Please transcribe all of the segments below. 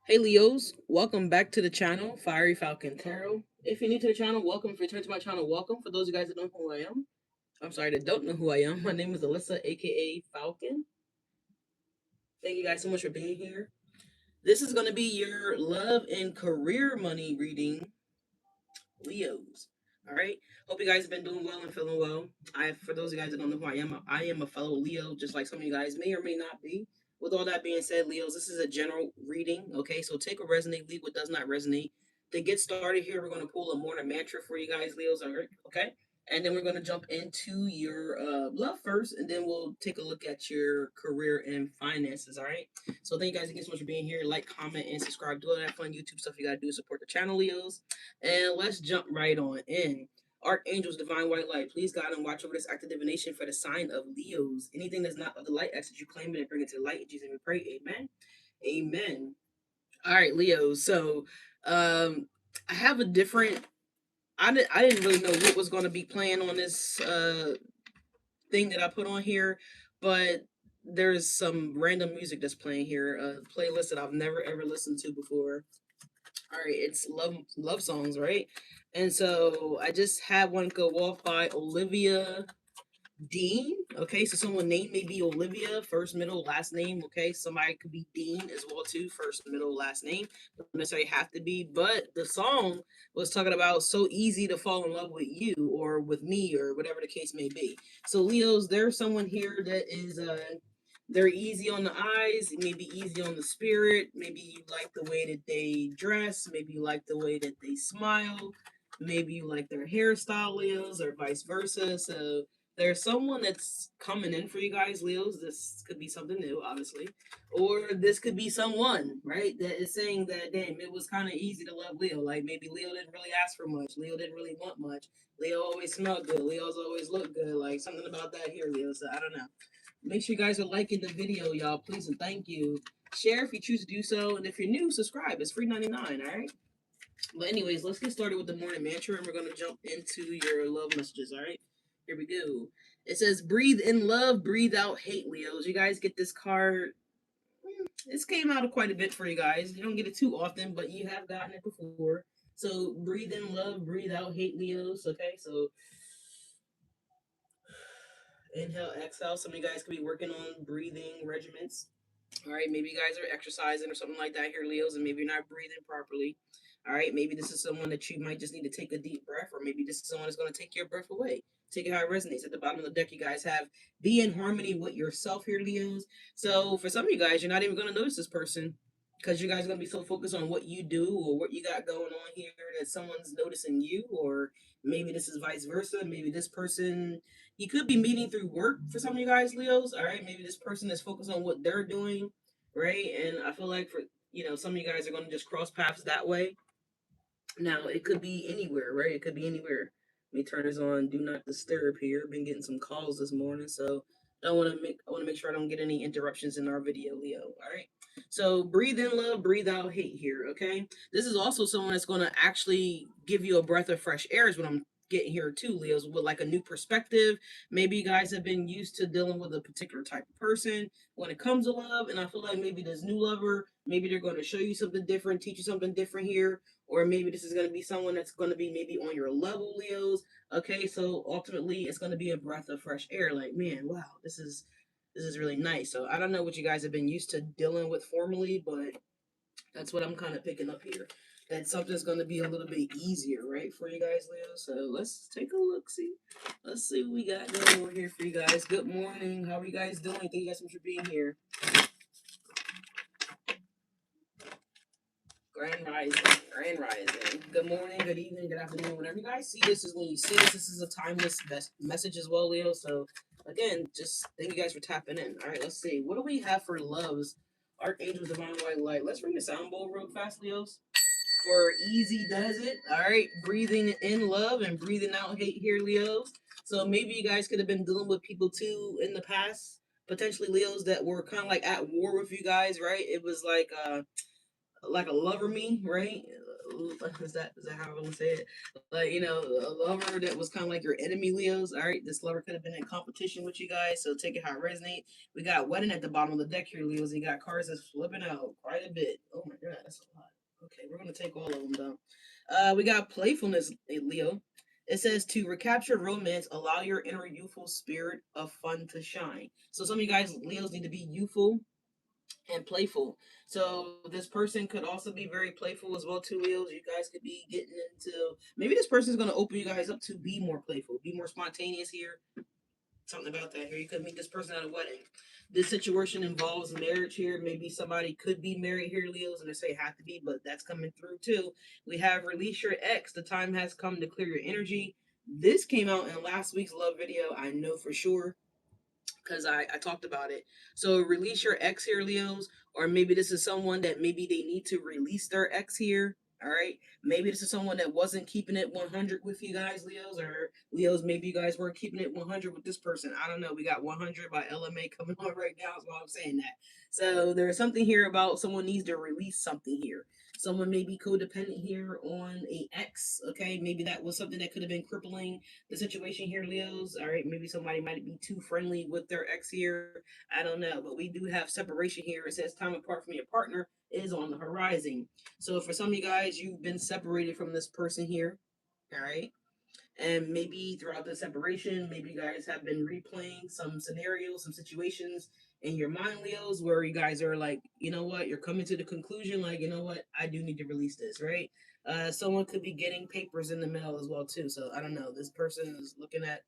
Hey Leos, welcome back to the channel, Fiery Falcon Tarot. If you're new to the channel, welcome. If you return to my channel, welcome. For those of you guys that don't know who I am, I'm sorry, that don't know who I am, my name is Alyssa, aka Falcon. Thank you guys so much for being here. This is going to be your love and career money reading, Leos. All right. Hope you guys have been doing well and feeling well. For those of you guys that don't know who I am a fellow Leo, just like some of you guys may or may not be. With all that being said, Leos, this is a general reading. Okay, so take what resonate, leave what does not resonate. To get started here, we're going to pull a morning mantra for you guys, Leos. All right, okay, and then we're going to jump into your love first, and then we'll take a look at your career and finances. All right. So thank you guys again so much for being here. Like, comment, and subscribe. Do all that fun YouTube stuff you got to do to support the channel, Leos. And let's jump right on in. Archangels, divine white light, please guide and watch over this active divination for the sign of Leos. Anything that's not of the light, exit you claim it and bring it to the light. In Jesus' name we pray. Amen. Amen. All right, Leos. So, I have a different. I didn't really know what was going to be playing on this thing that I put on here, but there's some random music that's playing here. A playlist that I've never ever listened to before. All right, it's love songs, right? And so I just had one go off by Olivia Dean. Okay, so someone name may be Olivia, first, middle, last name. Okay, somebody could be Dean as well too, first, middle, last name. Don't necessarily have to be, but the song was talking about so easy to fall in love with you or with me or whatever the case may be. So Leos, there's someone here that is they're easy on the eyes, maybe easy on the spirit. Maybe you like the way that they dress. Maybe you like the way that they smile. Maybe you like their hairstyle, Leos, or vice versa. So there's someone that's coming in for you guys, Leos. This could be something new, obviously, or this could be someone, right, that is saying that, damn, it was kind of easy to love Leo. Like maybe Leo didn't really ask for much. Leo didn't really want much. Leo always smelled good. Leo's always looked good. Like something about that here, Leo. So I don't know. Make sure you guys are liking the video, y'all. Please and thank you. Share if you choose to do so. And if you're new, subscribe. It's free 99, all right? But anyways, let's get started with the morning mantra and we're going to jump into your love messages, all right? Here we go. It says, breathe in love, breathe out hate, Leos. You guys get this card. This came out quite a bit for you guys. You don't get it too often, but you have gotten it before. So breathe in love, breathe out hate, Leos. Okay, so inhale, exhale. Some of you guys could be working on breathing regimens. All right, maybe you guys are exercising or something like that here, Leos, and maybe you're not breathing properly. All right, maybe this is someone that you might just need to take a deep breath, or maybe this is someone that's going to take your breath away. Take it how it resonates. At the bottom of the deck, you guys have be in harmony with yourself here, Leos. So for some of you guys, you're not even going to notice this person because you guys are going to be so focused on what you do or what you got going on here that someone's noticing you, or maybe this is vice versa. Maybe this person you could be meeting through work for some of you guys, Leos. All right, maybe this person is focused on what they're doing, right? And I feel like for some of you guys are going to just cross paths that way. Now it could be anywhere, right? It could be anywhere. Let me turn this on. Do not disturb here. Been getting some calls this morning, so I want to make sure I don't get any interruptions in our video, Leo. All right. So breathe in love, breathe out hate here. Okay. This is also someone that's going to actually give you a breath of fresh air. Is what I'm getting here too, Leos, with like a new perspective. Maybe you guys have been used to dealing with a particular type of person when it comes to love, and I feel like maybe this new lover, maybe they're going to show you something different, teach you something different here, or maybe this is going to be someone that's going to be maybe on your level, Leos. Okay, so ultimately it's going to be a breath of fresh air. Like, man, wow, this is really nice. So I don't know what you guys have been used to dealing with formally, but that's what I'm kind of picking up here. That something's going to be a little bit easier, right, for you guys, Leo. So let's take a look. See, let's see what we got going on here for you guys. Good morning. How are you guys doing? Thank you guys so much for being here. Grand Rising, Grand Rising. Good morning, good evening, good afternoon. Whenever you guys see this, is when you see this. This is a timeless message as well, Leo. So, again, just thank you guys for tapping in. All right, let's see. What do we have for loves? Archangel, Divine White Light. Let's ring the sound bowl real fast, Leos. For easy does it. All right, breathing in love and breathing out hate here, Leos. So maybe you guys could have been dealing with people too in the past, potentially Leos that were kind of like at war with you guys, right? It was like like a lover me, right? Is that how I want to say it? Like, a lover that was kind of like your enemy, Leos. All right, this lover could have been in competition with you guys, so take it how it resonates. We got wedding at the bottom of the deck here, Leos. You got cards that's flipping out quite a bit. Oh my god, that's a lot. Okay, we're gonna take all of them down. We got playfulness, Leo. It says to recapture romance, allow your inner youthful spirit of fun to shine. So some of you guys, Leos, need to be youthful and playful. So this person could also be very playful as well too, Leos. You guys could be getting into, maybe this person is going to open you guys up to be more playful, be more spontaneous here. Something about that here. You could meet this person at a wedding. This situation involves marriage here. Maybe somebody could be married here, Leos, and they say have to be, but that's coming through too. We have release your ex. The time has come to clear your energy. This came out in last week's love video. I know for sure because I talked about it. So release your ex here, Leos, or maybe this is someone that maybe they need to release their ex here. All right. Maybe this is someone that wasn't keeping it 100 with you guys, Leos, or Leos, maybe you guys weren't keeping it 100 with this person. I don't know. We got 100 by LMA coming on right now, is why I'm saying that. So there's something here about someone needs to release something here. Someone may be codependent here on a ex. Okay. Maybe that was something that could have been crippling the situation here, Leos. All right, maybe somebody might be too friendly with their ex here. I don't know, but we do have separation here. It says time apart from your partner is on the horizon. So for some of you guys, you've been separated from this person here. All right. And maybe throughout the separation, maybe you guys have been replaying some scenarios, some situations in your mind, Leos, where you guys are like, you know what, you're coming to the conclusion, like, you know what, I do need to release this, right? Someone could be getting papers in the mail as well, too. So I don't know. This person is looking at,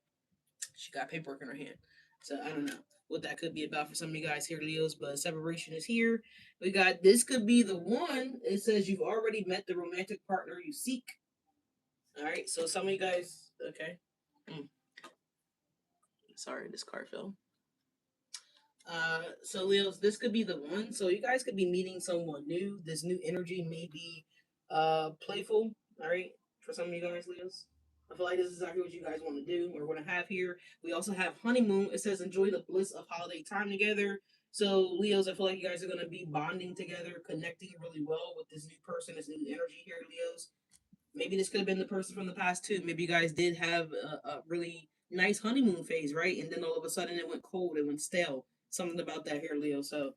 she got paperwork in her hand. So I don't know what that could be about for some of you guys here, Leos, but separation is here. We got this could be the one. It says you've already met the romantic partner you seek. All right, so some of you guys, okay. Mm, sorry, this card fell. So Leos, this could be the one. So you guys could be meeting someone new. This new energy may be playful. All right, for some of you guys, Leos. I feel like this is exactly what you guys want to do or want to have here. We also have honeymoon. It says enjoy the bliss of holiday time together. So Leos, I feel like you guys are gonna be bonding together, connecting really well with this new person, this new energy here, Leos. Maybe this could have been the person from the past too. Maybe you guys did have a really nice honeymoon phase, right? And then all of a sudden it went cold, it went stale. Something about that here, Leo. So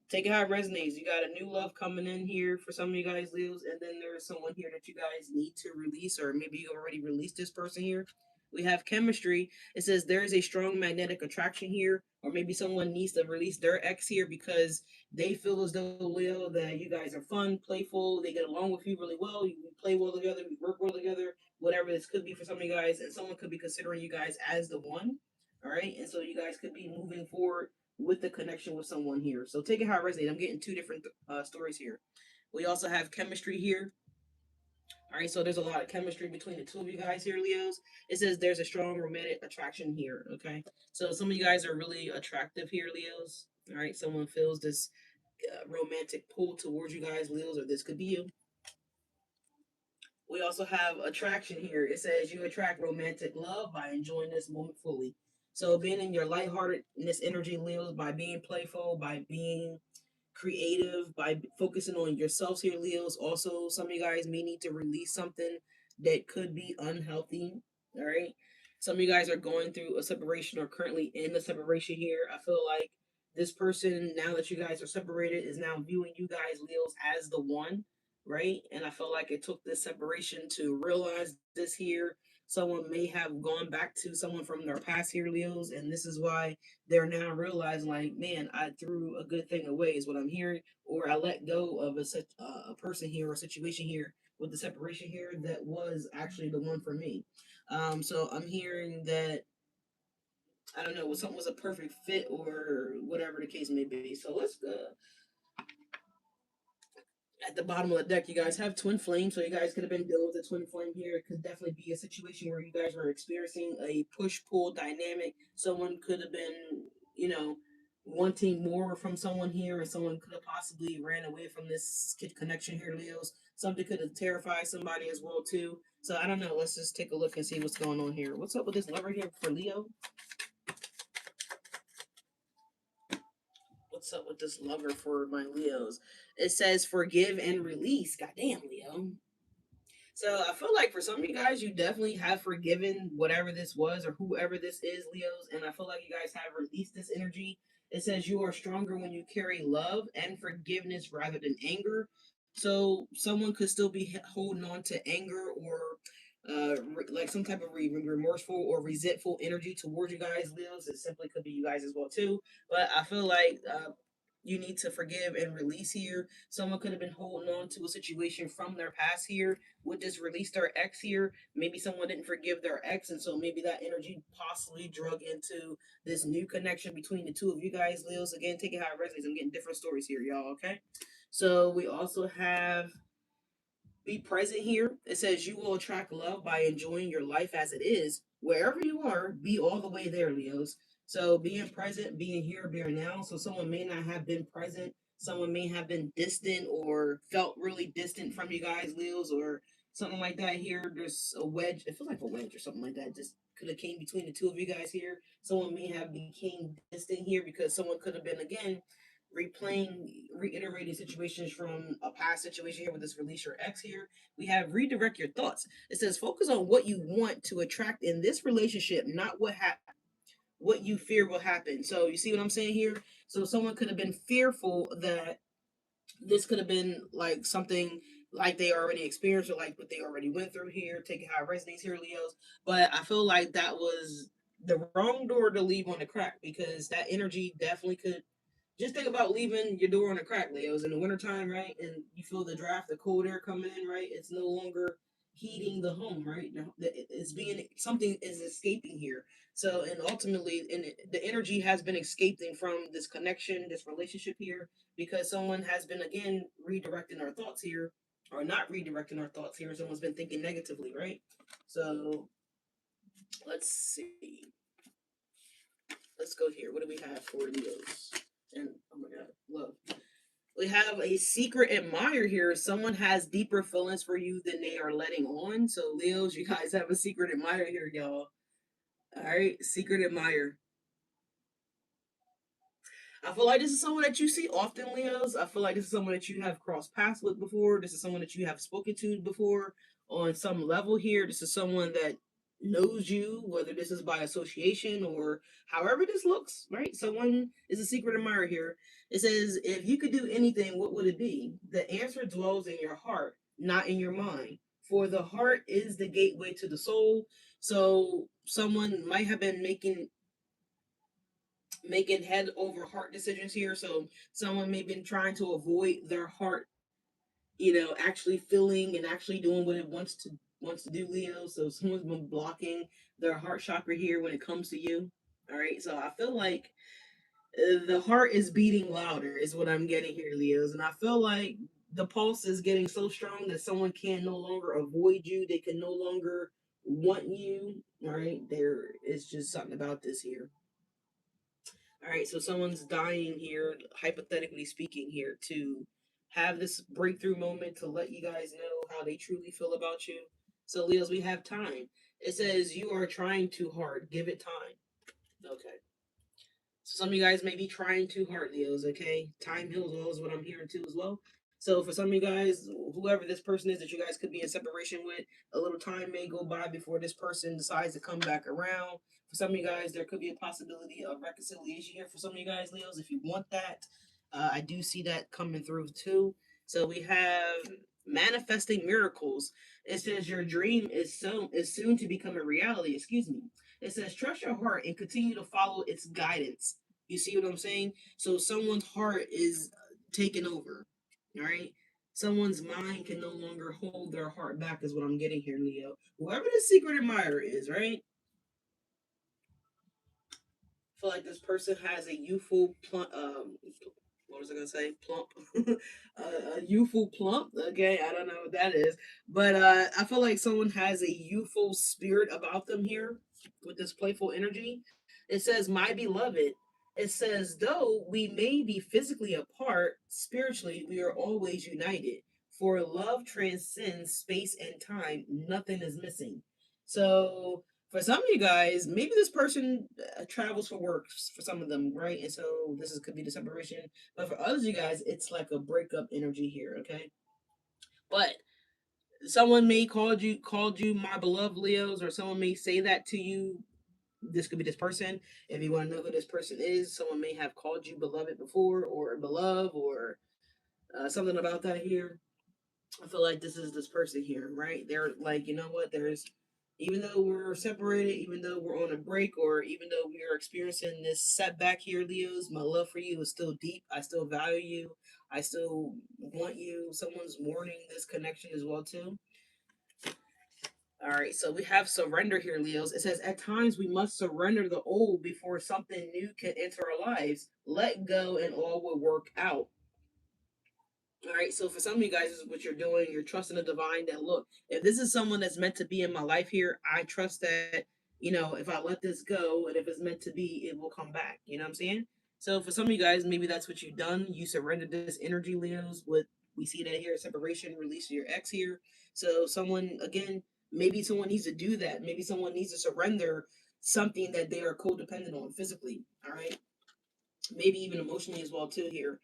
take it how it resonates. You got a new love coming in here for some of you guys, Leos, and then there's someone here that you guys need to release, or maybe you already released this person here. We have chemistry. It says there is a strong magnetic attraction here, or maybe someone needs to release their ex here because they feel as though, Leo, that you guys are fun, playful, they get along with you really well, you play well together, we work well together, whatever this could be for some of you guys, and someone could be considering you guys as the one. All right, and so you guys could be moving forward with the connection with someone here. So take it how it resonates. I'm getting two different stories here. We also have chemistry here. All right, so there's a lot of chemistry between the two of you guys here, Leos. It says there's a strong romantic attraction here. Okay, so some of you guys are really attractive here, Leos. All right, someone feels this romantic pull towards you guys, Leos, or this could be you. We also have attraction here. It says you attract romantic love by enjoying this moment fully. So being in your lightheartedness energy, Leos, by being playful, by being creative, by focusing on yourselves here, Leos. Also, some of you guys may need to release something that could be unhealthy. All right. Some of you guys are going through a separation or currently in a separation here. I feel like this person, now that you guys are separated, is now viewing you guys, Leos, as the one, right? And I feel like it took this separation to realize this here. Someone may have gone back to someone from their past here, Leos, and this is why they're now realizing, like, man, I threw a good thing away, is what I'm hearing, or I let go of a person here or a situation here with the separation here that was actually the one for me. So I'm hearing that I don't know, something was a perfect fit or whatever the case may be. So let's go at the bottom of the deck, you guys have twin flames, so you guys could have been dealing with a twin flame here. It could definitely be a situation where you guys were experiencing a push pull dynamic. Someone could have been, you know, wanting more from someone here, and someone could have possibly ran away from this connection here, Leos. Something could have terrified somebody as well too. So I don't know. Let's just take a look and see what's going on here. What's up with this lover here for Leo? what's up with this lover for my Leos? It says forgive and release. Goddamn, Leo. So I feel like for some of you guys, you definitely have forgiven whatever this was or whoever this is, Leos. And I feel like you guys have released this energy. It says you are stronger when you carry love and forgiveness rather than anger. So someone could still be holding on to anger or like some type of remorseful or resentful energy towards you guys, Leos. It simply could be you guys as well too. But I feel like you need to forgive and release here. Someone could have been holding on to a situation from their past here would just release their ex here. Maybe someone didn't forgive their ex, and so maybe that energy possibly drug into this new connection between the two of you guys, Leos. Again, take it how it resonates. I'm getting different stories here, y'all. Okay. So we also have be present here. It says you will attract love by enjoying your life as it is. Wherever you are, be all the way there, Leos. So being present, being here, being now. So someone may not have been present. Someone may have been distant or felt really distant from you guys, Leos, or something like that here. There's a wedge. It feels like a wedge or something like that. Just could have came between the two of you guys here. Someone may have became distant here because someone could have been, again, reiterating situations from a past situation here with this release your ex here. We have redirect your thoughts. It says focus on what you want to attract in this relationship, not what you fear will happen. So you see what I'm saying here? So someone could have been fearful that this could have been like something like they already experienced or like what they already went through here, taking how it resonates here, Leos. But I feel like that was the wrong door to leave on the crack because that energy definitely could just think about leaving your door on a crack, Leos, in the wintertime, right? And you feel the draft, the cold air coming in, right? It's no longer heating the home, right? It's being something is escaping here. So, and ultimately, the energy has been escaping from this connection, this relationship here, because someone has been again redirecting our thoughts here, or not redirecting our thoughts here. Someone's been thinking negatively, right? So, let's see. Let's go here. What do we have for Leos? And oh my God, love. We have a secret admirer here. Someone has deeper feelings for you than they are letting on. So, Leos, you guys have a secret admirer here, y'all. All right, secret admirer. I feel like this is someone that you see often, Leos. I feel like this is someone that you have crossed paths with before. This is someone that you have spoken to before on some level here. This is someone that knows you, whether this is by association or however this looks, right? Someone is a secret admirer here. It says, if you could do anything, what would it be? The answer dwells in your heart, not in your mind. For the heart is the gateway to the soul. So someone might have been making head over heart decisions here. So someone may have been trying to avoid their heart, actually feeling and actually doing what it wants to do, Leo. So someone's been blocking their heart chakra here when it comes to you. All right. So I feel like the heart is beating louder is what I'm getting here, Leos. And I feel like the pulse is getting so strong that someone can no longer avoid you. They can no longer want you. All right. There is just something about this here. All right, so someone's dying here, hypothetically speaking, here to have this breakthrough moment to let you guys know how they truly feel about you. So, Leos, we have time. It says you are trying too hard. Give it time. Okay. So some of you guys may be trying too hard, Leos, okay? Time heals all is what I'm hearing too as well. So for some of you guys, whoever this person is that you guys could be in separation with, a little time may go by before this person decides to come back around. For some of you guys, there could be a possibility of reconciliation here. For some of you guys, Leos, if you want that, I do see that coming through too. So we have manifesting miracles. It says your dream is soon to become a reality. Excuse me. It says trust your heart and continue to follow its guidance. You see what I'm saying? So someone's heart is taken over. All right. Someone's mind can no longer hold their heart back, is what I'm getting here, Leo. Whoever the secret admirer is, right? I feel like this person has a youthful what was I gonna say? Plump, a youthful plump. Okay, I don't know what that is, but I feel like someone has a youthful spirit about them here with this playful energy. It says, "My beloved." It says, "Though we may be physically apart, spiritually we are always united. For love transcends space and time. Nothing is missing." So For some of you guys, maybe this person travels for work for some of them, right? And so could be the separation. But for others of you guys, it's like a breakup energy here, okay? But someone may called you my beloved Leos, or someone may say that to you. This could be this person. If you want to know who this person is, someone may have called you beloved before, or beloved, or something about that here. I feel like this is this person here, right? They're like, you know what? There's, even though we're separated, even though we're on a break, or even though we are experiencing this setback here, Leos, my love for you is still deep. I still value you. I still want you. Someone's mourning this connection as well too. All right, so we have surrender here, Leos. It says, at times we must surrender the old before something new can enter our lives. Let go and all will work out. All right, so for some of you guys, this is what you're doing. You're trusting the divine that, look, if this is someone that's meant to be in my life here, I trust that, if I let this go and if it's meant to be, it will come back. You know what I'm saying? So for some of you guys, maybe that's what you've done. You surrendered this energy, Leos. With we see that here, separation, release your ex here. So someone, again, maybe someone needs to do that. Maybe someone needs to surrender something that they are codependent on physically. All right, maybe even emotionally as well too here.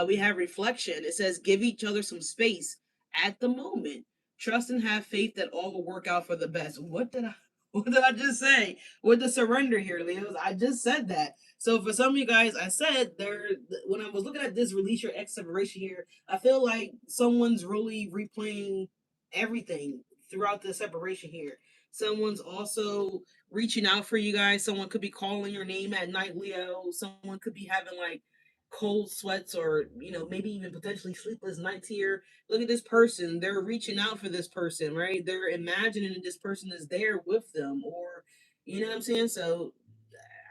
We have reflection. It says give each other some space at the moment. Trust and have faith that all will work out for the best. What did I just say? With the surrender here, Leos, I just said that. So for some of you guys, I said there when I was looking at this release your ex separation here, I feel like someone's really replaying everything throughout the separation here. Someone's also reaching out for you guys. Someone could be calling your name at night, Leo. Someone could be having like cold sweats, or maybe even potentially sleepless nights here. Look at this person. They're reaching out for this person, right? They're imagining that this person is there with them, or you know what I'm saying? So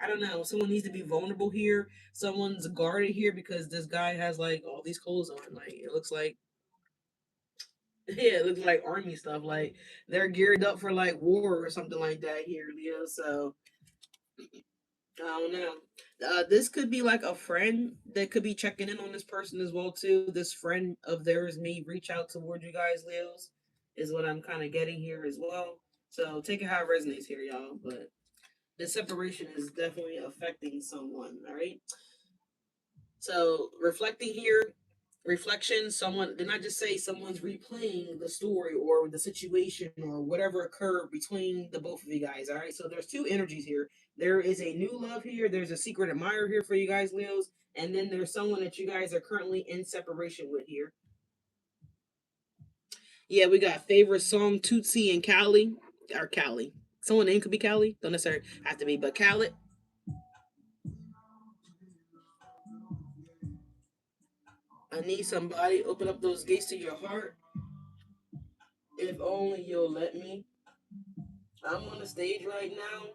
I don't know. Someone needs to be vulnerable here. Someone's guarded here because this guy has like all these clothes on. Like it looks like yeah, it looks like army stuff. Like they're geared up for like war or something like that here, Leo. So I don't know. This could be like a friend that could be checking in on this person as well too. This friend of theirs may reach out toward you guys, Leos, is what I'm kind of getting here as well. So take it how it resonates here, y'all. But the separation is definitely affecting someone. All right. So reflecting here, reflection. Someone did not just say someone's replaying the story or the situation or whatever occurred between the both of you guys. All right. So there's two energies here. There is a new love here. There's a secret admirer here for you guys, Leos, and then there's someone that you guys are currently in separation with here. Yeah, we got favorite song Tootsie and Callie, or Callie. Someone name could be Callie. Don't necessarily have to be, but Callie. I need somebody. Open up those gates to your heart. If only you'll let me. I'm on the stage right now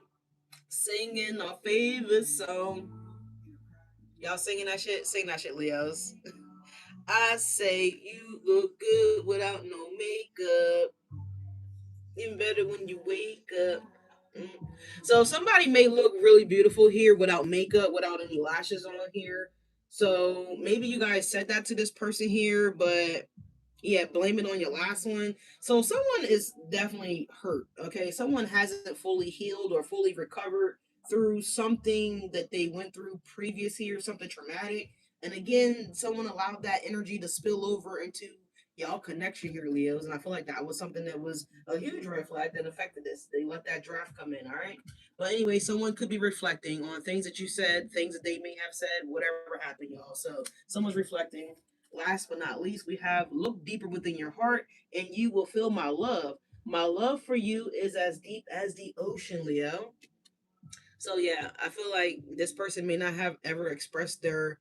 singing our favorite song. Y'all singing that shit? Sing that shit, Leos. I say you look good without no makeup. Even better when you wake up. Mm. So somebody may look really beautiful here without makeup, without any lashes on here. So maybe you guys said that to this person here, but yeah, blame it on your last one. So someone is definitely hurt. Okay, someone hasn't fully healed or fully recovered through something that they went through previous year, something traumatic. And again, someone allowed that energy to spill over into y'all connection here, Leos. And I feel like that was something that was a huge red flag that affected this. They let that draft come in. All right. But anyway, someone could be reflecting on things that you said, things that they may have said, whatever happened, y'all. So someone's reflecting. Last but not least, we have look deeper within your heart and you will feel my love. My love for you is as deep as the ocean, Leo. So yeah, I feel like this person may not have ever expressed the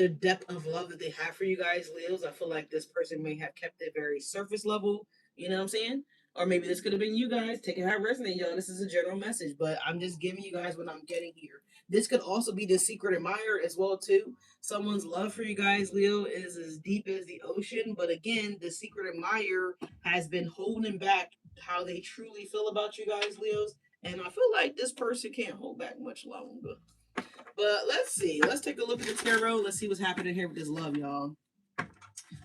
depth of love that they have for you guys, Leos. I feel like this person may have kept it very surface level. You know what I'm saying? Or maybe this could have been you guys. Take it how it resonates, y'all. This is a general message, but I'm just giving you guys what I'm getting here. This could also be the secret admirer as well too. Someone's love for you guys, Leo, is as deep as the ocean. But again, the secret admirer has been holding back how they truly feel about you guys, Leos. And I feel like this person can't hold back much longer. But let's see. Let's take a look at the tarot. Let's see what's happening here with this love, y'all.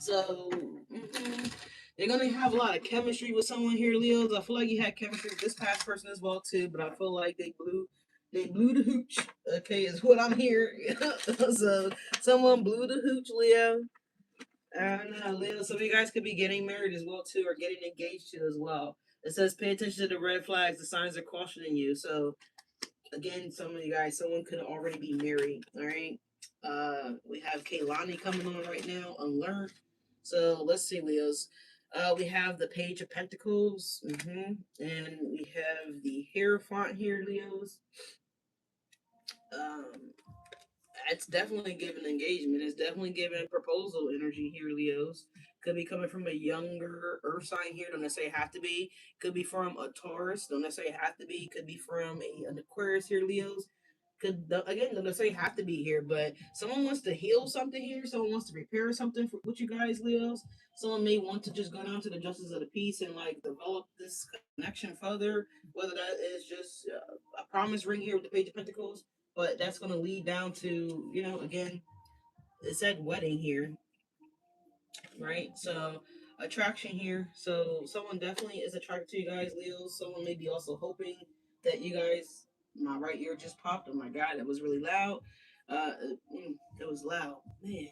So, You're gonna have a lot of chemistry with someone here, Leos. I feel like you had chemistry with this past person as well too, but I feel like they blew the hooch. Okay, is what I'm hearing. So someone blew the hooch, Leo. I don't know, Leo. Some of you guys could be getting married as well too, or getting engaged to as well. It says pay attention to the red flags. The signs are cautioning you. So again, some of you guys, someone could already be married. All right. We have Kaylani coming on right now. Unlearn. So let's see, Leos. We have the Page of Pentacles, and we have the Hierophant here, Leos. Um, it's definitely giving engagement. It's definitely giving proposal energy here, Leos. Could be coming from a younger Earth sign here. Don't necessarily have to be. Could be from a Taurus. Don't necessarily have to be. Could be from an Aquarius here, Leos. Could again, don't necessarily have to be here, but someone wants to heal something here. Someone wants to repair something for with you guys, Leos. Someone may want to just go down to the justice of the peace and like develop this connection further. Whether that is just a promise ring here with the Page of Pentacles, but that's going to lead down to, again, it said wedding here, right? So attraction here. So someone definitely is attracted to you guys, Leo. Someone may be also hoping that you guys, my right ear just popped. Oh my God, that was really loud. It was loud, man.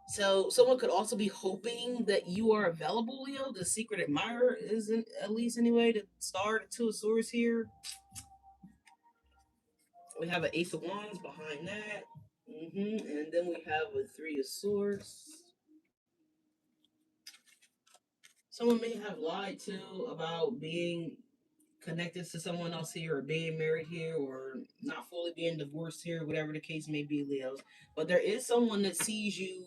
So someone could also be hoping that you are available, Leo. The secret admirer isn't, at least anyway, the star, the two of swords here. We have an Ace of Wands behind that. And then we have a Three of Swords. Someone may have lied too about being connected to someone else here, or being married here, or not fully being divorced here, whatever the case may be, Leos. But there is someone that sees you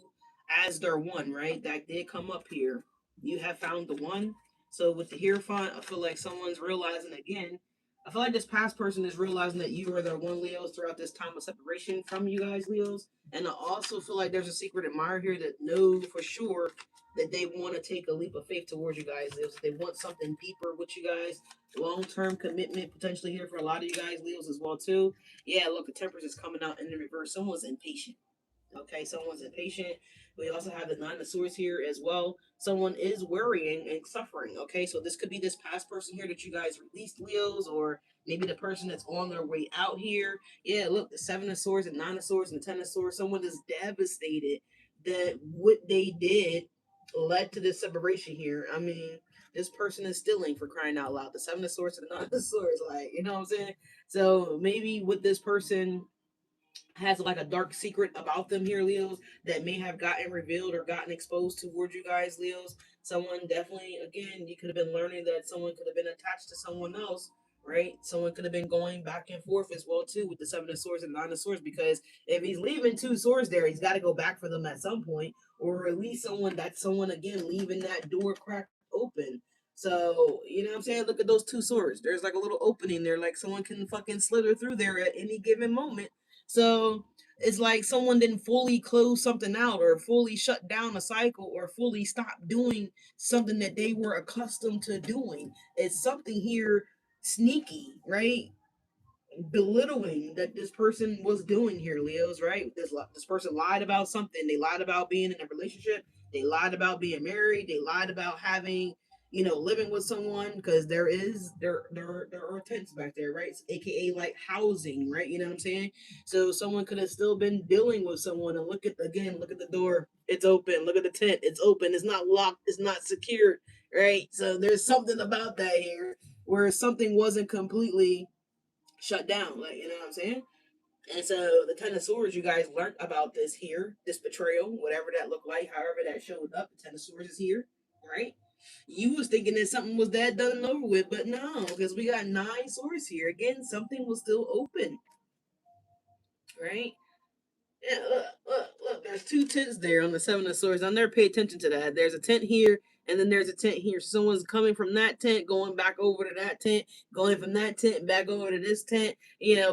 as their one, right? That did come up here. You have found the one. So with the Hierophant, I feel like someone's realizing again. I feel like this past person is realizing that you are their one, Leos, throughout this time of separation from you guys, Leos. And I also feel like there's a secret admirer here that knows for sure that they want to take a leap of faith towards you guys, Leos. They want something deeper with you guys, long-term commitment potentially here for a lot of you guys, Leos, as well too. Yeah, look, the Temperance is coming out in the reverse. Someone's impatient. Okay, someone's impatient. We also have the Nine of Swords here as well. Someone is worrying and suffering. Okay, so this could be this past person here that you guys released, Leos, or maybe the person that's on their way out here. Yeah, look, the Seven of Swords and Nine of Swords and Ten of Swords. Someone is devastated that what they did led to this separation here. I mean, this person is stealing, for crying out loud. The Seven of Swords and the Nine of Swords, like, you know what I'm saying? So maybe with this person has like a dark secret about them here, Leos, that may have gotten revealed or gotten exposed towards you guys, Leos. Someone definitely, again, you could have been learning that someone could have been attached to someone else, right? Someone could have been going back and forth as well too with the Seven of Swords and Nine of Swords, because if he's leaving two swords there, he's got to go back for them at some point, or at least someone again leaving that door cracked open. So, you know what I'm saying? Look at those two swords. There's like a little opening there, like someone can fucking slither through there at any given moment. So it's like someone didn't fully close something out, or fully shut down a cycle, or fully stop doing something that they were accustomed to doing. It's something here sneaky, right? Belittling that this person was doing here, Leos, right? This person lied about something. They lied about being in a relationship. They lied about being married. They lied about having, living with someone, because there are tents back there, right? AKA like housing, right? You know what I'm saying? So someone could have still been dealing with someone, and look at the door. It's open. Look at the tent. It's open. It's not locked. It's not secured, right? So there's something about that here where something wasn't completely shut down. Like, you know what I'm saying? And so the Ten of Swords, you guys learned about this here, this betrayal, whatever that looked like, however that showed up. The Ten of Swords is here, right? You was thinking that something was that done and over with, but no, because we got 9 swords here. Again, something was still open, right? Yeah, look. There's 2 tents there on the Seven of Swords. I never pay attention to that. There's a tent here, and then there's a tent here. Someone's coming from that tent, going back over to that tent, going from that tent back over to this tent.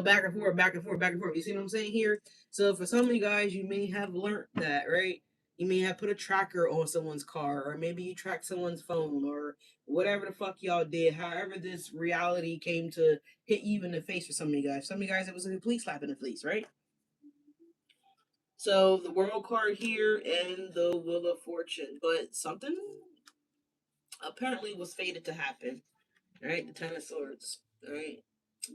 Back and forth, back and forth, back and forth. You see what I'm saying here? So for some of you guys, you may have learned that, right? You may have put a tracker on someone's car, or maybe you track someone's phone, or whatever the fuck y'all did. However, this reality came to hit you in the face for some of you guys. Some of you guys, it was a complete slap in the face, right? So the World card here and the Wheel of Fortune, but something. apparently was fated to happen. Right, the Ten of Swords. Right,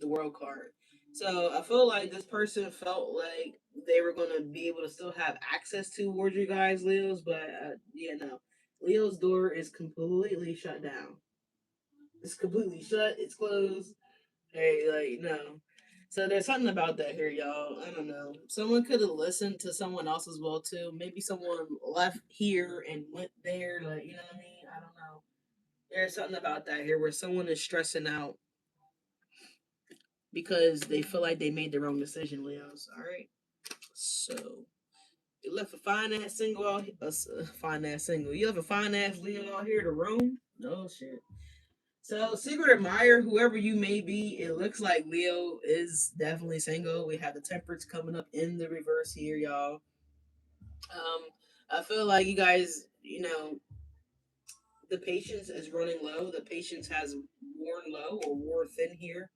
the World card. So I feel like this person felt like they were gonna be able to still have access towards you guys, Leos, but yeah, no. Leo's door is completely shut down. It's completely shut. It's closed. Hey, like no. So there's something about that here, y'all. I don't know. Someone could have listened to someone else as well too. Maybe someone left here and went there. Like you know what I mean? I don't know. There's something about that here where someone is stressing out because they feel like they made the wrong decision, Leos. All right. So you left a fine ass single out. Fine ass single. You left a fine ass Leo out here to roam. No shit. So, secret admirer, whoever you may be, it looks like Leo is definitely single. We have the temperance coming up in the reverse here, y'all. Um, I feel like you guys, the patience is running low. The patience has worn low or wore thin here.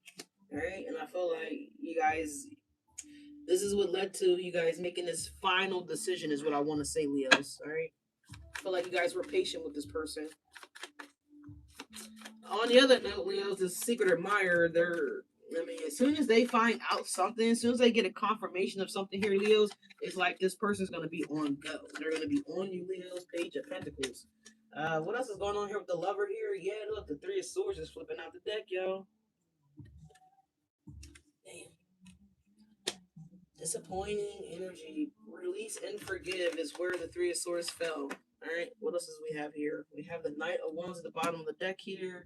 All right. And I feel like you guys, this is what led to you guys making this final decision, is what I want to say, Leos. All right. I feel like you guys were patient with this person. On the other note, Leo's the secret admirer. I mean, as soon as they find out something, as soon as they get a confirmation of something here, Leos, it's like this person's gonna be on go. They're gonna be on you, Leo's Page of Pentacles. What else is going on here with the lover here? Yeah, look, the Three of Swords is flipping out the deck, y'all. Damn. Disappointing energy. Release and forgive is where the Three of Swords fell. All right, what else do we have here? We have the Knight of Wands at the bottom of the deck here.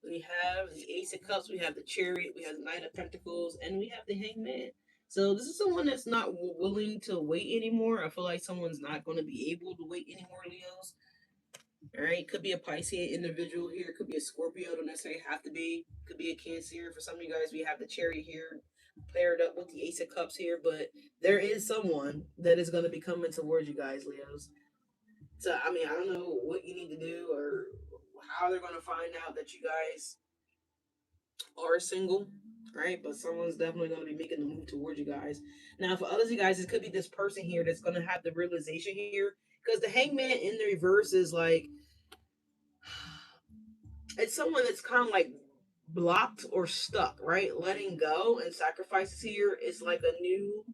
We have the Ace of Cups. We have the Chariot. We have the Knight of Pentacles, and we have the Hangman. So this is someone that's not willing to wait anymore. I feel like someone's not going to be able to wait anymore, Leos. All right, could be a Pisces individual here. Could be a Scorpio. Don't necessarily have to be. Could be a Cancer. For some of you guys, we have the Chariot here paired up with the Ace of Cups here. But there is someone that is going to be coming towards you guys, Leos. So I mean, I don't know what you need to do or how they're going to find out that you guys are single, right? But someone's definitely going to be making the move towards you guys. Now, for others of you guys, it could be this person here that's going to have the realization here, because the Hangman in the reverse is like, it's someone that's kind of like blocked or stuck, right? Letting go and sacrifices here is like a new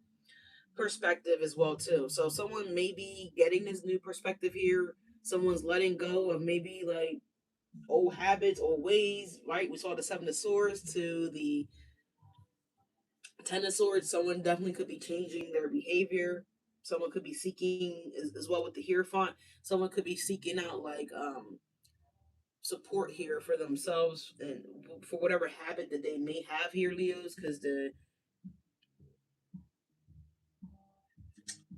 perspective as well too. So someone may be getting this new perspective here. Someone's letting go of maybe like old habits or ways, right? We saw the Seven of Swords to the Ten of Swords. Someone definitely could be changing their behavior. Someone could be seeking, as well with the Hierophant, someone could be seeking out like support here for themselves and for whatever habit that they may have here, Leos, because the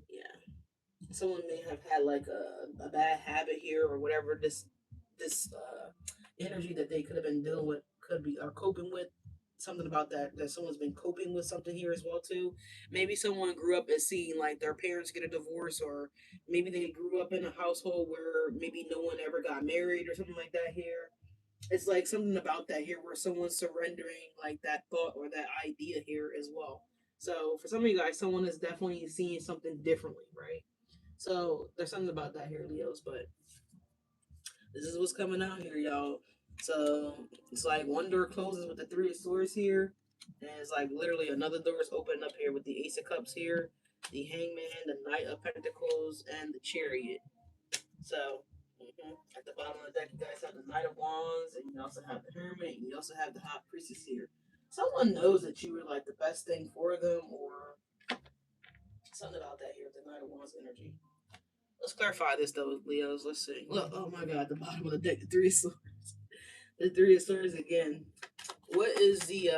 yeah, someone may have had like a bad habit here or whatever this energy that they could have been dealing with could be or coping with, something about that someone's been coping with something here as well too. Maybe someone grew up as seeing like their parents get a divorce, or maybe they grew up in a household where maybe no one ever got married or something like that here. It's like something about that here where someone's surrendering like that thought or that idea here as well. So for some of you guys, someone is definitely seeing something differently, right? So there's something about that here, Leos. But this is what's coming out here, y'all. So it's like one door closes with the Three of Swords here, and it's like literally another door is opening up here with the Ace of Cups here, the Hangman, the Knight of Pentacles, and the Chariot. So at the bottom of the deck, you guys have the Knight of Wands, and you also have the Hermit, and you also have the High Priestess here. Someone knows that you were like the best thing for them, or something about that here, the Knight of Wands energy. Let's clarify this though, Leos. Let's see. Look, oh my God, the bottom of the deck, the Three of Swords. The Three of Swords again. What is the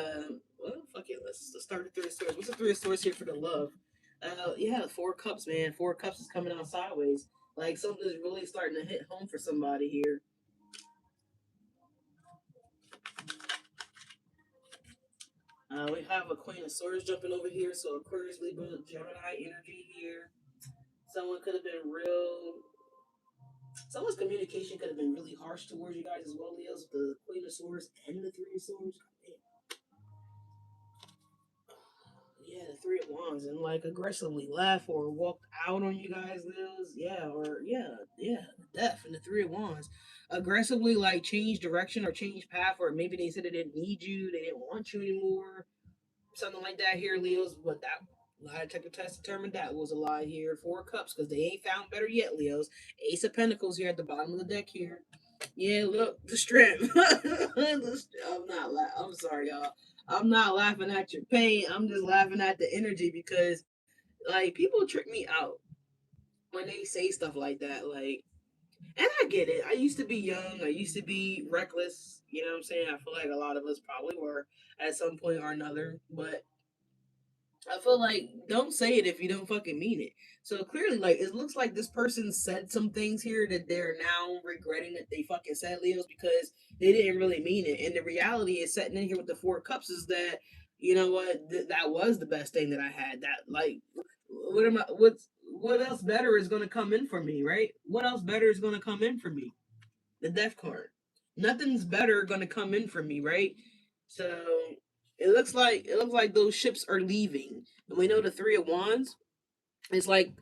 well, fuck it, let's start the Three of Swords. What's the Three of Swords here for the love? Yeah, Four Cups, man. Four Cups is coming out sideways. Like something's really starting to hit home for somebody here. We have a Queen of Swords jumping over here, so Aquarius, Libra, Gemini energy here. Someone could have been real. Someone's communication could have been really harsh towards you guys as well, Leos. The Queen of Swords and the Three of Swords. Yeah, the Three of Wands, and like aggressively left or walked out on you guys, Liz. Yeah, or yeah, death and the Three of Wands. Aggressively like change direction or change path, or maybe they said they didn't need you, they didn't want you anymore, something like that here, Leos. But that lie detector test determined that was a lie here. Four of Cups, because they ain't found better yet, Leos. Ace of Pentacles here at the bottom of the deck here. Yeah, look, the strength. I'm not. I'm sorry, y'all. I'm not laughing at your pain. I'm just laughing at the energy because, like, people trick me out when they say stuff like that. Like, and I get it. I used to be young. I used to be reckless. You know what I'm saying? I feel like a lot of us probably were at some point or another. But I feel like don't say it if you don't fucking mean it. So clearly, like it looks like this person said some things here that they're now regretting that they fucking said, Leos, because they didn't really mean it. And the reality is sitting in here with the Four of Cups is that you know what that was the best thing that I had. That like what am I? What else better is going to come in for me, right? What else better is going to come in for me? The Death card. Nothing's better going to come in for me, right? So it looks like those ships are leaving. And we know the Three of Wands. It's like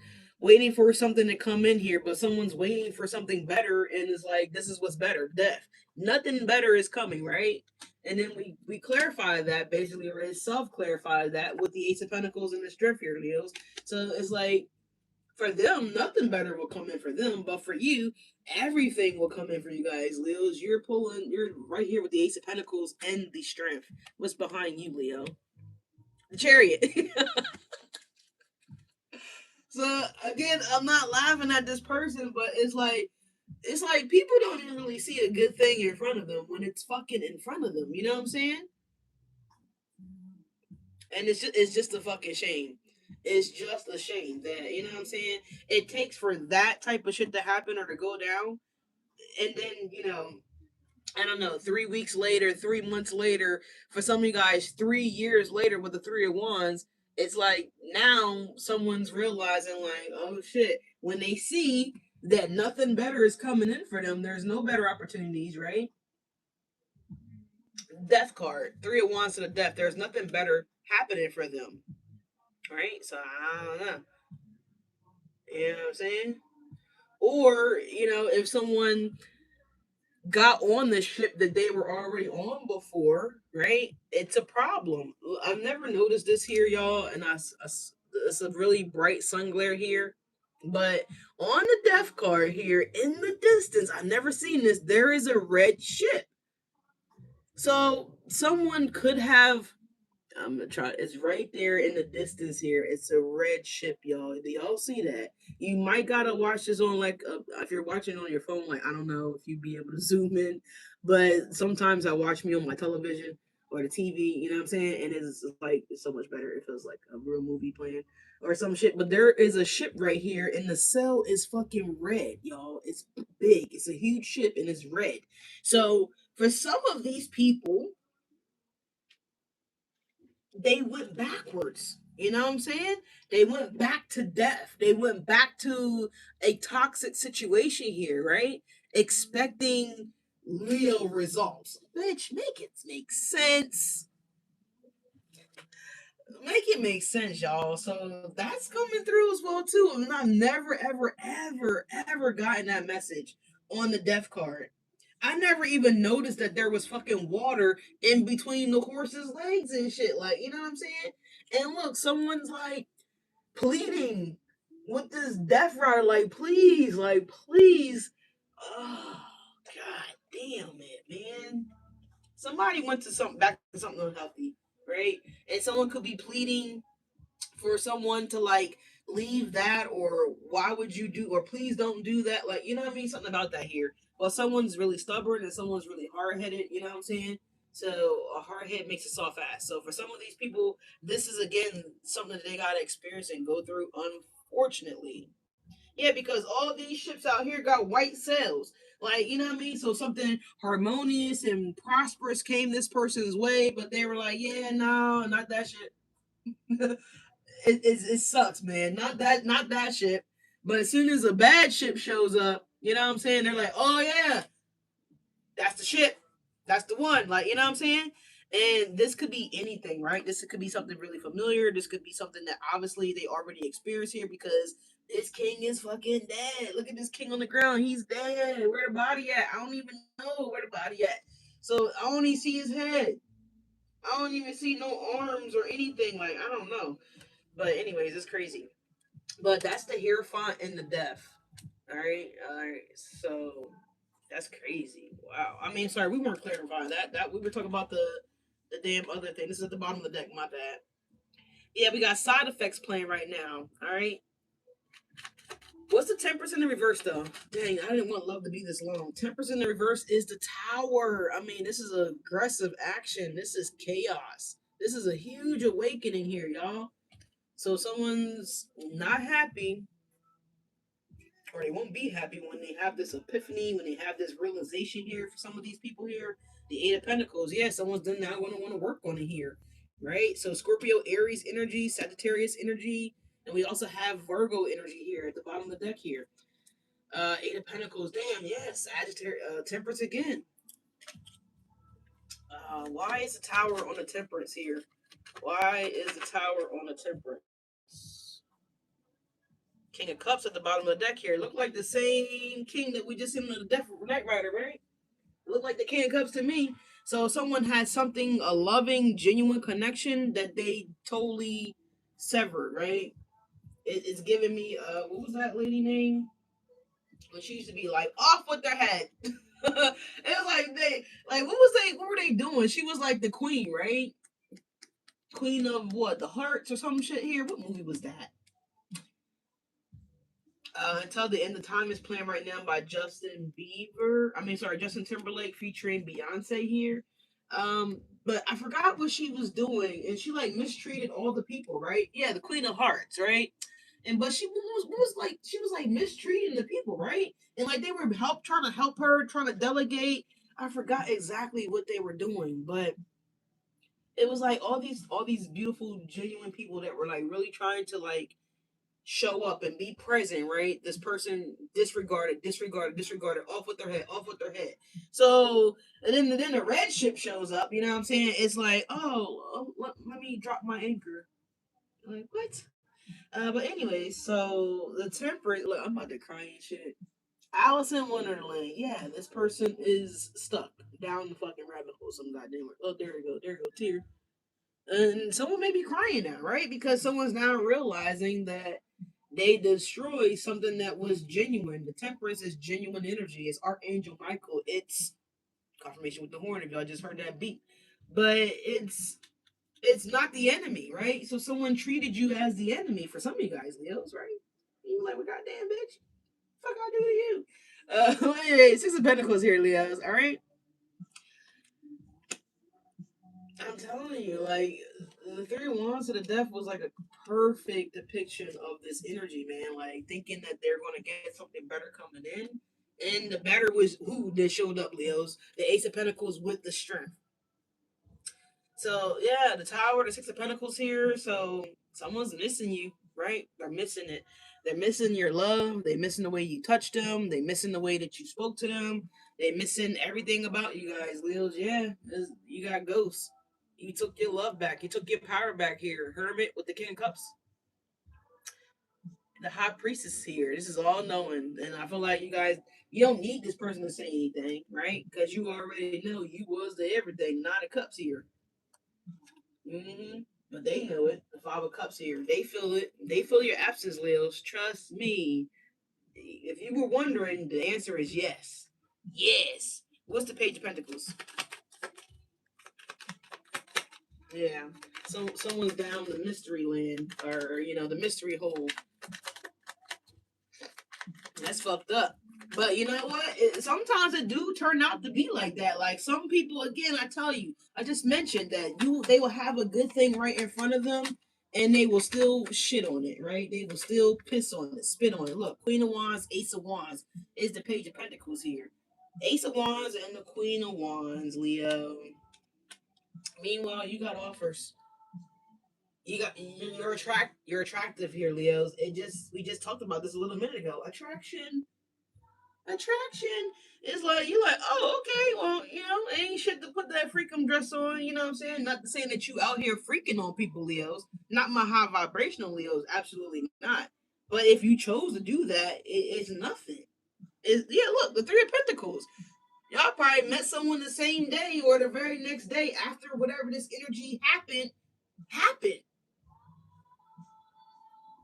waiting for something to come in here, but someone's waiting for something better, and it's like this is what's better, death. Nothing better is coming, right? And then we clarify that basically, or self clarify that with the Ace of Pentacles and the Strength here, Leos. So it's like for them, nothing better will come in for them, but for you, everything will come in for you guys, Leos. You're right here with the Ace of Pentacles and the Strength. What's behind you, Leo? The Chariot. So again, I'm not laughing at this person, but it's like people don't even really see a good thing in front of them when it's fucking in front of them. You know what I'm saying? And it's just a fucking shame. It's just a shame that you know what I'm saying. It takes for that type of shit to happen or to go down, and then I don't know, 3 weeks later, 3 months later, for some of you guys, 3 years later with the Three of Wands, it's like now someone's realizing, like, oh shit, when they see that nothing better is coming in for them, there's no better opportunities, right? Death card, Three of Wands to the death, there's nothing better happening for them, right? So I don't know. You know what I'm saying? Or, if someone got on the ship that they were already on before, right? It's a problem. I've never noticed this here, y'all, and it's a really bright sun glare here. But on the death card here, in the distance, I've never seen this. There is a red ship. So someone could have. I'm gonna try. It's right there in the distance here. It's a red ship, y'all. Do y'all see that? You might gotta watch this on like if you're watching on your phone. Like I don't know if you'd be able to zoom in, but sometimes I watch me on my television or the TV. You know what I'm saying? And it's so much better. It feels like a real movie playing or some shit. But there is a ship right here, and the sail is fucking red, y'all. It's big. It's a huge ship, and it's red. So for some of these people they went backwards. You know what I'm saying? They went back to death. They went back to a toxic situation here, right? Expecting Leo results. Bitch, make it make sense. Make it make sense, y'all. So that's coming through as well too. And I've never, ever, ever, ever gotten that message on the death card. I never even noticed that there was fucking water in between the horse's legs and shit. Like, you know what I'm saying? And look, someone's like pleading with this death rider, like, please. Oh, god damn it, man. Somebody went to back to something unhealthy, right? And someone could be pleading for someone to like leave that, or why would you do, or please don't do that, like, you know what I mean, something about that here. Well, someone's really stubborn and someone's really hard-headed, you know what I'm saying? So a hard head makes a soft ass. So for some of these people, this is again something that they gotta experience and go through, unfortunately. Yeah, because all these ships out here got white sails. Like, you know what I mean? So something harmonious and prosperous came this person's way, but they were like, yeah, no, not that shit. It sucks, man. Not that ship. But as soon as a bad ship shows up, you know what I'm saying? They're like, oh yeah, that's the ship. That's the one. Like, you know what I'm saying? And this could be anything, right? This could be something really familiar. This could be something that obviously they already experienced here because this king is fucking dead. Look at this king on the ground. He's dead. Where the body at? I don't even know where the body at. So I only see his head. I don't even see no arms or anything. Like, I don't know. But anyways, it's crazy. But that's the Hierophant and the Death. All right. So that's crazy. Wow. I mean, sorry, we weren't clarifying that we were talking about the damn other thing. This is at the bottom of the deck. My bad. Yeah, we got side effects playing right now. All right. What's the Temperance in the reverse though? Dang, I didn't want love to be this long. Temperance in the reverse is the Tower. I mean, this is aggressive action. This is chaos. This is a huge awakening here, y'all. So someone's not happy, or they won't be happy when they have this epiphany, when they have this realization here for some of these people here. The Eight of Pentacles, yeah, someone's done now going to want to work on it here, right? So Scorpio, Aries energy, Sagittarius energy, and we also have Virgo energy here at the bottom of the deck here. Eight of Pentacles, damn, yeah, Sagittarius, Temperance again. Why is the Tower on the Temperance here? Why is the Tower on the Temperance? King of Cups at the bottom of the deck here. Look like the same king that we just seen on the Death Knight Rider, right? Look like the King of Cups to me. So someone had something, a loving, genuine connection that they totally severed, right? It's giving me, what was that lady name? When she used to be like, off with their head. It was like what were they doing? She was like the queen, right? Queen of what? The Hearts or some shit here. What movie was that? Until the End of Time is playing right now by Justin Bieber. I mean, sorry, Justin Timberlake featuring Beyonce here. But I forgot what she was doing, and she like mistreated all the people, right? Yeah, the Queen of Hearts, right? And but she was like mistreating the people, right? And like they were trying to help her, trying to delegate. I forgot exactly what they were doing, but it was like all these beautiful, genuine people that were like really trying to like show up and be present, right? This person disregarded, off with their head, off with their head. So, and then the red ship shows up, you know what I'm saying? It's like, let me drop my anchor. Like, what? But anyway, so the temperate, look, I'm about to cry and shit. Alice in Wonderland, yeah, this person is stuck down the fucking rabbit hole some goddamn way. Oh, there you go, tear. And someone may be crying now, right? Because someone's now realizing that they destroy something that was genuine. The Temperance is genuine energy. It's Archangel Michael. It's confirmation with the horn. If y'all just heard that beat, but it's not the enemy, right? So someone treated you as the enemy for some of you guys, Leos, right? You like, well, goddamn bitch, fuck I do to you. Anyway, Six of Pentacles here, Leos. All right. I'm telling you, like the Three of Wands to the Death was like a perfect depiction of this energy, man. Like thinking that they're gonna get something better coming in, and the better was who that showed up, Leos. The Ace of Pentacles with the strength. So yeah, the Tower, the Six of Pentacles here. So someone's missing you, right? They're missing it. They're missing your love. They're missing the way you touched them. They're missing the way that you spoke to them. They're missing everything about you guys, Leos. Yeah, you got ghosts. You took your love back. You took your power back here. Hermit with the King of Cups. The High Priestess here. This is all knowing. And I feel like you guys, you don't need this person to say anything, right? Because you already know you was the everything. Nine of Cups here. But they know it. The Five of Cups here. They feel it. They feel your absence, Leos. Trust me. If you were wondering, the answer is yes. Yes. What's the Page of Pentacles? Yeah. So someone's down the mystery land, or the mystery hole. That's fucked up. But you know what? Sometimes it do turn out to be like that. Like some people, again, I tell you, I just mentioned that they will have a good thing right in front of them, and they will still shit on it, right? They will still piss on it, spit on it. Look, Queen of Wands, Ace of Wands is the Page of Pentacles here. Ace of Wands and the Queen of Wands, Leo. Meanwhile, you got offers. You're attractive here, Leos. We just talked about this a little minute ago. Attraction. Attraction is like, you're like, oh, okay, well, ain't shit to put that freakum dress on, you know what I'm saying? Not to saying that you out here freaking on people, Leos. Not my high vibrational Leos, absolutely not. But if you chose to do that, it's nothing. Yeah, look, the Three of Pentacles. Y'all probably met someone the same day or the very next day after whatever this energy happened.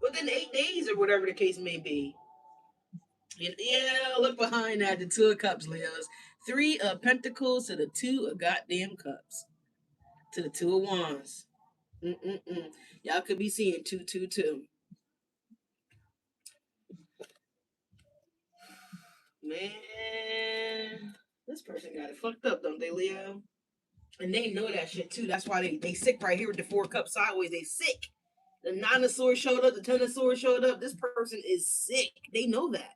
Within 8 days or whatever the case may be. Yeah, look behind that. The Two of Cups, Leos. Three of Pentacles to the Two of goddamn Cups. To the Two of Wands. Mm-mm-mm. Y'all could be seeing 222. Man, this person got it fucked up, don't they, Leo? And they know that shit too. That's why they sick right here with the Four Cups sideways. They sick. The Nine of Swords showed up. The Ten of Swords showed up. This person is sick. They know that.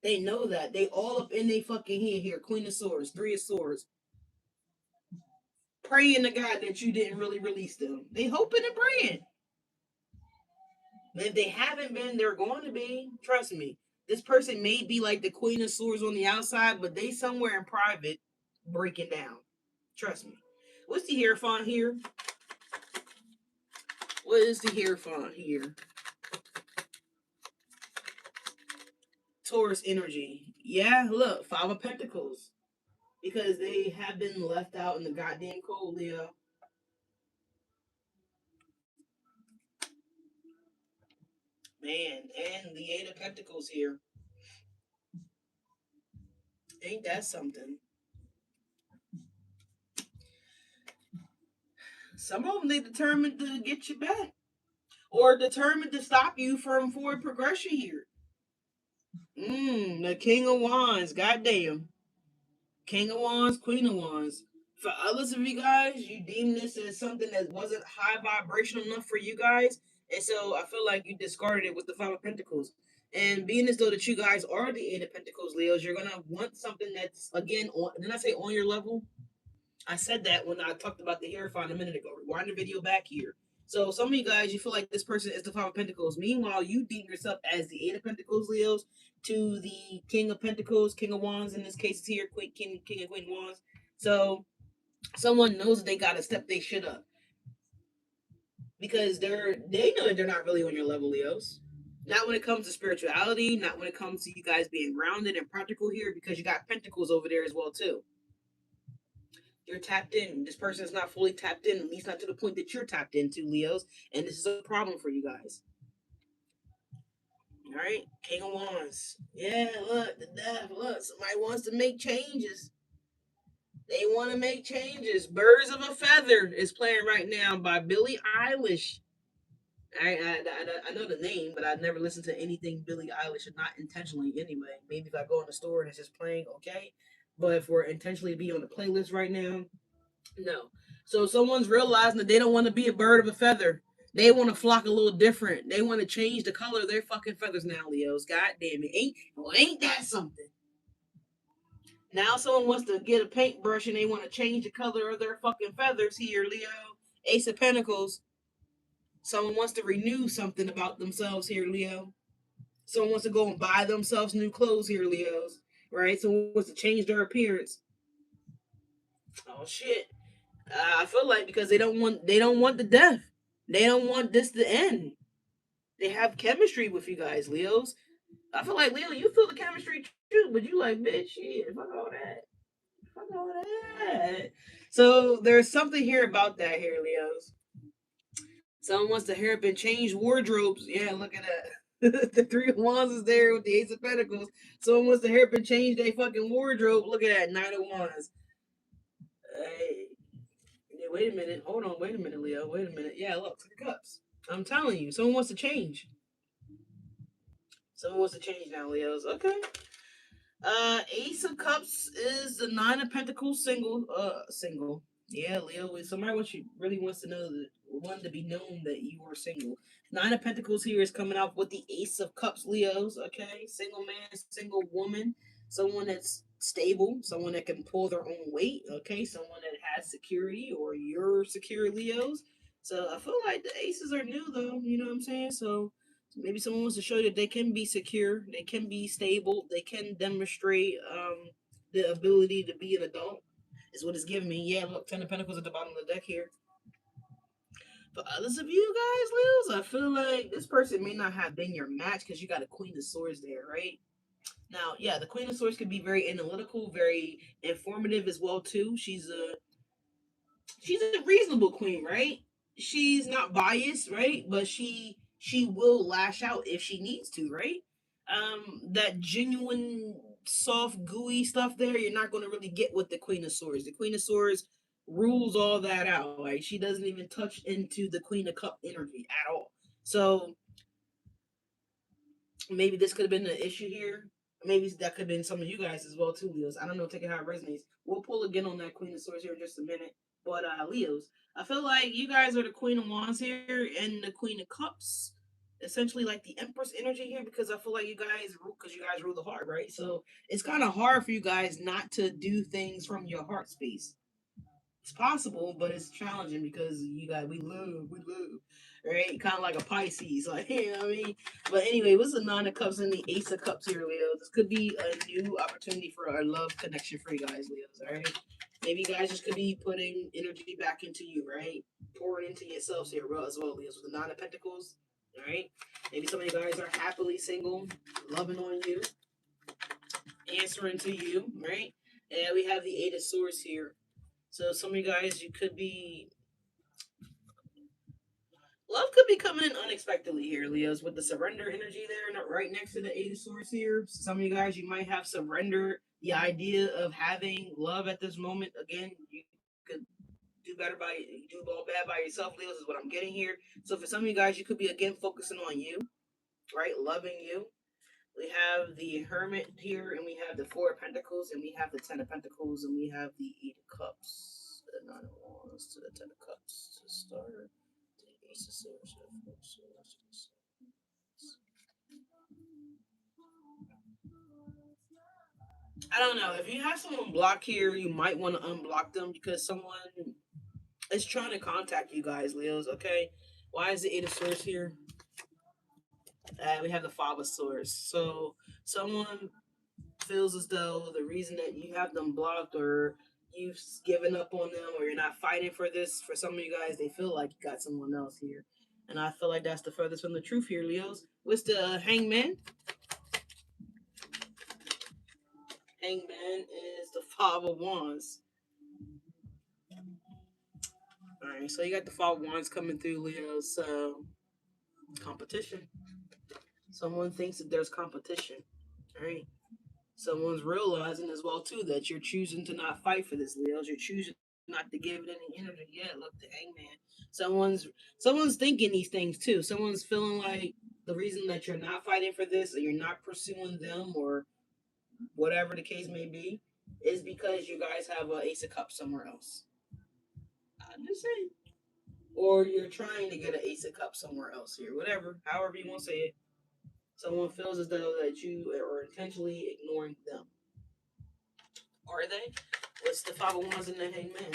They know that. They all up in their fucking head here. Queen of Swords, Three of Swords. Praying to God that you didn't really release them. They hoping and praying. And if they haven't been, they're going to be. Trust me. This person may be like the Queen of Swords on the outside, but they somewhere in private breaking down. Trust me. What's the Hierophant here? What is the Hierophant here? Taurus energy. Yeah, look, Five of Pentacles. Because they have been left out in the goddamn cold, Leo. Man, and the Eight of Pentacles here. Ain't that something? Some of them, they determined to get you back. Or determined to stop you from forward progression here. The King of Wands, goddamn. King of Wands, Queen of Wands. For others of you guys, you deem this as something that wasn't high vibrational enough for you guys. And so I feel like you discarded it with the Five of Pentacles. And being as though that you guys are the Eight of Pentacles, Leos, you're going to want something that's, again, didn't I say on your level? I said that when I talked about the Hierophant a minute ago. Rewind the video back here. So some of you guys, you feel like this person is the Five of Pentacles. Meanwhile, you deem yourself as the Eight of Pentacles, Leos, to the King of Pentacles, King of Wands in this case is here, King and Queen Wands. So someone knows that they gotta step their shit up. Because they know that they're not really on your level, Leos. Not when it comes to spirituality, not when it comes to you guys being grounded and practical here, because you got Pentacles over there as well, too. You're tapped in. This person is not fully tapped in, at least not to the point that you're tapped into, Leos. And this is a problem for you guys. All right, King of Wands. Yeah, look, the death. Look, somebody wants to make changes. They want to make changes. Birds of a Feather is playing right now by Billie Eilish. I know the name, but I never listened to anything Billie Eilish, not intentionally anyway. Maybe if I go in the store and it's just playing, okay. But if we're intentionally be on the playlist right now, no. So someone's realizing that they don't want to be a bird of a feather. They want to flock a little different. They want to change the color of their fucking feathers now, Leos. God damn it. Ain't that something? Now someone wants to get a paintbrush and they want to change the color of their fucking feathers here, Leo. Ace of Pentacles. Someone wants to renew something about themselves here, Leo. Someone wants to go and buy themselves new clothes here, Leos. Right? Someone wants to change their appearance. Oh shit. I feel like because they don't want the death. They don't want this to end. They have chemistry with you guys, Leos. I feel like Leo, you feel the chemistry too, but you like, bitch, shit, fuck all that. Fuck all that. So there's something here about that here, Leos. Someone wants to hurry up and change wardrobes. Yeah, look at that. The Three of Wands is there with the Ace of Pentacles. Someone wants to hurry up and change their fucking wardrobe. Look at that, Nine of Wands. Hey, yeah, wait a minute. Hold on. Wait a minute, Leo. Wait a minute. Yeah, look, Three of Cups. I'm telling you, someone wants to change. Someone wants to change now, Leos. Okay. Ace of Cups is the Nine of Pentacles single. Yeah, Leo. If somebody really wants to know that want to be known that you are single. Nine of Pentacles here is coming out with the Ace of Cups, Leos. Okay, single man, single woman, someone that's stable, someone that can pull their own weight. Okay, someone that has security or you're secure, Leos. So I feel like the aces are new though. You know what I'm saying? So Maybe someone wants to show you that they can be secure, they can be stable, they can demonstrate the ability to be an adult. Is what it's giving me. Yeah, look, Ten of Pentacles at the bottom of the deck here. For others of you guys, Leos, I feel like this person may not have been your match because you got a Queen of Swords there, right? Now, yeah, the Queen of Swords could be very analytical, very informative as well too. She's a reasonable queen, right? She's not biased, right? But she will lash out if she needs to, right? That genuine soft gooey stuff there, you're not going to really get with the Queen of Swords. The Queen of Swords rules all that out. Like she doesn't even touch into the Queen of Cup energy at all. So maybe this could have been an issue here. Maybe that could have been some of you guys as well too, Leos. I don't know, take it how it resonates. We'll pull again on that Queen of Swords here in just a minute. But Leos, I feel like you guys are the Queen of Wands here and the Queen of Cups. Essentially like the Empress energy here because I feel like you guys rule the heart, right? So it's kind of hard for you guys not to do things from your heart space. It's possible, but it's challenging because we love, right? Kind of like a Pisces, like you know what I mean. But anyway, what's the Nine of Cups and the Ace of Cups here, Leo? This could be a new opportunity for a love connection for you guys, Leos. All right, maybe you guys just could be putting energy back into you, right? Pouring into yourselves here, as well, Leos. With the Nine of Pentacles, all right. Maybe some of you guys are happily single, loving on you, answering to you, right? And we have the Eight of Swords here. So some of you guys, you could be love could be coming in unexpectedly here, Leos, with the surrender energy there, not right next to the Eight of Swords here. Some of you guys, you might have surrendered the idea of having love at this moment. Again, you could do all bad by yourself, Leos, is what I'm getting here. So for some of you guys, you could be again focusing on you, right? Loving you. We have the Hermit here, and we have the Four of Pentacles, and we have the Ten of Pentacles, and we have the Eight of Cups. The Nine of Wands to the Ten of Cups to start. The Ace of Swords. I don't know. If you have someone blocked here, you might want to unblock them because someone is trying to contact you guys, Leos, okay? Why is the Eight of Swords here? We have the Five of Swords. So someone feels as though the reason that you have them blocked or you've given up on them or you're not fighting for this, for some of you guys, they feel like you got someone else here. And I feel like that's the furthest from the truth here, Leos. What's the Hangman? Hangman is the Five of Wands. Alright, so you got the Five of Wands coming through, Leo. So, competition. Someone thinks that there's competition. Alright. Someone's realizing as well, too, that you're choosing to not fight for this, Leos. You're choosing not to give it any energy. Yeah, look, the Hangman. Someone's thinking these things, too. Someone's feeling like the reason that you're not fighting for this or you're not pursuing them or whatever the case may be is because you guys have an Ace of Cups somewhere else. I'm just saying. Or you're trying to get an Ace of Cups somewhere else here. Whatever, however you want to say it. Someone feels as though that you are intentionally ignoring them. Are they? What's the Five of Wands and the Hangman?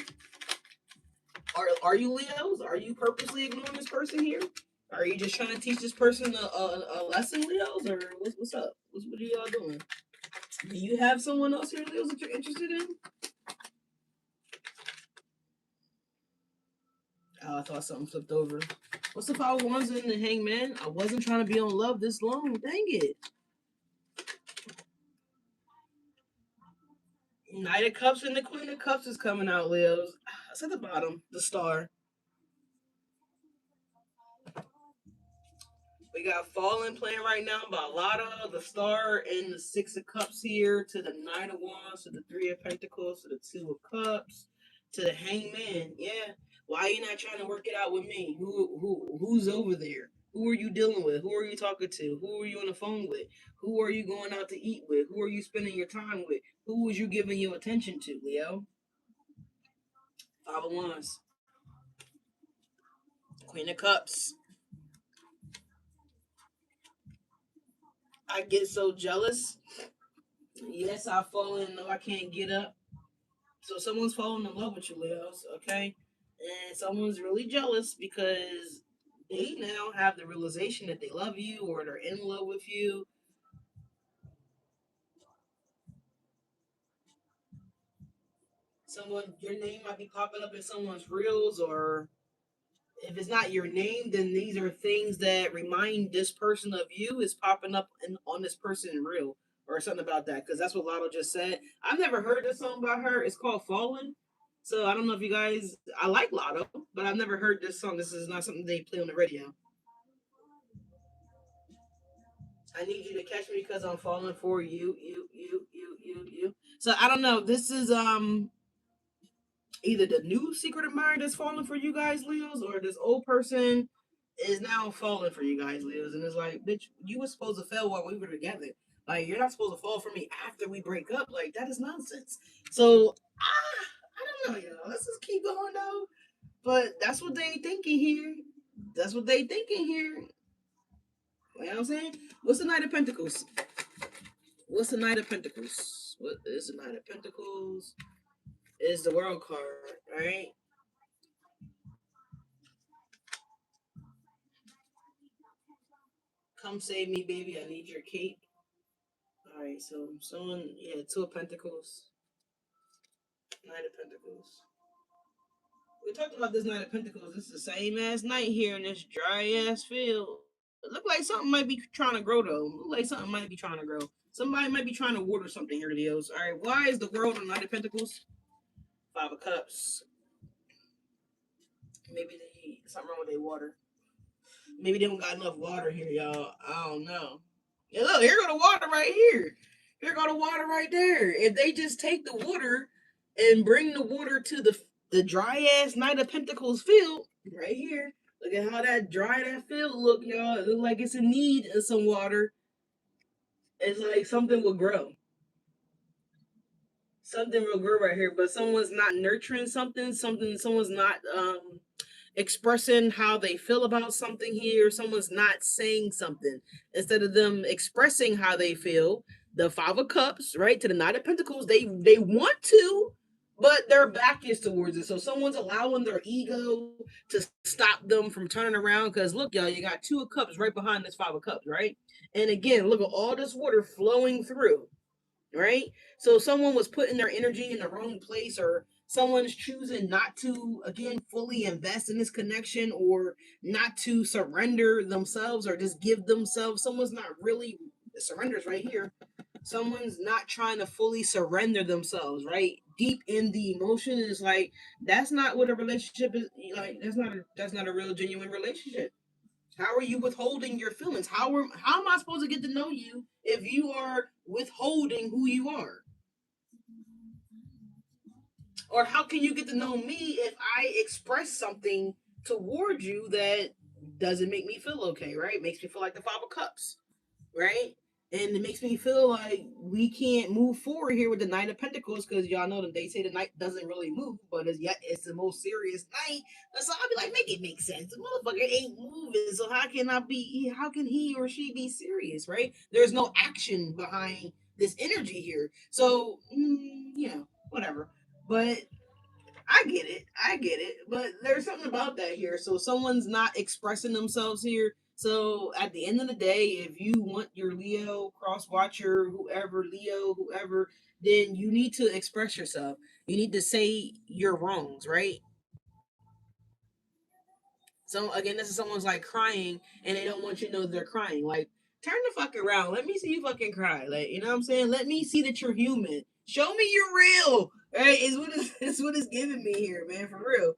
Are you Leos? Are you purposely ignoring this person here? Are you just trying to teach this person a lesson, Leos? Or what's up? What are y'all doing? Do you have someone else here, Leos, that you're interested in? Oh, I thought something flipped over. What's the Five of Wands and the Hangman? I wasn't trying to be on love this long. Dang it. Knight of Cups and the Queen of Cups is coming out, Leos. It's at the bottom, the star. We got Fallen playing right now by Lotta, the star, and the Six of Cups here to the Knight of Wands, to the Three of Pentacles, to the Two of Cups, to the Hangman. Yeah. Why are you not trying to work it out with me? Who's over there? Who are you dealing with? Who are you talking to? Who are you on the phone with? Who are you going out to eat with? Who are you spending your time with? Who was you giving your attention to, Leo? Five of Wands. Queen of Cups. I get so jealous. Yes, I've fallen. No, I can't get up. So someone's falling in love with you, Leos, okay? And someone's really jealous because they now have the realization that they love you or they're in love with you. Someone, your name might be popping up in someone's reels, or if it's not your name, then these are things that remind this person of you is popping up on this person reel or something about that. Because that's what Lotto just said. I've never heard this song by her. It's called Fallen. So I don't know if you guys, I like Lotto, but I've never heard this song. This is not something they play on the radio. I need you to catch me because I'm falling for you. So I don't know. This is either the new secret admirer that's falling for you guys, Leos, or this old person is now falling for you guys, Leos. And it's like, bitch, you were supposed to fail while we were together. Like, you're not supposed to fall for me after we break up. Like, that is nonsense. So, I don't know, y'all. Let's just keep going, though. But that's what they thinking here. That's what they thinking here. You know what I'm saying? What's the Knight of Pentacles? What's the Knight of Pentacles? What is the Knight of Pentacles? Is the World card, right? Come save me, baby. I need your cape. All right, so someone, yeah, Two of Pentacles, Knight of Pentacles. We talked about this Knight of Pentacles. This is the same ass night here in this dry ass field. It look like something might be trying to grow though. Look like something might be trying to grow. Somebody might be trying to water something here, Leos. All right, why is the world a Knight of Pentacles? Five of Cups. Maybe they something wrong with their water. Maybe they don't got enough water here, y'all. I don't know. Yeah, look, here go the water right here. Here go the water right there. If they just take the water and bring the water to the dry ass Knight of Pentacles field right here. Look at how that dry that field look, y'all. It look like it's in need of some water. It's like something will grow. Something will grow right here, but someone's not nurturing something. Someone's not expressing how they feel about something here. Someone's not saying something. Instead of them expressing how they feel, the Five of Cups, right, to the Knight of Pentacles, they want to, but their back is towards it. So someone's allowing their ego to stop them from turning around. Because look, y'all, you got Two of Cups right behind this Five of Cups, right? And again, look at all this water flowing through, right? So someone was putting their energy in the wrong place, or someone's choosing not to again fully invest in this connection, or not to surrender themselves or just give themselves. Someone's not really surrenders right here. Someone's not trying to fully surrender themselves, right? Deep in the emotion is like that's not what a relationship is like. That's not a real genuine relationship. How are you withholding your feelings? How am I supposed to get to know you if you are withholding who you are? Or how can you get to know me if I express something toward you that doesn't make me feel okay, right? Makes me feel like the Five of Cups, right? And it makes me feel like we can't move forward here with the Knight of Pentacles because y'all know that they say the night doesn't really move, but it's the most serious night. So I'll be like, make it make sense. The motherfucker ain't moving, so how can I be? How can he or she be serious, right? There's no action behind this energy here, so whatever. But I get it. I get it. But there's something about that here. So someone's not expressing themselves here. So at the end of the day, if you want your Leo cross watcher, whoever, Leo, whoever, then you need to express yourself. You need to say your wrongs, right? So again, this is someone's like crying and they don't want you to know they're crying. Like, turn the fuck around. Let me see you fucking cry. Like, you know what I'm saying? Let me see that you're human. Show me you're real. Right? Is what it's giving me here, man, for real.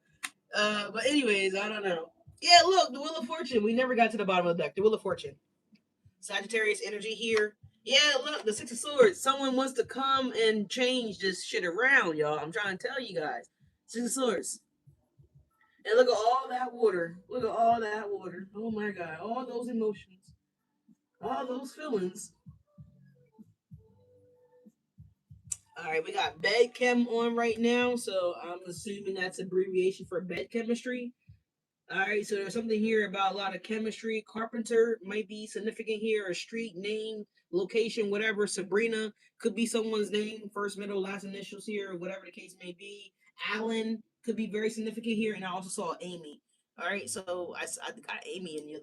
But anyways, I don't know. Yeah, look, the Wheel of Fortune. We never got to the bottom of the deck. The Wheel of Fortune. Sagittarius energy here. Yeah, look, the Six of Swords. Someone wants to come and change this shit around, y'all. I'm trying to tell you guys. Six of Swords. And look at all that water. Look at all that water. Oh my God. All those emotions. All those feelings. All right, we got bed chem on right now. So I'm assuming that's abbreviation for bed chemistry. All right, so there's something here about a lot of chemistry. Carpenter might be significant here. A street name, location, whatever. Sabrina could be someone's name, first, middle, last initials here, whatever the case may be. Alan could be very significant here, and I also saw Amy. All right, so I got Amy in the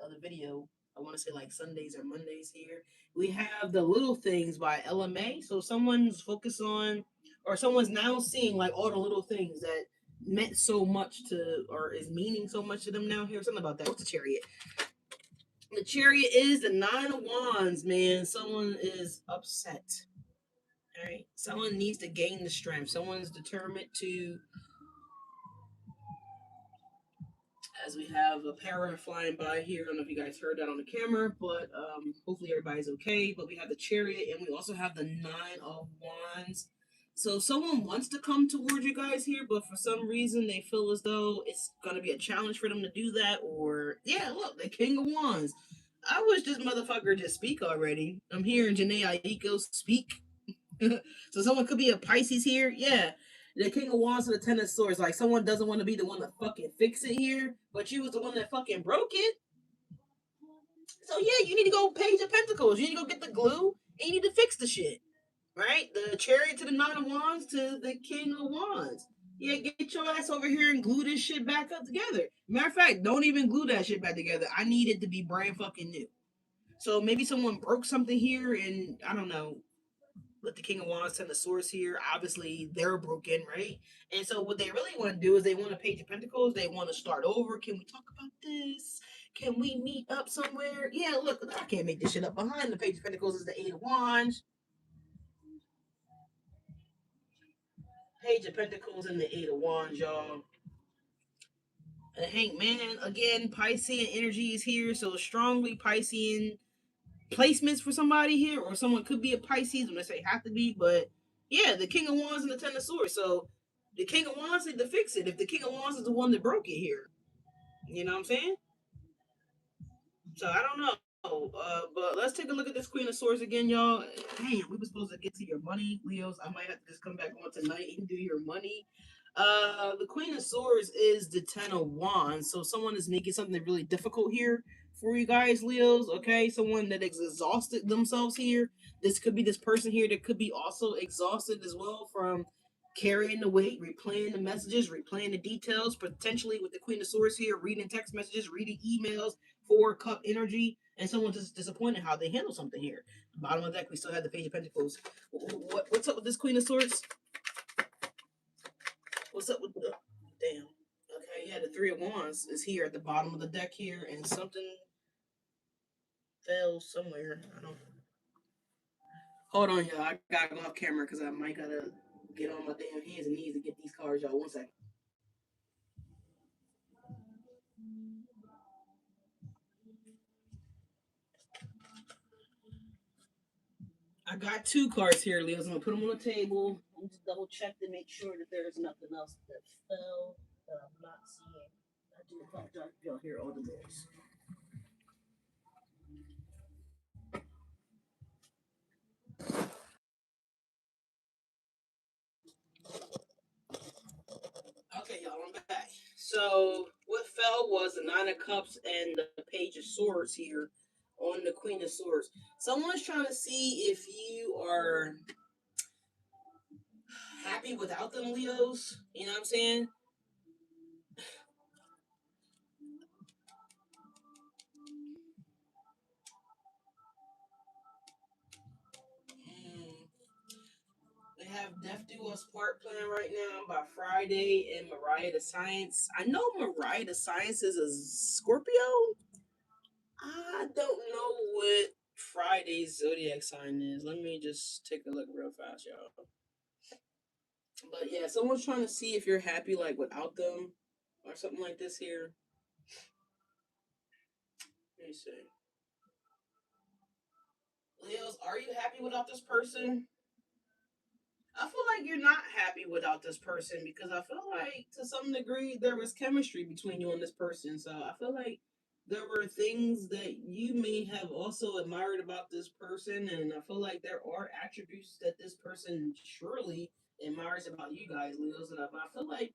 other video. I want to say like Sundays or Mondays here. We have the little things by LMA. So someone's focused on, or someone's now seeing like all the little things that meant so much to, or is meaning so much to them now. Here, something about that. What's the chariot? The chariot is the 9 of Wands, man. Someone is upset. All right, someone needs to gain the strength. Someone's determined to, as we have a parrot flying by here. I don't know if you guys heard that on the camera, but hopefully everybody's okay. But we have the chariot, and we also have the 9 of Wands. So someone wants to come towards you guys here, but for some reason they feel as though it's gonna be a challenge for them to do that. Or yeah, look, the King of Wands. I wish this motherfucker just speak already. I'm hearing Janae Aiko speak. So someone could be a Pisces here. Yeah. The King of Wands to the Ten of Swords. Like someone doesn't want to be the one to fucking fix it here, but you was the one that fucking broke it. So yeah, you need to go Page of Pentacles. You need to go get the glue and you need to fix the shit. Right? The Chariot to the 9 of Wands to the King of Wands. Yeah, get your ass over here and glue this shit back up together. Matter of fact, don't even glue that shit back together. I need it to be brand fucking new. So maybe someone broke something here and I don't know, with the King of Wands and the Swords here, obviously they're broken, right? And so what they really want to do is they want a Page of Pentacles. They want to start over. Can we talk about this? Can we meet up somewhere? Yeah, look, I can't make this shit up. Behind the Page of Pentacles is the Eight of Wands. Page of Pentacles and the Eight of Wands, y'all. The Hangman, again, Piscean energy is here. So strongly Piscean placements for somebody here, or someone could be a Pisces when they say have to be, but yeah, the King of Wands and the Ten of Swords. So the King of Wands need to fix it. If the King of Wands is the one that broke it here, you know what I'm saying? So I don't know. But let's take a look at this Queen of Swords again, y'all. Damn, we were supposed to get to your money, Leos. I might have to just come back on tonight and do your money. The Queen of Swords is the Ten of Wands. So someone is making something really difficult here for you guys, Leos. Okay, someone that has exhausted themselves here. This could be this person here that could be also exhausted as well from carrying the weight, replaying the messages, replaying the details, potentially with the Queen of Swords here, reading text messages, reading emails, 4 cup energy, and someone's just disappointed how they handle something here. Bottom of the deck, we still have the Page of Pentacles. What's up with this Queen of Swords? What's up with the damn? Okay, yeah, the Three of Wands is here at the bottom of the deck here, and something fell somewhere. I don't. Hold on, y'all. I gotta go off camera because I might gotta get on my damn hands and knees to get these cards, y'all. 1 second. I got 2 cards here, Leos. I'm gonna put them on the table. Let me just double check to make sure that there's nothing else that fell that I'm not seeing. I do apologize if y'all hear all the noise. Okay, y'all, I'm back. So what fell was the 9 of Cups and the Page of Swords here on the Queen of Swords. Someone's trying to see if you are happy without them, Leos. You know what I'm saying? Mm. They have Death Do Us Part playing right now by Friday and Mariah the Science. I know Mariah the Science is a Scorpio. I don't know what Friday's zodiac sign is. Let me just take a look real fast, y'all. But yeah, someone's trying to see if you're happy like without them or something like this here. Let me see. Leos, are you happy without this person? I feel like you're not happy without this person because I feel like to some degree there was chemistry between you and this person. So I feel like there were things that you may have also admired about this person, and I feel like there are attributes that this person surely admires about you guys, Leos. And I feel like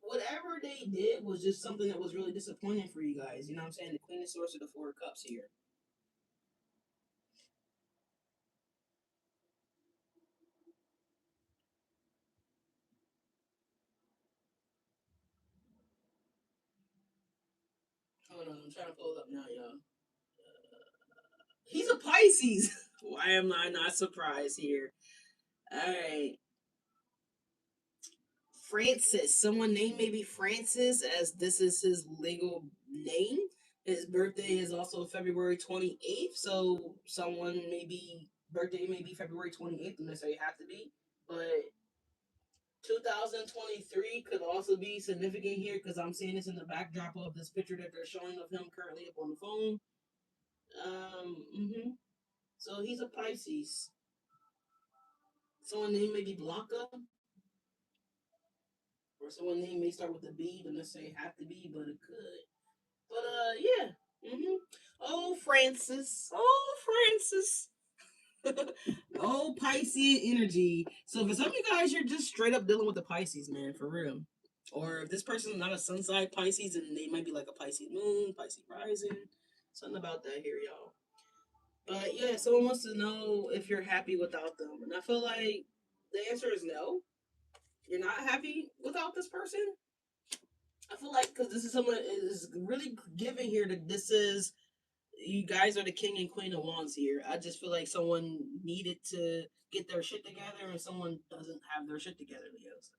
whatever they did was just something that was really disappointing for you guys. You know what I'm saying? The Queen of Swords of the 4 Cups here. Hold on, I'm trying to pull it up now, y'all. He's a Pisces. Why am I not surprised here? All right. Francis. Someone named maybe Francis, as this is his legal name. His birthday is also February 28th. So someone maybe birthday may be February 28th, don't necessarily have to be. But 2023 could also be significant here because I'm seeing this in the backdrop of this picture that they're showing of him currently up on the phone. So he's a Pisces. Someone named maybe Blanca, or someone named may start with a B. Don't necessarily have to be, but it could. But yeah. Oh, Francis. Oh, Francis. Oh, Pisces energy. So for some of you guys, you're just straight up dealing with the Pisces, man, for real. Or if this person is not a sun side Pisces, and they might be like a Pisces moon, Pisces rising. Something about that here, y'all. But yeah, someone wants to know if you're happy without them. And I feel like the answer is no. You're not happy without this person. I feel like because this is someone is really giving here that this is you guys are the king and queen of wands here. I just feel like someone needed to get their shit together and someone doesn't have their shit together, Leo. So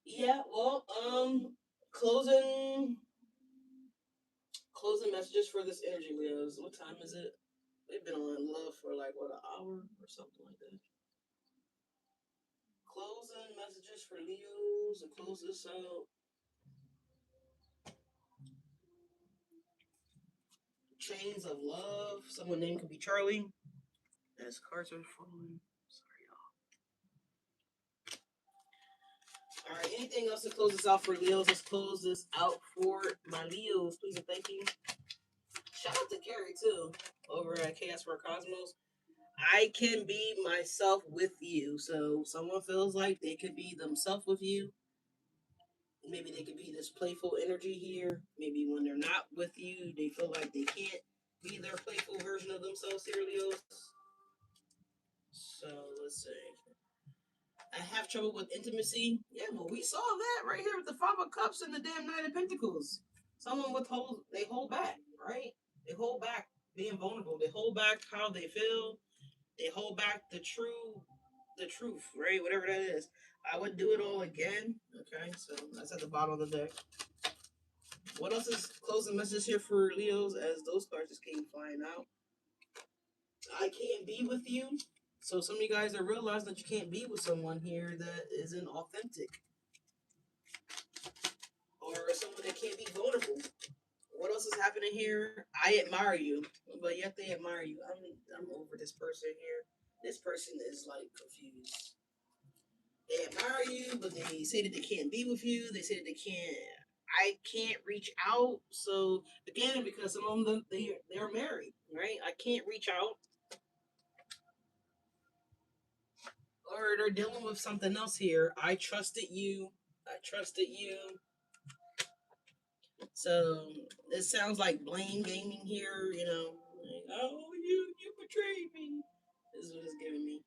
yeah, well, closing messages for this energy, Leos. What time is it? They've been on love for like what, an hour or something like that. Closing messages for Leos and close this out. Chains of love. Someone name could be Charlie. As cards are falling. Sorry, y'all. All right. Anything else to close this out for Leos? Let's close this out for my Leos. Please and thank you. Shout out to Gary too over at Chaos for Cosmos. I can be myself with you. So someone feels like they could be themselves with you. Maybe they could be this playful energy here. Maybe when they're not with you, they feel like they can't be their playful version of themselves here, Leos. So let's see. I have trouble with intimacy. Yeah, well, we saw that right here with the Five of Cups and the damn Knight of Pentacles. Someone withholds, they hold back, right? They hold back being vulnerable. They hold back how they feel. They hold back the truth, right? Whatever that is. I would do it all again. Okay, so that's at the bottom of the deck. What else is closing message here for Leos as those cards just came flying out? I can't be with you. So some of you guys are realizing that you can't be with someone here that isn't authentic. Or someone that can't be vulnerable. What else is happening here? I admire you, but yet they admire you. I'm over this person here. This person is like confused. They admire you, but they say that they can't be with you. They say that they can't. I can't reach out. So again, because some of them they're married, right? I can't reach out, or they're dealing with something else here. I trusted you. I trusted you. So it sounds like blame gaming here. Like, oh, you betrayed me. This is what it's giving me.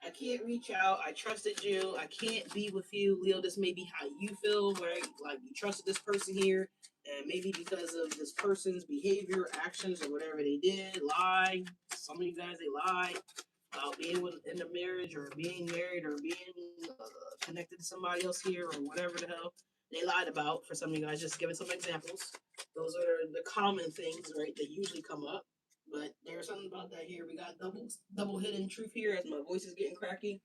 I can't reach out. I trusted you. I can't be with you, Leo. This may be how you feel, right? Like you trusted this person here, and maybe because of this person's behavior, actions, or whatever they did, lie. Some of you guys they lie about being in the marriage or being married or being connected to somebody else here or whatever the hell they lied about. For some of you guys, just giving some examples. Those are the common things, right? That usually come up. But there's something about that here. We got double hidden truth here as my voice is getting cracky.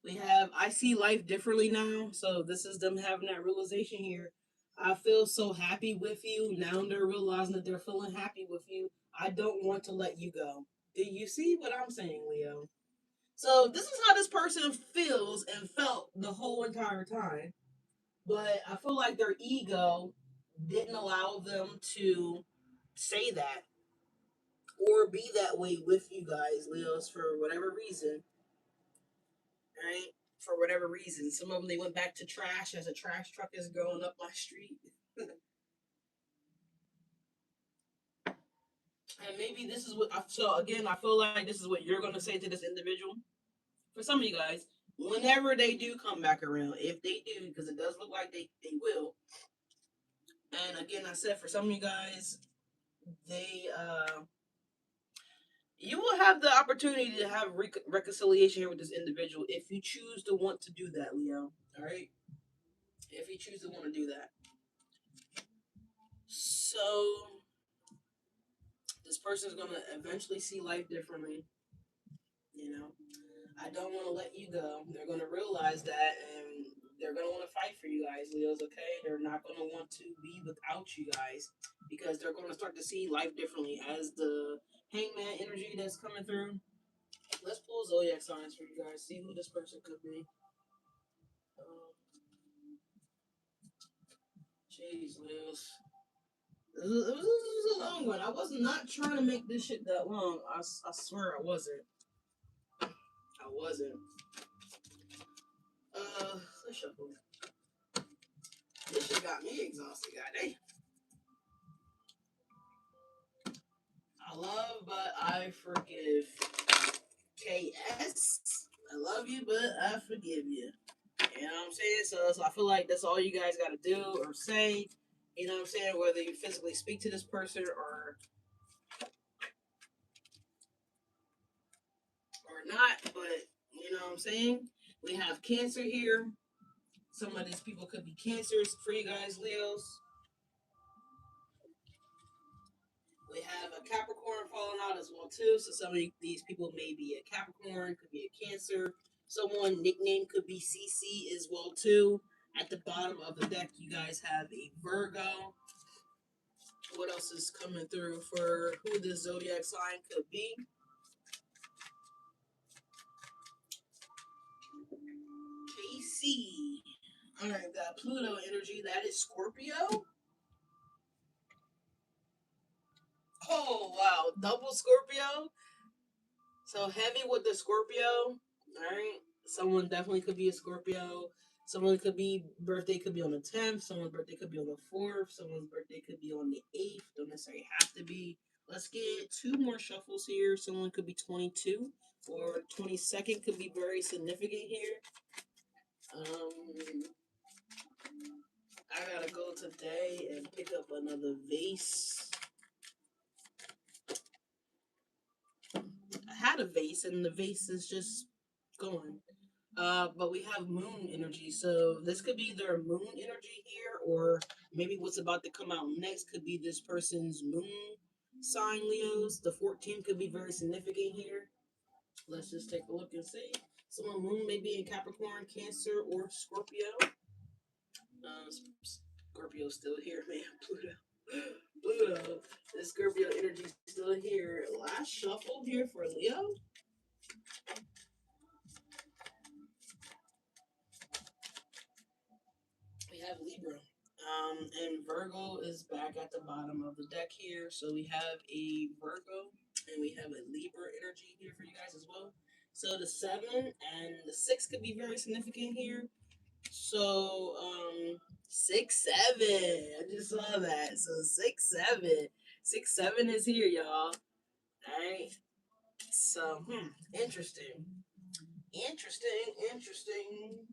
We have I see life differently now. So this is them having that realization here. I feel so happy with you. Now they're realizing that they're feeling happy with you. I don't want to let you go. Do you see what I'm saying, Leo? So this is how this person feels and felt the whole entire time. But I feel like their ego didn't allow them to say that or be that way with you guys, Leos, for whatever reason, right? For whatever reason. Some of them, they went back to trash as a trash truck is going up my street. And maybe this is what, so again, I feel like this is what you're going to say to this individual. For some of you guys, whenever they do come back around, if they do, because it does look like they will, And again, I said for some of you guys, they you will have the opportunity to have reconciliation here with this individual if you choose to want to do that, Leo. All right, if you choose to want to do that. So this person's gonna eventually see life differently. You know, I don't want to let you go. They're gonna realize that, and they're gonna want to fight for you guys, Leos. Okay, they're not gonna want to be without you guys because they're gonna start to see life differently as the Hangman energy that's coming through. Let's pull zodiac signs for you guys. See who this person could be. Um, Jeez, Leos. This was a long one. I was not trying to make this shit that long. I swear I wasn't. I wasn't. Let's shuffle. This shit got me exhausted, goddamn. I love, but I forgive. KS. I love you, but I forgive you. You know what I'm saying? So I feel like that's all you guys got to do or say. You know what I'm saying? Whether you physically speak to this person or not, but you know what I'm saying? We have Cancer here. Some of these people could be Cancers for you guys, Leos. We have a Capricorn falling out as well too. So some of these people may be a Capricorn, could be a Cancer. Someone nickname could be CC as well too. At the bottom of the deck, you guys have a Virgo. What else is coming through for who the zodiac sign could be? KC. All right, got Pluto energy. That is Scorpio. Oh wow, double Scorpio. So heavy with the Scorpio. All right, someone definitely could be a Scorpio. Someone could be birthday could be on the 10th. Someone's birthday could be on the 4th. Someone's birthday could be on the 8th. Don't necessarily have to be. Let's get two more shuffles here. Someone could be 22 or 22nd could be very significant here. I gotta go today and pick up another vase. I had a vase and the vase is just gone. But we have moon energy, so this could be their moon energy here, or maybe what's about to come out next could be this person's moon sign, Leos. The 14th could be very significant here. Let's just take a look and see. Someone moon may be in Capricorn, Cancer, or Scorpio. Scorpio's still here, man. Pluto. Pluto. The Scorpio energy still here. Last shuffle here for Leo. We have Libra. And Virgo is back at the bottom of the deck here. So we have a Virgo and we have a Libra energy here for you guys as well. So the 7 and the 6 could be very significant here. So 6-7. I just saw that. So 6-7. 6-7 is here, y'all. Alright. So interesting. Interesting.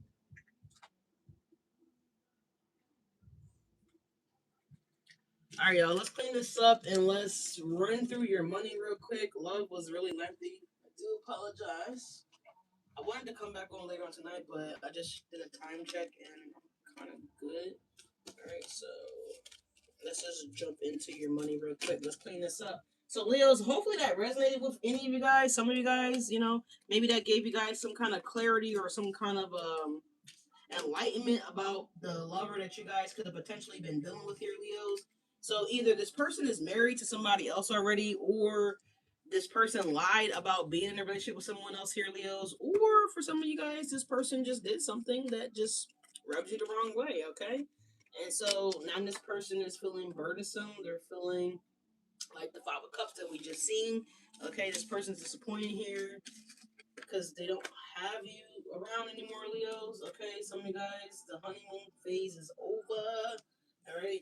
All right, y'all. Let's clean this up and let's run through your money real quick. Love was really lengthy. I do apologize. I wanted to come back on later on tonight, but I just did a time check and I'm kind of good. All right, so let's just jump into your money real quick. Let's clean this up. So, Leos, hopefully that resonated with any of you guys. Some of you guys, maybe that gave you guys some kind of clarity or some kind of enlightenment about the lover that you guys could have potentially been dealing with here, Leos. So either this person is married to somebody else already, or this person lied about being in a relationship with someone else here, Leos. Or for some of you guys, this person just did something that just rubs you the wrong way, okay? And so now this person is feeling burdensome. They're feeling like the Five of Cups that we just seen. Okay, this person's disappointed here because they don't have you around anymore, Leos. Okay, some of you guys, the honeymoon phase is over. All right,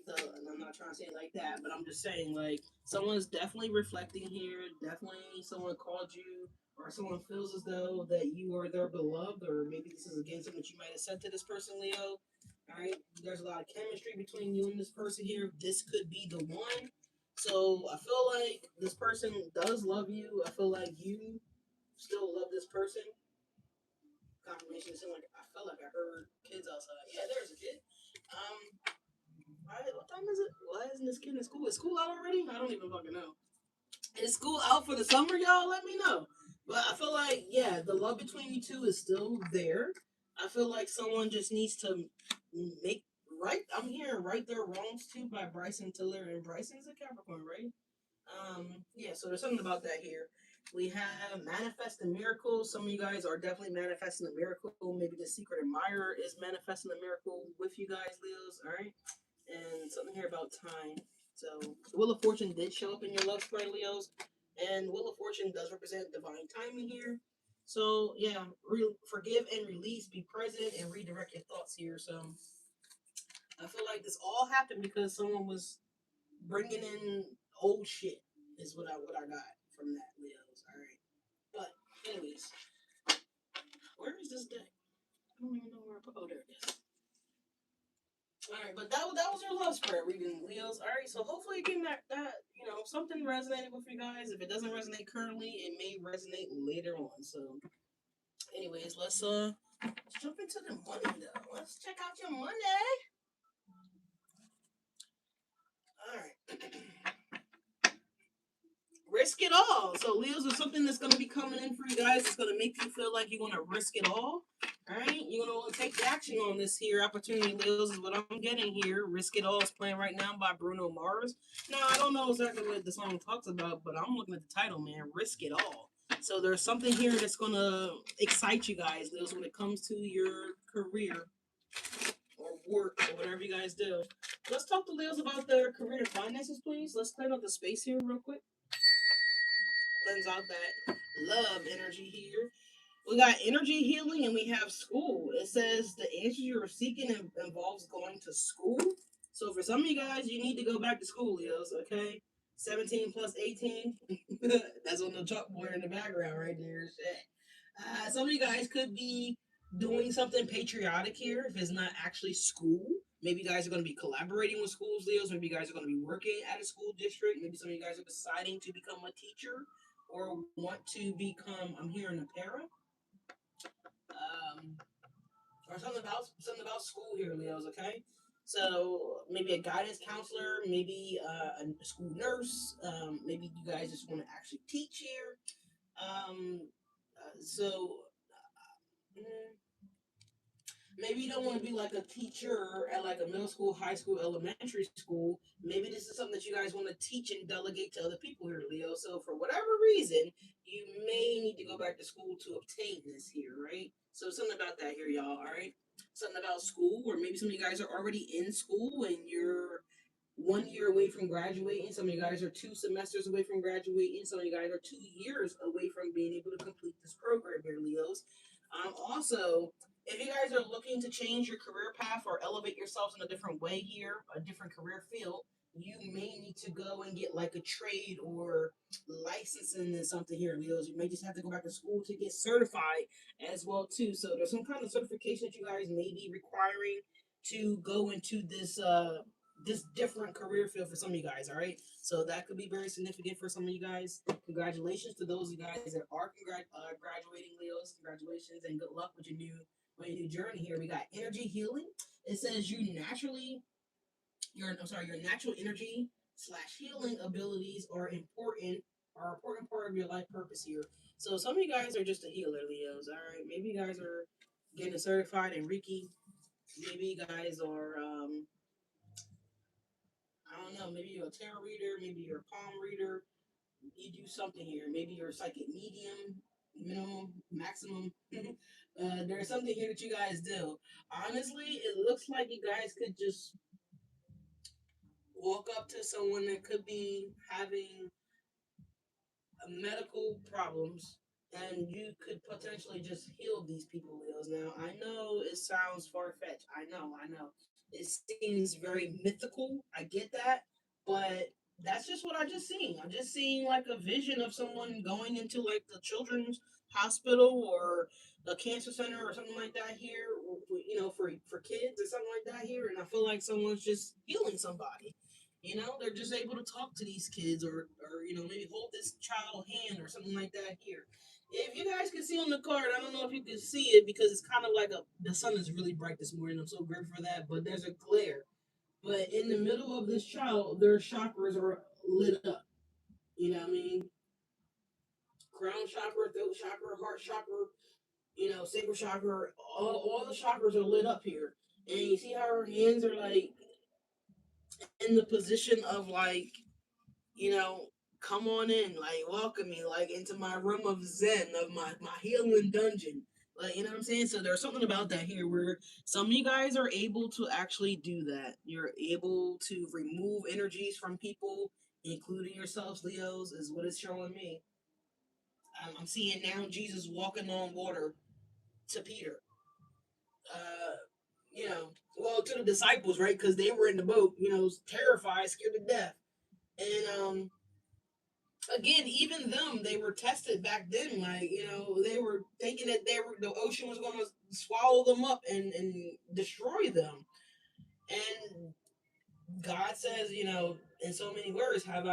I'm not trying to say it like that, but I'm just saying, like, someone's definitely reflecting here. Definitely, someone called you, or someone feels as though that you are their beloved, or maybe this is again something that you might have said to this person, Leo. All right, there's a lot of chemistry between you and this person here. This could be the one. So I feel like this person does love you. I feel like you still love this person. Confirmation seemed like I felt like I heard kids outside. Yeah, there's a kid. What time is it? Why isn't this kid in school? Is school out already? I don't even fucking know. Is school out for the summer, y'all? Let me know. But I feel like, yeah, the love between you two is still there. I feel like someone just needs to make right. I'm hearing right their wrongs too by Bryson Tiller, and Bryson's a Capricorn, right? Yeah, so there's something about that here. We have manifest a miracle. Some of you guys are definitely manifesting a miracle. Maybe the secret admirer is manifesting a miracle with you guys, Leos. All right, and something here about time. So the Wheel of Fortune did show up in your love spread, Leos, and Wheel of Fortune does represent divine timing here. So yeah, forgive and release, be present, and redirect your thoughts here. So I feel like this all happened because someone was bringing in old shit. Is what I got from that, Leos. All right, but anyways, where is this deck? I don't even know where I put. Oh, there it is. All right, but that was your love spread reading, Leos. All right, so hopefully again that something resonated with you guys. If it doesn't resonate currently, it may resonate later on. So, anyways, let's jump into the money though. Let's check out your money. All right. Risk it all. So Leos is something that's going to be coming in for you guys. It's going to make you feel like you're going to risk it all. All right, you're going to take action on this here opportunity. Leos is what I'm getting here. Risk It All is playing right now by Bruno Mars. Now I don't know exactly what the song talks about, but I'm looking at the title, man. Risk It All. So there's something here that's going to excite you guys, Leos, when it comes to your career or work or whatever you guys do. Let's talk to Leos about their career and finances, please. Let's clear out the space here real quick. Cleanse out that love energy here. We got energy healing and we have school. It says the answer you're seeking involves going to school. So for some of you guys, you need to go back to school, Leos, okay? 17 plus 18. That's on the chalkboard in the background right there. Shit. Some of you guys could be doing something patriotic here if it's not actually school. Maybe you guys are going to be collaborating with schools, Leos. Maybe you guys are going to be working at a school district. Maybe some of you guys are deciding to become a teacher or want to become, I'm hearing a para. Um, or something about school here, Leos. Okay, so maybe a guidance counselor, maybe a school nurse. Maybe you guys just want to actually teach here. Um, so mm, maybe you don't want to be like a teacher at like a middle school, high school, elementary school. Maybe this is something that you guys want to teach and delegate to other people here, Leo. So for whatever reason, you may need to go back to school to obtain this here, right? So something about that here, y'all. All right, something about school, or maybe some of you guys are already in school and you're 1 year away from graduating. Some of you guys are 2 semesters away from graduating. Some of you guys are 2 years away from being able to complete this program here, Leos. Also, if you guys are looking to change your career path or elevate yourselves in a different way here, a different career field, you may need to go and get like a trade or licensing in something here, Leos. You may just have to go back to school to get certified as well too. So there's some kind of certification that you guys may be requiring to go into this different career field for some of you guys. All right, so that could be very significant for some of you guys. Congratulations to those of you guys that are graduating, Leos. Congratulations and good luck with your new journey here. We got energy healing. It says your natural energy slash healing abilities are important part of your life purpose here. So some of you guys are just a healer, Leos. All right, maybe you guys are getting certified in Reiki. Maybe you guys are I don't know. Maybe you're a tarot reader. Maybe you're a palm reader. You do something here. Maybe you're a psychic medium, minimum, maximum. There's something here that you guys do. Honestly, it looks like you guys could just walk up to someone that could be having medical problems and you could potentially just heal these people, Leos. Now, I know it sounds far fetched. I know. It seems very mythical. I get that. But That's just what I just seen. I just seen like a vision of someone going into like the children's hospital or the cancer center or something like that here, for kids or something like that here, and I feel like someone's just healing somebody. They're just able to talk to these kids or maybe hold this child hand or something like that here. If you guys can see on the card, I don't know if you can see it because it's kind of like the sun is really bright this morning. I'm so grateful for that, but there's a glare. But in the middle of this child, their chakras are lit up. You know what I mean? Crown chakra, throat chakra, heart chakra, sacral chakra. All the chakras are lit up here. And you see how her hands are like in the position of like, you know, come on in, like welcome me, like into my room of Zen, of my healing dungeon. Like, you know what I'm saying? So there's something about that here where some of you guys are able to actually do that. You're able to remove energies from people, including yourselves, Leos, is what it's showing me. I'm seeing now Jesus walking on water to Peter. Uh, well, to the disciples, right? Because they were in the boat, terrified, scared to death. And again, even them, they were tested back then. Like, they were thinking that the ocean was going to swallow them up and destroy them. And God says, in so many words, have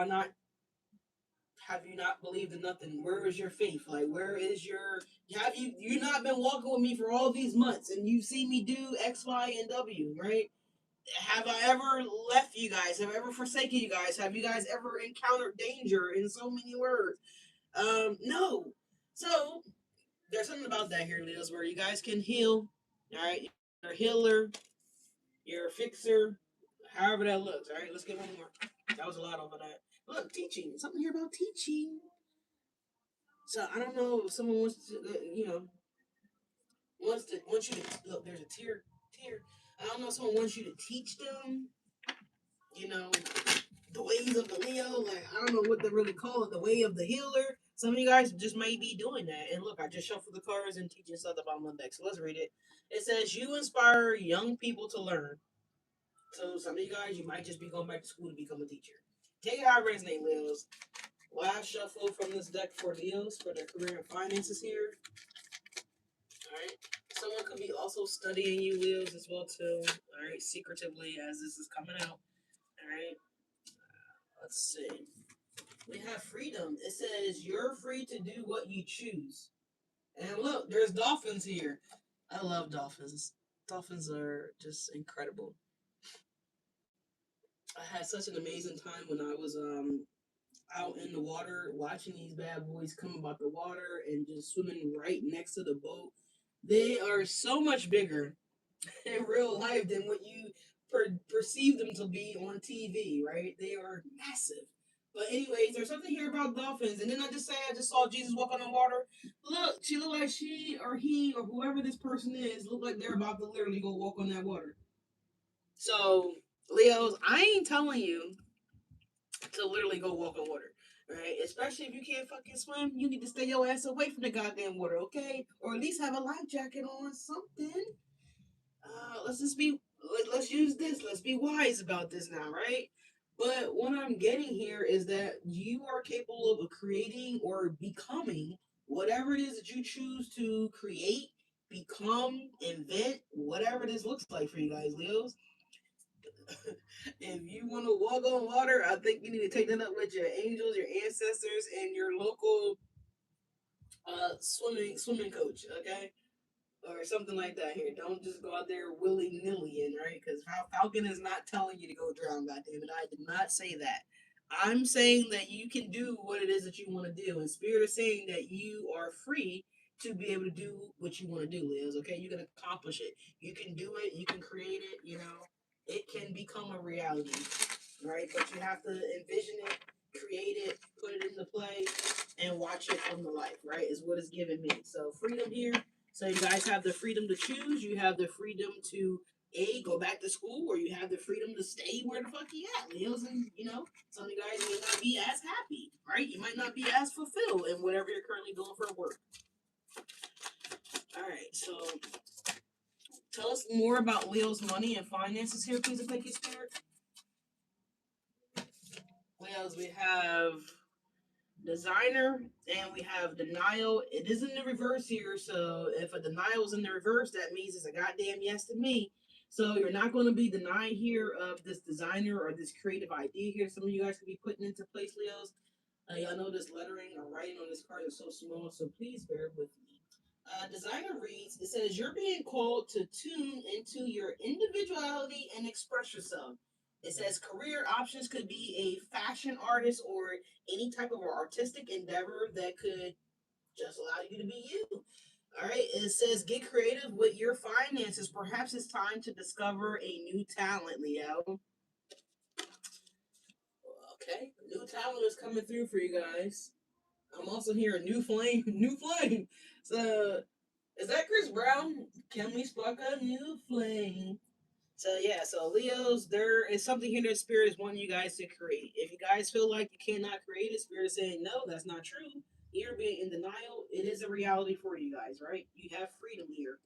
you not believed in nothing? Where is your faith? Like, where is your have you not been walking with me for all these months and you've seen me do X, Y, and W, right? Have I ever left you guys? Have I ever forsaken you guys? Have you guys ever encountered danger in so many words? No. So there's something about that here, Leos, where you guys can heal. All right, you're a healer, you're a fixer, however that looks. All right, let's get one more. That was a lot over that. Look, teaching. Something here about teaching. So I don't know if someone wants to, wants you to look. There's a tier. I don't know if someone wants you to teach them. You know, the ways of the Leo. Like, I don't know what they really call it. The way of the healer. Some of you guys just may be doing that. And look, I just shuffled the cards and teaching stuff about my deck. So let's read it. It says you inspire young people to learn. So some of you guys, you might just be going back to school to become a teacher. Take it however his name, Leos. Last shuffle from this deck for Leos for their career and finances here. All right. Someone could be also studying you, Leos, as well too. All right, secretively as this is coming out. All right. Let's see. We have freedom. It says you're free to do what you choose. And look, there's dolphins here. I love dolphins. Dolphins are just incredible. I had such an amazing time when I was out in the water watching these bad boys come about the water and just swimming right next to the boat. They are so much bigger in real life than what you perceive them to be on TV, right? They are massive. But anyways, there's something here about dolphins, and then I just saw Jesus walking on water. Look, she looked like she or he or whoever this person is look like they're about to literally go walk on that water. So Leos, I ain't telling you to literally go walk on water. Right? Especially if you can't fucking swim, you need to stay your ass away from the goddamn water, okay? Or at least have a life jacket on, something. Let's just be let's use this. Let's be wise about this now, right? But what I'm getting here is that you are capable of creating or becoming whatever it is that you choose to create, become, invent, whatever this looks like for you guys, Leos. If you want to walk on water, I think you need to take that up with your angels, your ancestors, and your local swimming coach, okay? Or something like that here. Don't just go out there willy nilly in, right? Because Falcon is not telling you to go drown, goddammit. I did not say that. I'm saying that you can do what it is that you want to do. And Spirit is saying that you are free to be able to do what you want to do, Liz. Okay? You can accomplish it. You can do it. You can create it. It can become a reality, right? But you have to envision it, create it, put it into play, and watch it come to life, right? Is what it's giving me. So freedom here. So you guys have the freedom to choose. You have the freedom to go back to school, or you have the freedom to stay where the fuck you at, Leos. And some of you guys may not be as happy, right? You might not be as fulfilled in whatever you're currently doing for work. All right, so tell us more about Leo's money and finances here, please, and thank you, Spirit. Leos, have designer, and we have denial. It is in the reverse here, so if a denial is in the reverse, that means it's a goddamn yes to me. So you're not going to be denied here of this designer or this creative idea here. Some of you guys could be putting into place, Leos. Y'all know this lettering or writing on this card is so small, so please bear with me. Designer reads, it says, you're being called to tune into your individuality and express yourself. It says career options could be a fashion artist or any type of artistic endeavor that could just allow you to be you. All right. It says get creative with your finances. Perhaps it's time to discover a new talent, Leo. Okay. New talent is coming through for you guys. I'm also hearing new flame, new flame. So is that Chris Brown? Can we spark a new flame? So yeah, so Leos, there is something here that Spirit is wanting you guys to create. If you guys feel like you cannot create it, Spirit is saying no, that's not true. You're being in denial. It is a reality for you guys, right? You have freedom here.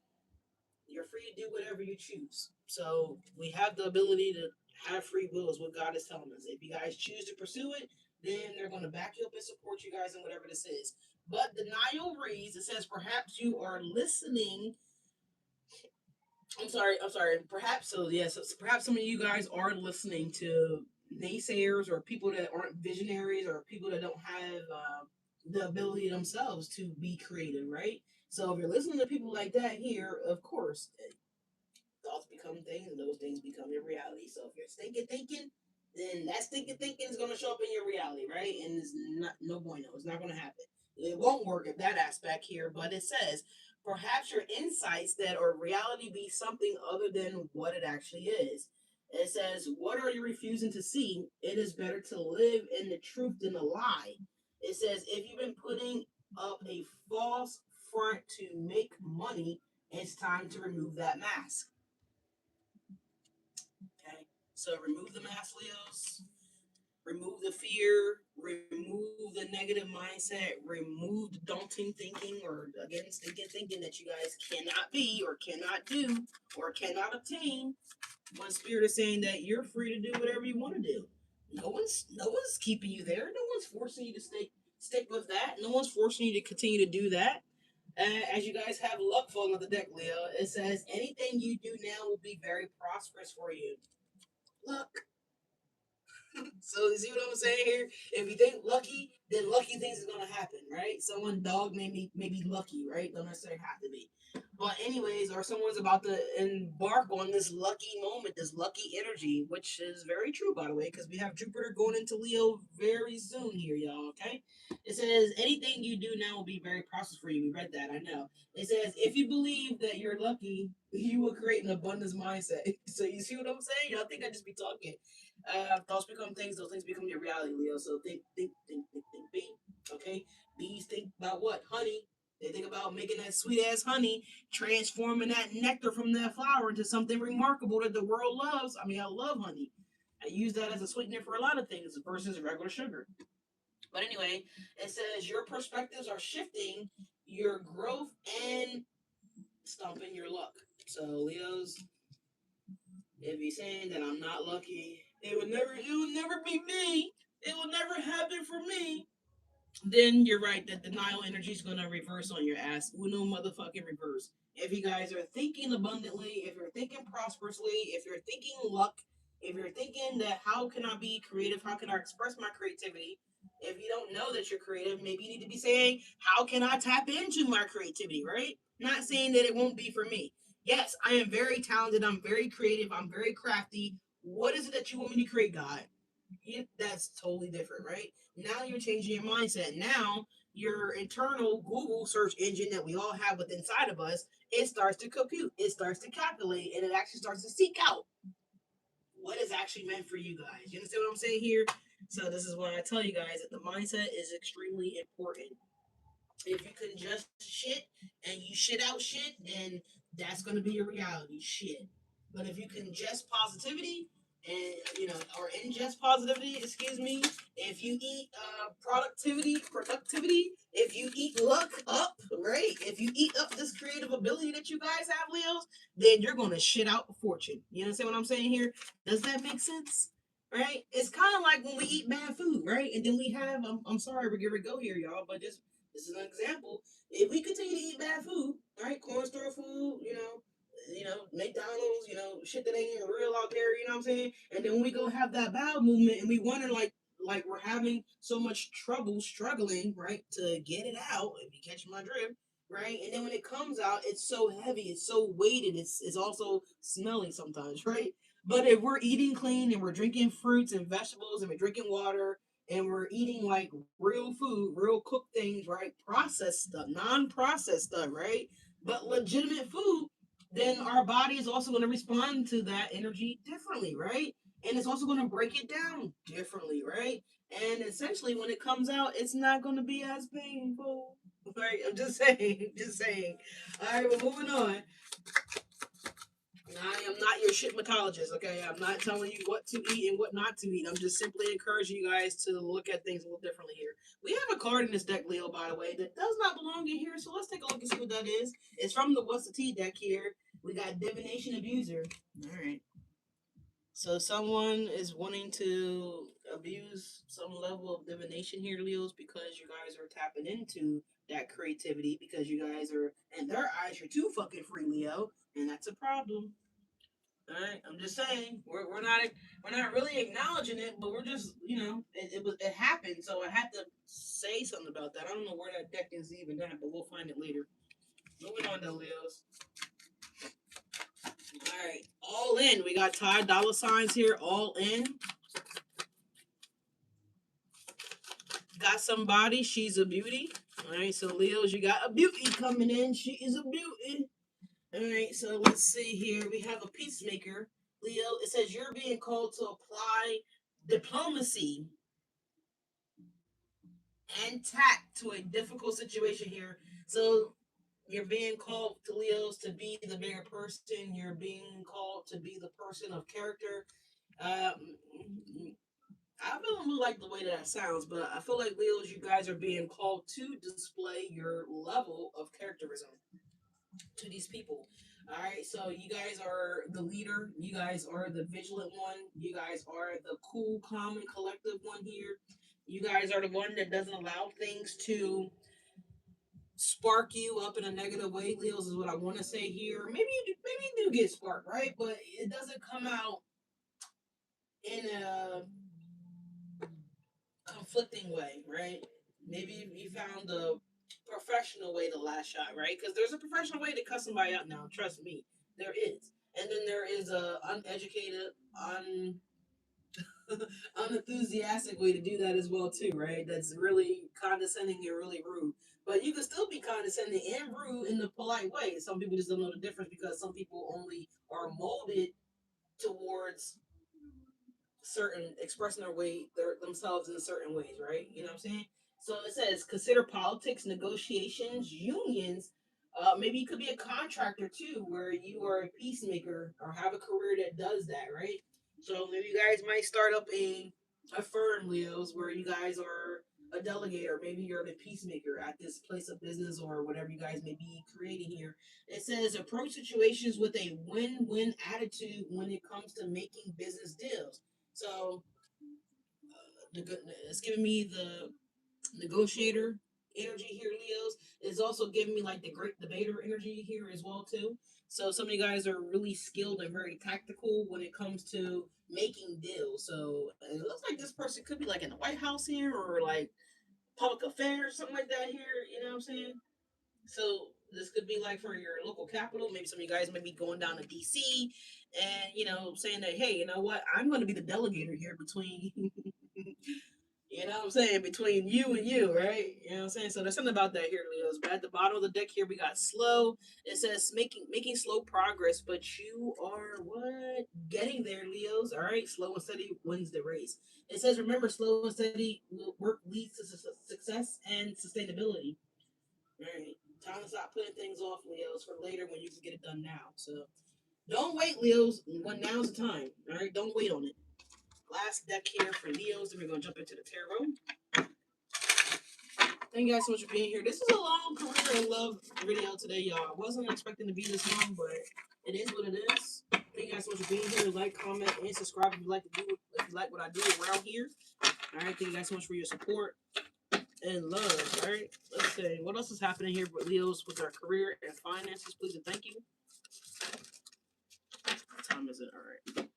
You're free to do whatever you choose. So we have the ability to have free will, is what God is telling us. If you guys choose to pursue it, then they're going to back you up and support you guys in whatever this is. But denial reads, it says perhaps you are listening. I'm sorry. Perhaps so. Yes. Yeah, so perhaps some of you guys are listening to naysayers or people that aren't visionaries or people that don't have the ability themselves to be creative, right? So if you're listening to people like that here, of course, thoughts become things and those things become your reality. So if you're thinking, then that thinking is going to show up in your reality, right? And it's not no bueno. It's not going to happen. It won't work at that aspect here, but it says perhaps your insights that or reality be something other than what it actually is. It says, what are you refusing to see? It is better to live in the truth than a lie. It says, if you've been putting up a false front to make money, it's time to remove that mask. Okay, so remove the mask, Leos. Remove the fear. Remove the negative mindset. Remove the daunting thinking or again stinking thinking that you guys cannot be or cannot do or cannot obtain. One spirit is saying that you're free to do whatever you want to do. No one's keeping you there. No one's forcing you to stick with that. No one's forcing you to continue to do that. As you guys have luck falling on the deck, Leo, it says anything you do now will be very prosperous for you. Luck. So you see what I'm saying here? If you think lucky, then lucky things is gonna happen, right? Someone dog may be lucky, right? Don't necessarily have to be. But anyways, or someone's about to embark on this lucky moment, this lucky energy, which is very true, by the way, because we have Jupiter going into Leo very soon here, y'all. Okay. It says anything you do now will be very prosperous for you. We read that, I know. It says if you believe that you're lucky, you will create an abundance mindset. So you see what I'm saying? Y'all think I just be talking? Thoughts become things, those things become your reality, Leo. So think, be. Okay? Bees think about what? Honey. They think about making that sweet ass honey, transforming that nectar from that flower into something remarkable that the world loves. I mean, I love honey. I use that as a sweetener for a lot of things versus regular sugar. But anyway, it says your perspectives are shifting your growth and stomping your luck. So, Leos, if he's saying that I'm not lucky, it will never be me. It will never happen for me. Then you're right that denial energy is gonna reverse on your ass. Uno motherfucking reverse. If you guys are thinking abundantly, if you're thinking prosperously, if you're thinking luck, if you're thinking that how can I be creative, how can I express my creativity? If you don't know that you're creative, maybe you need to be saying, how can I tap into my creativity, right? Not saying that it won't be for me. Yes, I am very talented, I'm very creative, I'm very crafty. What is it that you want me to create, God? That's totally different, right? Now you're changing your mindset. Now your internal Google search engine that we all have within inside of us, it starts to compute, it starts to calculate, and it actually starts to seek out what is actually meant for you guys. You understand what I'm saying here? So this is why I tell you guys that the mindset is extremely important. If you can just shit and you shit out shit, then that's going to be your reality. Shit. But if you can just positivity and or ingest positivity, excuse me, if you eat productivity, if you eat luck up, right? If you eat up this creative ability that you guys have, Leos, then you're going to shit out a fortune. You understand what I'm saying here? Does that make sense? right? It's kind of like when we eat bad food, right? And then we have, I'm sorry, we're gonna go here, y'all, but this is an example. If we continue to eat bad food, right? Corn store food, McDonald's, shit that ain't even real out there, you know what I'm saying? And then when we go have that bowel movement and we wonder like we're having so much trouble struggling, right, to get it out, if you catch my drift, right? And then when it comes out, it's so heavy, it's so weighted, it's also smelly sometimes, right? But if we're eating clean and we're drinking fruits and vegetables and we're drinking water and we're eating like real food, real cooked things, right? Processed stuff, non-processed stuff, right? But legitimate food, then our body is also going to respond to that energy differently, right? And it's also going to break it down differently, right? And essentially, when it comes out, it's not going to be as painful. Right? I'm just saying, just saying. All right, we're moving on. I am not your shitmatologist, okay? I'm not telling you what to eat and what not to eat. I'm just simply encouraging you guys to look at things a little differently here. We have a card in this deck, Leo, by the way, that does not belong in here, so let's take a look and see what that is. It's from the What's the Tea deck here. We got Divination Abuser. All right. So someone is wanting to abuse some level of divination here, Leos, because you guys are tapping into that creativity, because you guys are, in their eyes, you're too fucking free, Leo, and that's a problem. All right, I'm just saying we're not really acknowledging it, but we're just it happened, so I had to say something about that. I don't know where that deck is even at, but we'll find it later. Moving on to Leos. All right, all in. We got Ty dollar signs here. All in. Got somebody. She's a beauty. All right, so Leos, you got a beauty coming in. She is a beauty. All right, so let's see here. We have a peacemaker. Leo, it says you're being called to apply diplomacy and tact to a difficult situation here. So you're being called to Leos to be the bigger person. You're being called to be the person of character. Um, I don't like the way that sounds, but I feel like Leos, you guys are being called to display your level of characterism to these people. All right, so you guys are the leader. You guys are the vigilant one. You guys are the cool, calm, and collective one here. You guys are the one that doesn't allow things to spark you up in a negative way. Leos is what I want to say here. Maybe you do get sparked, right? But it doesn't come out in a conflicting way, right? Maybe you found a professional way to last shot, right? Because there's a professional way to cut somebody out now. Trust me, there is. And then there is a uneducated, unenthusiastic way to do that as well too, right? That's really condescending and really rude. But you can still be condescending and rude in the polite way. Some people just don't know the difference because some people only are molded towards certain expressing themselves in certain ways, right? You know what I'm saying? So it says consider politics, negotiations, unions. Maybe you could be a contractor too, where you are a peacemaker or have a career that does that, right? So maybe you guys might start up a firm, Leos, where you guys are a delegator. Maybe you're the peacemaker at this place of business or whatever you guys may be creating here. It says approach situations with a win-win attitude when it comes to making business deals. So it's giving me the negotiator energy here, Leos. It's also giving me like the great debater energy here as well too. So some of you guys are really skilled and very tactical when it comes to making deals. So it looks like this person could be like in the White House here or like public affairs, something like that here. You know what I'm saying? So this could be like for your local capital. Maybe some of you guys may be going down to DC and saying that, hey, you know what, I'm going to be the delegator here between you know what I'm saying, between you and you, right? You know what I'm saying? So there's something about that here, Leos. But at the bottom of the deck here, we got slow. It says making slow progress, but you are what? Getting there, Leos. All right, slow and steady wins the race. It says remember, slow and steady work leads to success and sustainability. All right, time to stop putting things off, Leos, for later when you can get it done now. So don't wait, Leos. When now's the time. All right, don't wait on it. Last deck here for Leos, then we're gonna jump into the tarot. Thank you guys so much for being here. This is a long career and love video today, y'all. I wasn't expecting to be this long, but it is what it is. Thank you guys so much for being here. Like, comment, and subscribe if you like to do if you like what I do around here. All right, thank you guys so much for your support and love. All right, let's see what else is happening here with Leos with our career and finances. Please and thank you. What time is it? All right.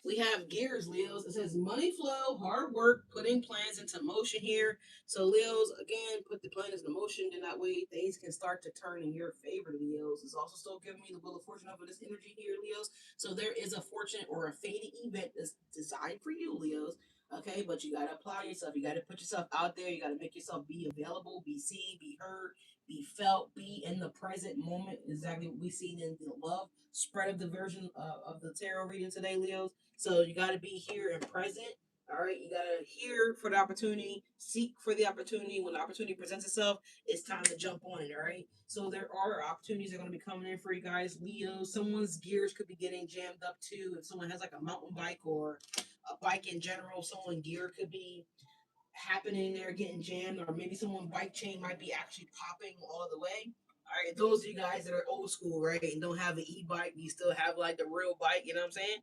We have gears, Leos. It says money flow, hard work, putting plans into motion here. So Leos, again, put the plan into motion, and that way things can start to turn in your favor, Leos. It's also still giving me the wheel of fortune over this energy here, Leos. So there is a fortune or a fading event that's designed for you, Leos. Okay, but you gotta apply yourself. You gotta put yourself out there. You gotta make yourself be available, be seen, be heard, be felt, be in the present moment. Exactly what we see in the love spread of the version of the tarot reading today, Leos. So you got to be here and present. All right, you got to hear for the opportunity, seek for the opportunity. When the opportunity presents itself, it's time to jump on it. All right. So there are opportunities that are going to be coming in for you guys, Leo. Someone's gears could be getting jammed up too. If someone has like a mountain bike or a bike in general, someone's gear could be happening there, getting jammed, or maybe someone's bike chain might be actually popping all the way. All right, those of you guys that are old school, right, and don't have an e-bike, you still have like the real bike. You know what I'm saying?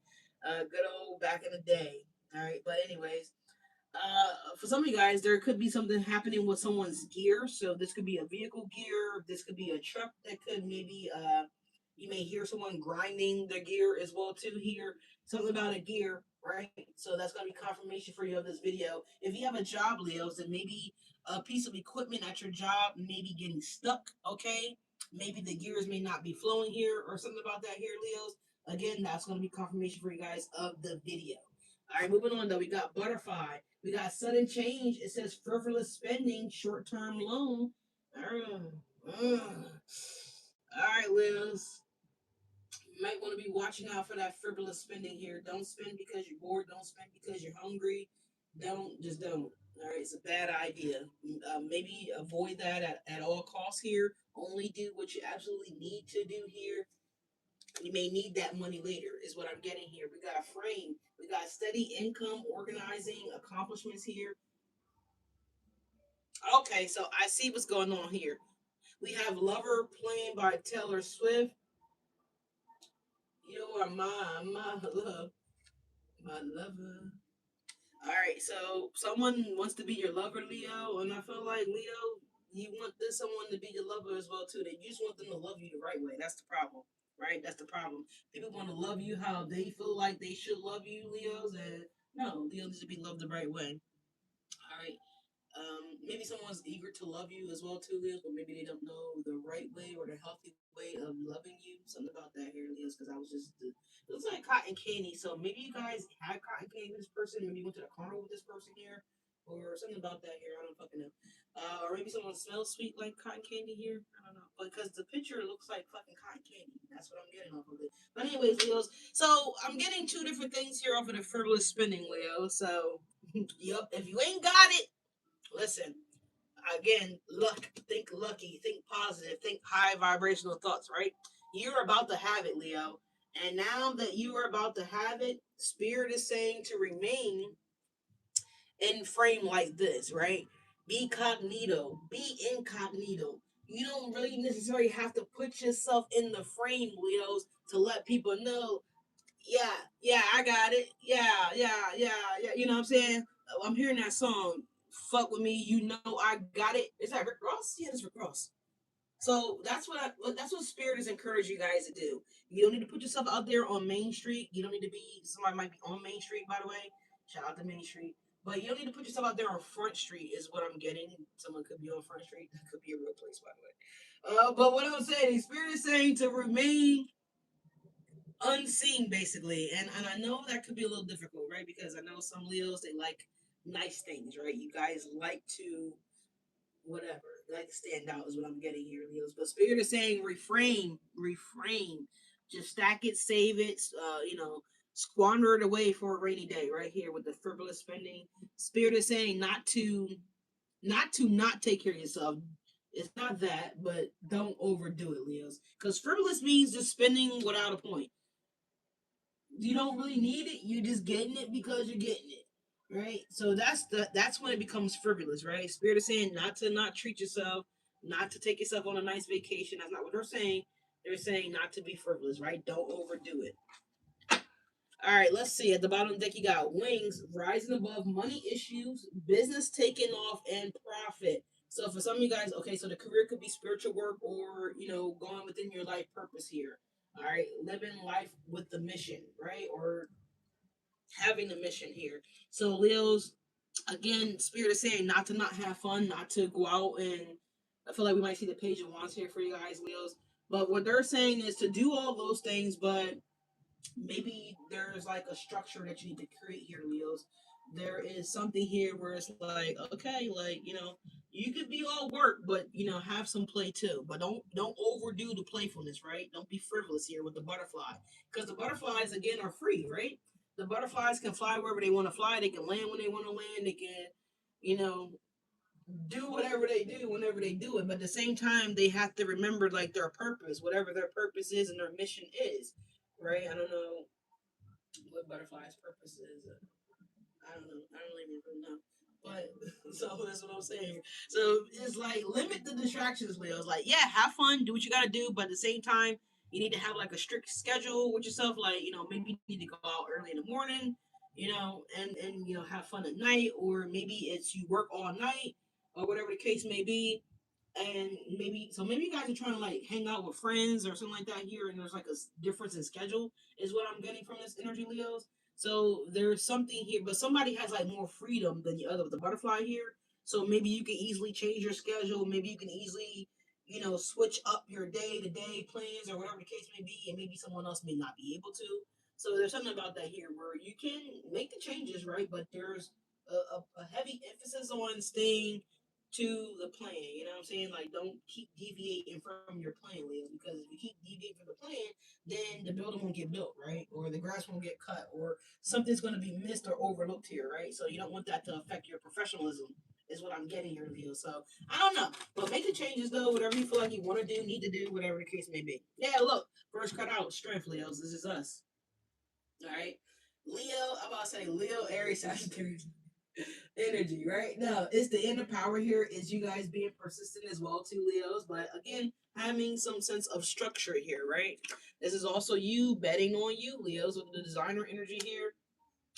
Good old back in the day. All right, but anyways, for some of you guys, there could be something happening with someone's gear. So this could be a vehicle gear. This could be a truck that could maybe you may hear someone grinding their gear as well too. Here, something about a gear, right? So that's gonna be confirmation for you of this video. If you have a job, Leos, then maybe a piece of equipment at your job may be getting stuck. Okay, maybe the gears may not be flowing here or something about that here, Leos. Again, that's gonna be confirmation for you guys of the video. All right, moving on though, we got butterfly. We got sudden change. It says frivolous spending, short term loan. All right, Liz. You might want to be watching out for that frivolous spending here. Don't spend because you're bored. Don't spend because you're hungry. Don't. All right, it's a bad idea. Maybe avoid that at all costs here. Only do what you absolutely need to do here. You may need that money later, is what I'm getting here. We got a frame. We got steady income, organizing, accomplishments here. Okay, so I see what's going on here. We have Lover playing by Taylor Swift. You are my love, my lover. All right, so someone wants to be your lover, Leo, and I feel like Leo, you want this someone to be your lover as well too. That you just want them to love you the right way. That's the problem, right? That's the problem. People want to love you how they feel like they should love you, Leos, and no, Leo needs to be loved the right way. All right. Maybe someone's eager to love you as well too, Leos, but maybe they don't know the right way or the healthy way of loving you. Something about that here, Leos, because I was just it looks like cotton candy. So maybe you guys had cotton candy with this person. Maybe you went to the carnival with this person here, or something about that here. I don't fucking know. Or maybe someone smells sweet like cotton candy here. I don't know, because the picture looks like fucking cotton candy. That's what I'm getting off of it. But anyways, Leos. So I'm getting two different things here off of the frivolous spending, Leo. So yep, if you ain't got it. Listen, again, think lucky, think positive, think high vibrational thoughts, right? You're about to have it, Leo. And now that you are about to have it, Spirit is saying to remain in frame like this, right? Be cognito, be incognito. You don't really necessarily have to put yourself in the frame, Leos, to let people know, yeah, yeah, I got it. Yeah. You know what I'm saying? I'm hearing that song. Fuck with me, you know I got it. Is that Rick Ross? Yeah, that's Rick Ross. So that's what Spirit is encouraging you guys to do. You don't need to put yourself out there on Main Street. You don't need to be somebody might be on Main Street, by the way. Shout out to Main Street. But you don't need to put yourself out there on Front Street, is what I'm getting. Someone could be on Front Street. That could be a real place, by the way. But what I'm saying, Spirit is saying to remain unseen basically, and I know that could be a little difficult, right? Because I know some Leos, they like nice things, right? You guys like to whatever, they like to stand out is what I'm getting here, Leos. But Spirit is saying refrain, just stack it, save it, squander it away for a rainy day, right here with the frivolous spending. Spirit is saying not take care of yourself. It's not that, but don't overdo it, Leos, because frivolous means just spending without a point. You don't really need it. You're just getting it because you're getting it, right? So that's when it becomes frivolous, right? Spirit is saying not to not treat yourself, not to take yourself on a nice vacation. That's not what they're saying. they're saying not to be frivolous, right? Don't overdo it. All right, let's see. At the bottom of the deck, you got wings, rising above money issues, business taking off, and profit. So for some of you guys, okay, so the career could be spiritual work or, going within your life purpose here. All right, living life with the mission, right? Or having a mission here. So Leo's, again, spirit is saying not to not have fun, not to go out and I feel like we might see the page of wands here for you guys, Leo's. But what they're saying is to do all those things, but maybe there's like a structure that you need to create here, Leos. There is something here where it's like, okay, like, you could be all work, but have some play too. But don't overdo the playfulness, right? Don't be frivolous here with the butterfly. Because the butterflies again are free, right? The butterflies can fly wherever they want to fly, they can land when they want to land, they can, you know, do whatever they do whenever they do it. But at the same time, they have to remember like their purpose, whatever their purpose is and their mission is. Right? I don't know what butterfly's purpose is. I don't know. I don't even really know. But so that's what I'm saying. So it's like limit the distractions, Leo. It's like, yeah, have fun, do what you gotta do, but at the same time, you need to have like a strict schedule with yourself. Like, maybe you need to go out early in the morning, and have fun at night, or maybe it's you work all night, or whatever the case may be. And maybe you guys are trying to like hang out with friends or something like that here, and there's like a difference in schedule, is what I'm getting from this energy, Leos. So there's something here, but somebody has like more freedom than the other with the butterfly here. So maybe you can easily change your schedule. Maybe you can easily, switch up your day to day plans or whatever the case may be, and maybe someone else may not be able to. So there's something about that here where you can make the changes, right? But there's a heavy emphasis on staying to the plan. You know what I'm saying? Like, don't keep deviating from your plan, Leo, because if you keep deviating from the plan, then the building won't get built, right? Or the grass won't get cut, or something's going to be missed or overlooked here, right? So you don't want that to affect your professionalism, is what I'm getting here, Leo. So I don't know, but make the changes though. Whatever you feel like you want to do, need to do, whatever the case may be. Yeah, look, first cut out, strength, Leos. This is us. All right, Leo. I'm about to say Leo, Aries, Sagittarius energy, right? Now, it's the inner power here is you guys being persistent as well, too, Leos. But again, having some sense of structure here, right? This is also you betting on you, Leos, with the designer energy here.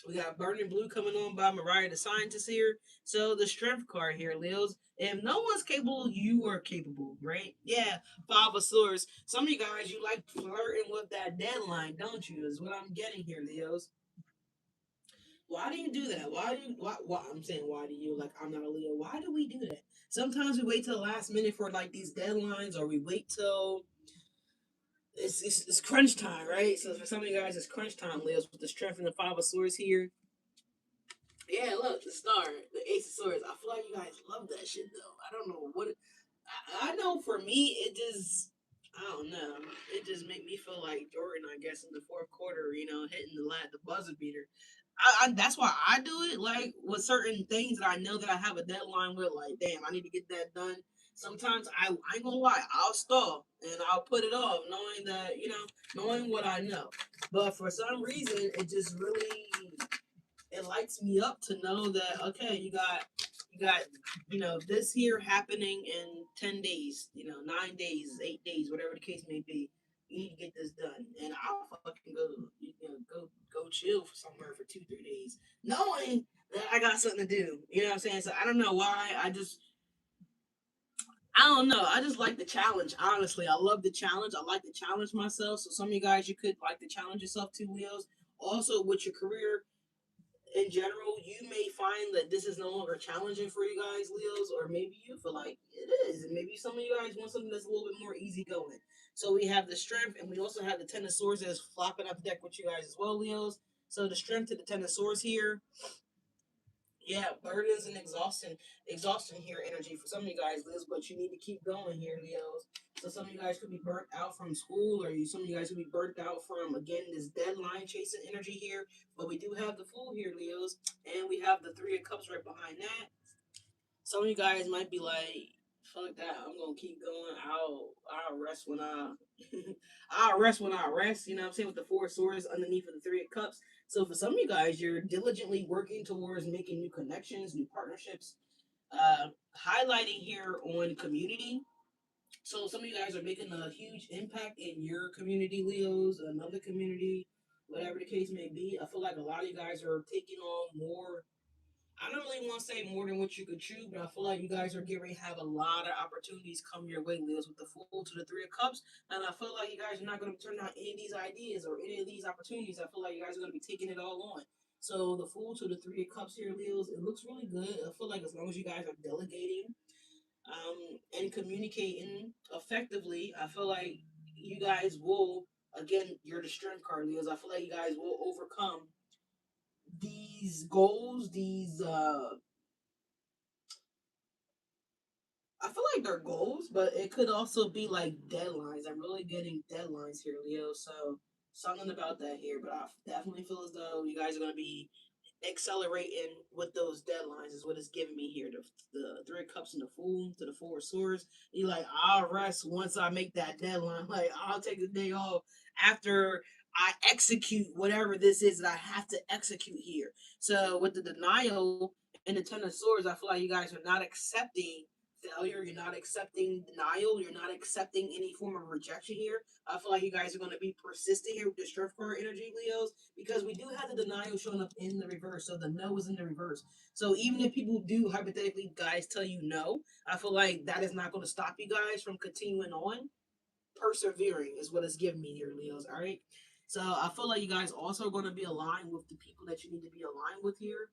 We got Burning Blue coming on by Mariah the Scientist here. So the strength card here, Leos. If no one's capable, you are capable, right? Yeah, Five of Swords. Some of you guys, you like flirting with that deadline, don't you? Is what I'm getting here, Leos. Why do you do that? Why I'm saying why do you, like, I'm not a Leo. Why do we do that? Sometimes we wait till the last minute for like these deadlines, or we wait till it's crunch time, right? So for some of you guys, it's crunch time, Leos, with the strength and the Five of Swords here. Yeah, look, the star, the Ace of Swords. I feel like you guys love that shit though. I don't know what I know for me, it just, I don't know. It just make me feel like Jordan, I guess, in the fourth quarter, hitting the buzzer beater. That's why I do it. Like with certain things that I know that I have a deadline with, like, damn, I need to get that done. Sometimes I ain't gonna lie, I'll stall and I'll put it off, knowing that, knowing what I know. But for some reason, it just really, it lights me up to know that, okay, you got this here happening in 10 days, 9 days, 8 days, whatever the case may be. You need to get this done, and I'll fucking go chill for somewhere for 2 3 days, knowing that I got something to do. You know what I'm saying? So I don't know why. I don't know. I just like the challenge. Honestly, I love the challenge. I like to challenge myself. So some of you guys, you could like to challenge yourself too, Leos. Also, with your career, in general, you may find that this is no longer challenging for you guys, Leos, or maybe you feel like it is, and maybe some of you guys want something that's a little bit more easygoing. So we have the strength, and we also have the Ten of Swords that's flopping out the deck with you guys as well, Leos. So the strength to the Ten of Swords here, yeah, burdens and exhaustion here energy for some of you guys, Liz, but you need to keep going here, Leos. So some of you guys could be burnt out from school, or some of you guys could be burnt out from, again, this deadline chasing energy here. But we do have the Fool here, Leos, and we have the Three of Cups right behind that. Some of you guys might be like, fuck that, I'm gonna keep going. I'll rest when I I'll rest when I rest, you know what I'm saying, with the Four of Swords underneath of the Three of Cups. So for some of you guys, you're diligently working towards making new connections, new partnerships, highlighting here on community, So some of you guys are making a huge impact in your community, Leos, another community, whatever the case may be. I feel like a lot of you guys are taking on more. I don't really want to say more than what you could chew, but I feel like you guys are getting ready to have a lot of opportunities come your way, Leos, with the Fool to the Three of Cups. And I feel like you guys are not going to turn down any of these ideas or any of these opportunities. I feel like you guys are going to be taking it all on. So the Fool to the Three of Cups here, Leos, it looks really good. I feel like as long as you guys are delegating and communicating effectively, I feel like you guys will, again, you're the strength card, Leos. I feel like you guys will overcome these goals, these I feel like they're goals, but it could also be like deadlines. I'm really getting deadlines here, Leo. So something about that here, but I definitely feel as though you guys are going to be accelerating with those deadlines is what it's giving me here. The Three of Cups and the Fool to the Four of Swords. You like, I'll rest once I make that deadline. Like, I'll take the day off after I execute whatever this is that I have to execute here. So with the denial and the Ten of Swords, I feel like you guys are not accepting failure. You're not accepting denial. You're not accepting any form of rejection here. I feel like you guys are going to be persistent here with the Strength card energy, Leos, because we do have the denial showing up in the reverse. So the no is in the reverse. So even if people do hypothetically, guys, tell you no, I feel like that is not going to stop you guys from continuing on. Persevering is what it's giving me here, Leos. All right. So I feel like you guys also are going to be aligned with the people that you need to be aligned with here.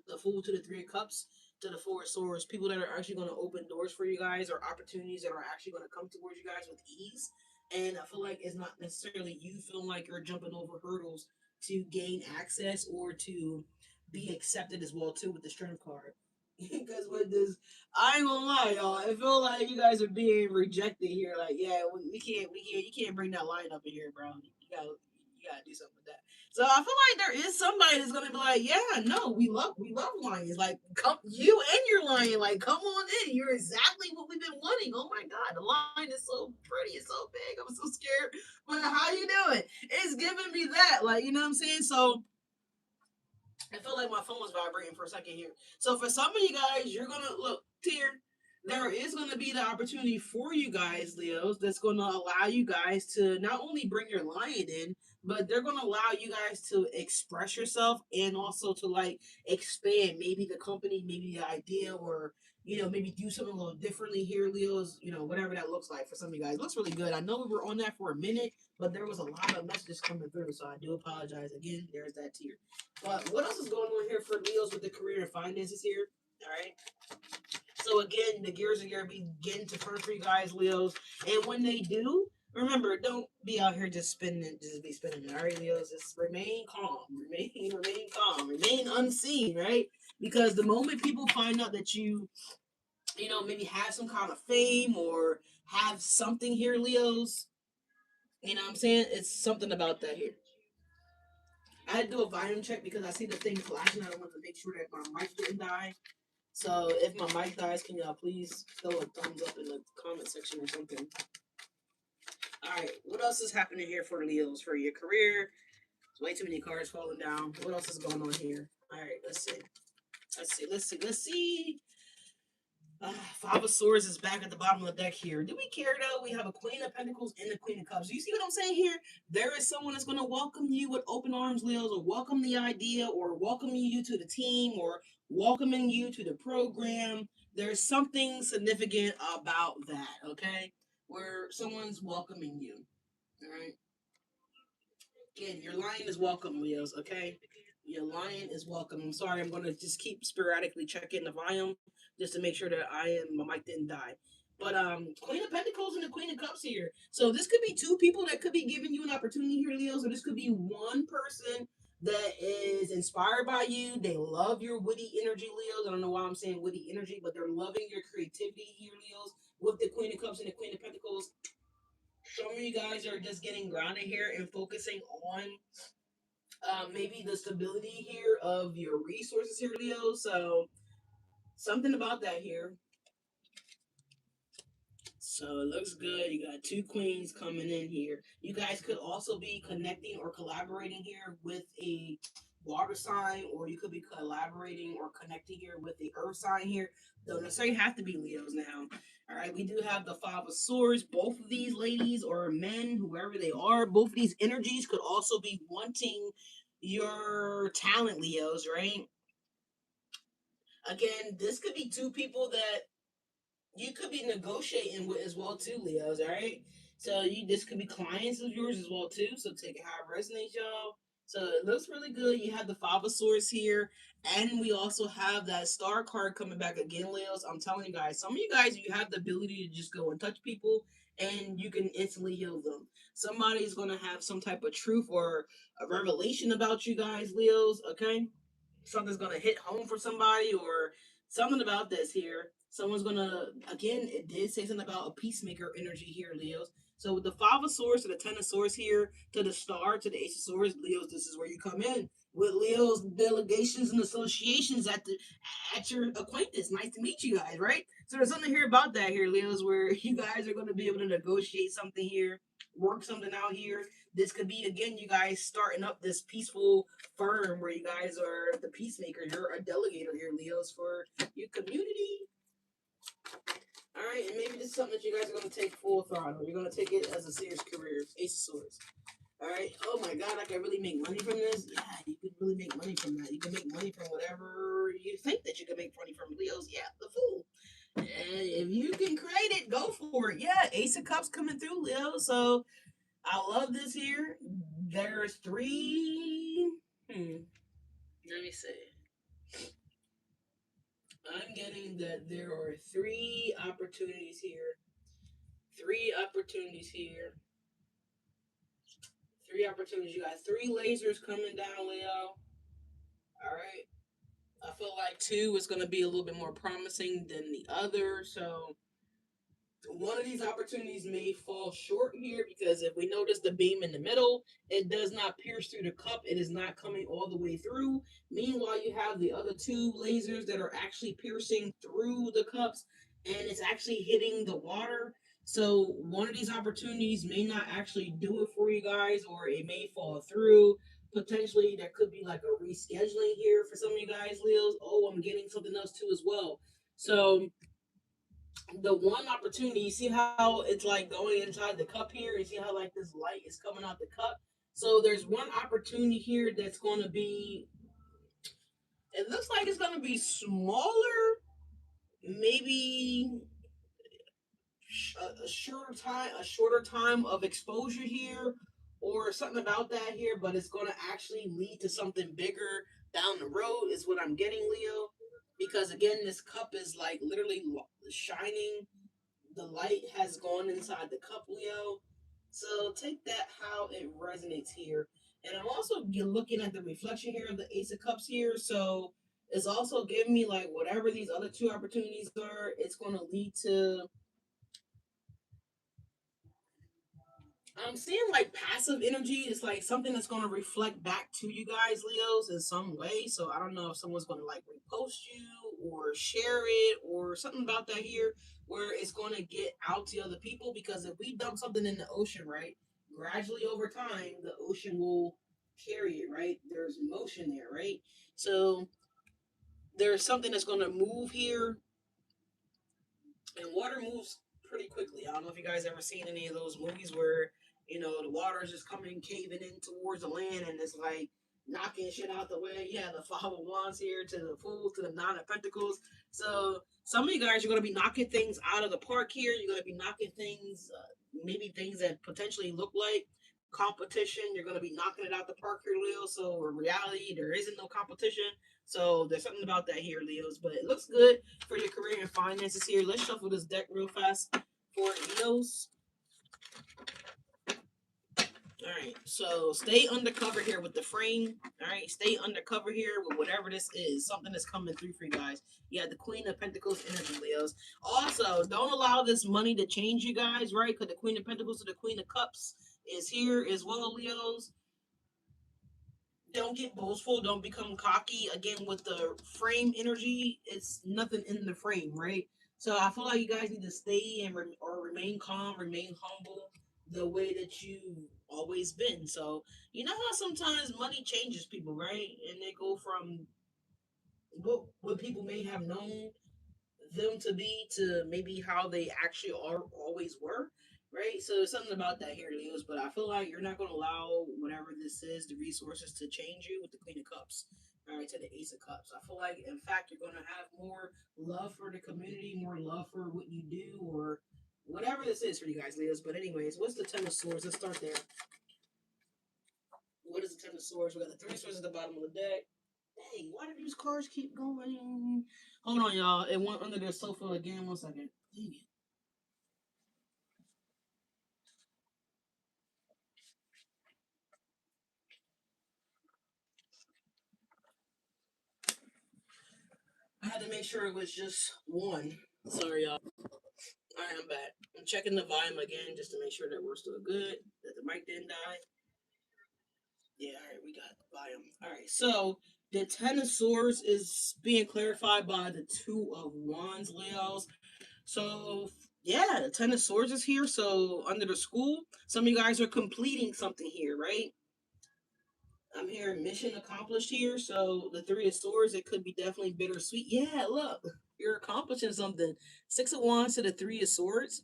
The Fool to the Three of Cups to the Four of Swords, people that are actually going to open doors for you guys or opportunities that are actually going to come towards you guys with ease. And I feel like it's not necessarily you feeling like you're jumping over hurdles to gain access or to be accepted as well too with the Strength card. Because with this, I ain't gonna lie, y'all. I feel like you guys are being rejected here. Like, yeah, you can't bring that line up in here, bro. You gotta do something with that. So I feel like there is somebody that's gonna be like, yeah, no, we love lions. Like, come, you and your lion, like, come on in. You're exactly what we've been wanting. Oh my god, the lion is so pretty, it's so big. I'm so scared. But how you doing? It's giving me that, like, you know what I'm saying? So I feel like my phone was vibrating for a second here. So for some of you guys, you're gonna look here. There is going to be the opportunity for you guys, Leos, that's going to allow you guys to not only bring your lion in, but they're going to allow you guys to express yourself and also to like expand maybe the company, maybe the idea, or maybe do something a little differently here, Leos. Whatever that looks like for some of you guys. It looks really good. I know we were on that for a minute, but there was a lot of messages coming through, so I do apologize again. There's that tier. But what else is going on here for Leos with the career and finances here? All right. So again, the gears are gonna begin to turn for you guys, Leos. And when they do, remember, don't be out here just spinning, just be spinning. All right, Leos, just remain calm, remain calm, remain unseen, right? Because the moment people find out that maybe have some kind of fame or have something here, Leos, you know what I'm saying? It's something about that here. I had to do a volume check because I see the thing flashing. I want to make sure that my mic didn't die. So if my mic dies, can y'all please throw a thumbs up in the comment section or something? All right, what else is happening here for Leos for your career? There's way too many cards falling down. What else is going on here? All right, let's see. Let's see. Five of Swords is back at the bottom of the deck here. Do we care though? We have a Queen of Pentacles and the Queen of Cups. You see what I'm saying here? There is someone that's going to welcome you with open arms, Leos, or welcome the idea, or welcoming you to the team, or welcoming you to the program. There's something significant about that, okay? Where someone's welcoming you, all right? Again, your lion is welcome, Leos, okay? Your lion is welcome. I'm sorry, I'm going to just keep sporadically checking the volume just to make sure that my mic didn't die. But Queen of Pentacles and the Queen of Cups here. So this could be two people that could be giving you an opportunity here, Leos, or this could be one person that is inspired by you. They love your witty energy, Leos. I don't know why I'm saying witty energy, but they're loving your creativity here, Leos, with the Queen of Cups and the Queen of Pentacles. Some of you guys are just getting grounded here and focusing on maybe the stability here of your resources here, Leo. So something about that here. So it looks good. You got two queens coming in here. You guys could also be connecting or collaborating here with a water sign, or you could be collaborating or connecting here with the earth sign here. Don't necessarily have to be Leos now. All right, we do have the Five of Swords. Both of these ladies or men, whoever they are, both of these energies could also be wanting your talent, Leos, right? Again, this could be two people that you could be negotiating with as well too, Leos. All right. So this could be clients of yours as well too. So take it how it resonates, y'all. So it looks really good. You have the Five of Swords here, and we also have that Star card coming back again, Leos. I'm telling you guys, some of you guys, you have the ability to just go and touch people, and you can instantly heal them. Somebody's gonna have some type of truth or a revelation about you guys, Leos. Okay, something's gonna hit home for somebody or something about this here. Someone's gonna again. It did say something about a peacemaker energy here, Leos. So with the Five of Swords to the Ten of Swords here to the Star to the Ace of Swords, Leos, this is where you come in with Leos delegations and associations at your acquaintance. Nice to meet you guys, right? So there's something here about that here, Leos, where you guys are going to be able to negotiate something here, work something out here. This could be again you guys starting up this peaceful firm where you guys are the peacemaker. You're a delegator here, Leos, for your community. All right, and maybe this is something that you guys are going to take full throttle. You're going to take it as a serious career. Ace of Swords. All right. Oh my God, I can really make money from this. Yeah, you can really make money from that. You can make money from whatever you think that you can make money from. Leos, yeah, the Fool. And if you can create it, go for it. Yeah, Ace of Cups coming through, Leo. So I love this here. There's three. Let me see. I'm getting that there are three opportunities here. Three opportunities here. Three opportunities. You got three lasers coming down, Leo. All right. I feel like two is going to be a little bit more promising than the other. So one of these opportunities may fall short here because if we notice the beam in the middle, it does not pierce through the cup. It is not coming all the way through. Meanwhile, you have the other two lasers that are actually piercing through the cups and it's actually hitting the water. So one of these opportunities may not actually do it for you guys or it may fall through. Potentially, there could be like a rescheduling here for some of you guys, Leos. Oh, I'm getting something else too as well. So the one opportunity, you see how it's like going inside the cup here? You see how like this light is coming out the cup? So there's one opportunity here that's going to be, it looks like it's going to be smaller, maybe a shorter time of exposure here or something about that here, but it's going to actually lead to something bigger down the road is what I'm getting, Leo. Because again, this cup is like literally shining, the light has gone inside the cup, Leo. So take that how it resonates here. And I'm also looking at the reflection here of the Ace of Cups here. So it's also giving me like whatever these other two opportunities are, it's going to lead to. I'm seeing like passive energy. It's like something that's going to reflect back to you guys, Leos, in some way. So I don't know if someone's going to like repost you or share it or something about that here where it's going to get out to other people. Because if we dump something in the ocean, right, gradually over time, the ocean will carry it, right? There's motion there, right? So there's something that's going to move here and water moves pretty quickly. I don't know if you guys ever seen any of those movies where the water is just coming caving in towards the land and it's like knocking shit out the way. Yeah, the Five of Wands here to the Fool to the Nine of Pentacles. So some of you guys are going to be knocking things out of the park here. You're going to be knocking things, maybe things that potentially look like competition. You're going to be knocking it out the park here, Leo. So in reality, there isn't no competition. So there's something about that here, Leos. But it looks good for your career and finances here. Let's shuffle this deck real fast for Leos. All right, so stay undercover here with the frame. All right, stay undercover here with whatever this is. Something that's coming through for you guys. You have the Queen of Pentacles energy, Leos. Also, don't allow this money to change you guys, right? Because the Queen of Pentacles to the Queen of Cups is here as well, Leos. Don't get boastful. Don't become cocky. Again, with the frame energy, it's nothing in the frame, right? So I feel like you guys need to stay and or remain calm, remain humble, the way that you always been. So you know how sometimes money changes people, right? And they go from what people may have known them to be to maybe how they actually are always were, right? So there's something about that here, Leos. But I feel like you're not going to allow whatever this is, the resources, to change you with the Queen of Cups. All right, to the Ace of Cups. I feel like, in fact, you're going to have more love for the community, more love for what you do, or whatever this is for you guys, Leos. But anyways, what's the Ten of Swords? Let's start there. What is the Ten of Swords? We got the Three of Swords at the bottom of the deck. Dang, why do these cards keep going? Hold on, y'all. It went under their sofa again. 1 second. Dang it. I had to make sure it was just one. Sorry, y'all. I am back. I'm checking the volume again just to make sure that we're still good, that the mic didn't die. Yeah, all right, we got the volume. All right, so the Ten of Swords is being clarified by the Two of Wands, Leos. So, yeah, the Ten of Swords is here. So, under the school, some of you guys are completing something here, right? I'm hearing mission accomplished here. So the Three of Swords, it could be definitely bittersweet. Yeah, look, you're accomplishing something. Six of Wands to the Three of Swords.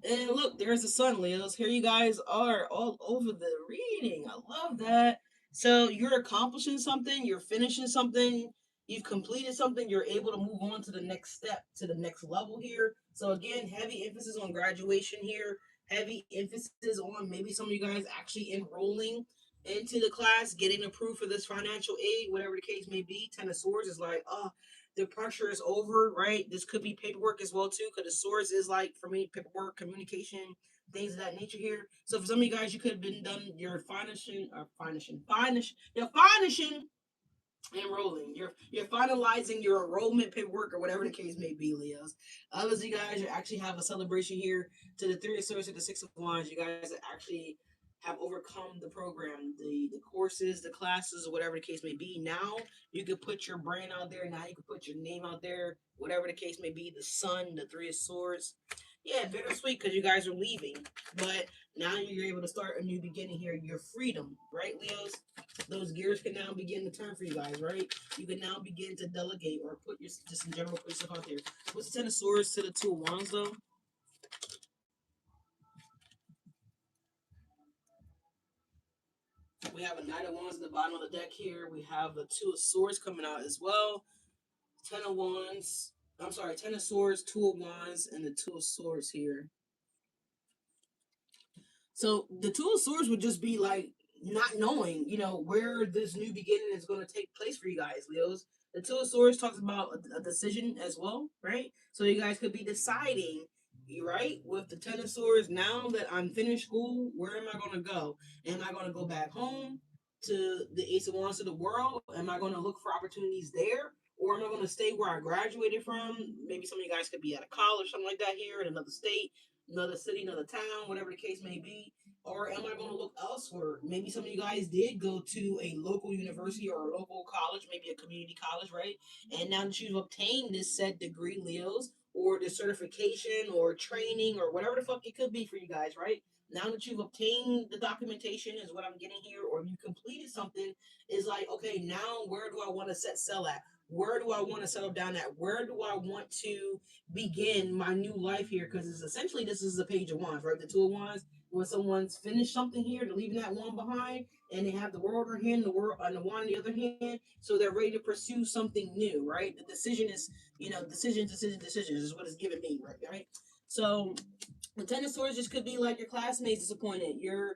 And look, there's the sun, Leos. Here you guys are all over the reading. I love that. So you're accomplishing something, you're finishing something, you've completed something, you're able to move on to the next step, to the next level here. So again, heavy emphasis on graduation here, heavy emphasis on maybe some of you guys actually enrolling into the class, getting approved for this financial aid, whatever the case may be. Ten of Swords is like, oh, the pressure is over, right? This could be paperwork as well too, because the source is like for me paperwork, communication, things of that nature here. So for some of you guys, you could have been done your your finishing enrolling. You're finalizing your enrollment paperwork or whatever the case may be, Leos. Others of you guys, you actually have a celebration here to the Three of Swords to the Six of Wands. You guys actually have overcome the program, the courses, the classes, or whatever the case may be. Now you can put your brand out there. Now you can put your name out there, whatever the case may be. The Sun, the Three of Swords. Yeah, bittersweet because you guys are leaving, but now you're able to start a new beginning here. Your freedom, right, Leos? Those gears can now begin to turn for you guys, right? You can now begin to delegate or put your just in general put yourself out there. What's the Ten of Swords to the Two of Wands though? We have a Knight of Wands at the bottom of the deck here. We have the Two of Swords coming out as well. Ten of Wands. I'm sorry, Ten of Swords, Two of Wands, and the Two of Swords here. So the Two of Swords would just be like not knowing, where this new beginning is going to take place for you guys, Leos. The Two of Swords talks about a decision as well, right? So you guys could be deciding, right, with the Ten of Swords. Now that I'm finished school, where am I going to go? Am I going to go back home to the Ace of Wands of the world? Am I going to look for opportunities there? Or am I going to stay where I graduated from? Maybe some of you guys could be at a college, something like that here in another state, another city, another town, whatever the case may be. Or am I going to look elsewhere? Maybe some of you guys did go to a local university or a local college, maybe a community college, right? And now that you've obtained this said degree, Leos, or the certification or training or whatever the fuck it could be for you guys, right? Now that you've obtained the documentation is what I'm getting here, or you completed something, is like, okay, now where do I want to set sail at? Where do I want to settle down at? Where do I want to begin my new life here? Because it's essentially this is the Page of Wands, right? The Two of Wands. When someone's finished something here, they're leaving that one behind, and they have the world in their hand, the world on the one on the other hand, so they're ready to pursue something new, right? The decision is, decisions is what it's giving me, right? Right. So the Ten of Swords just could be like your classmates disappointed, your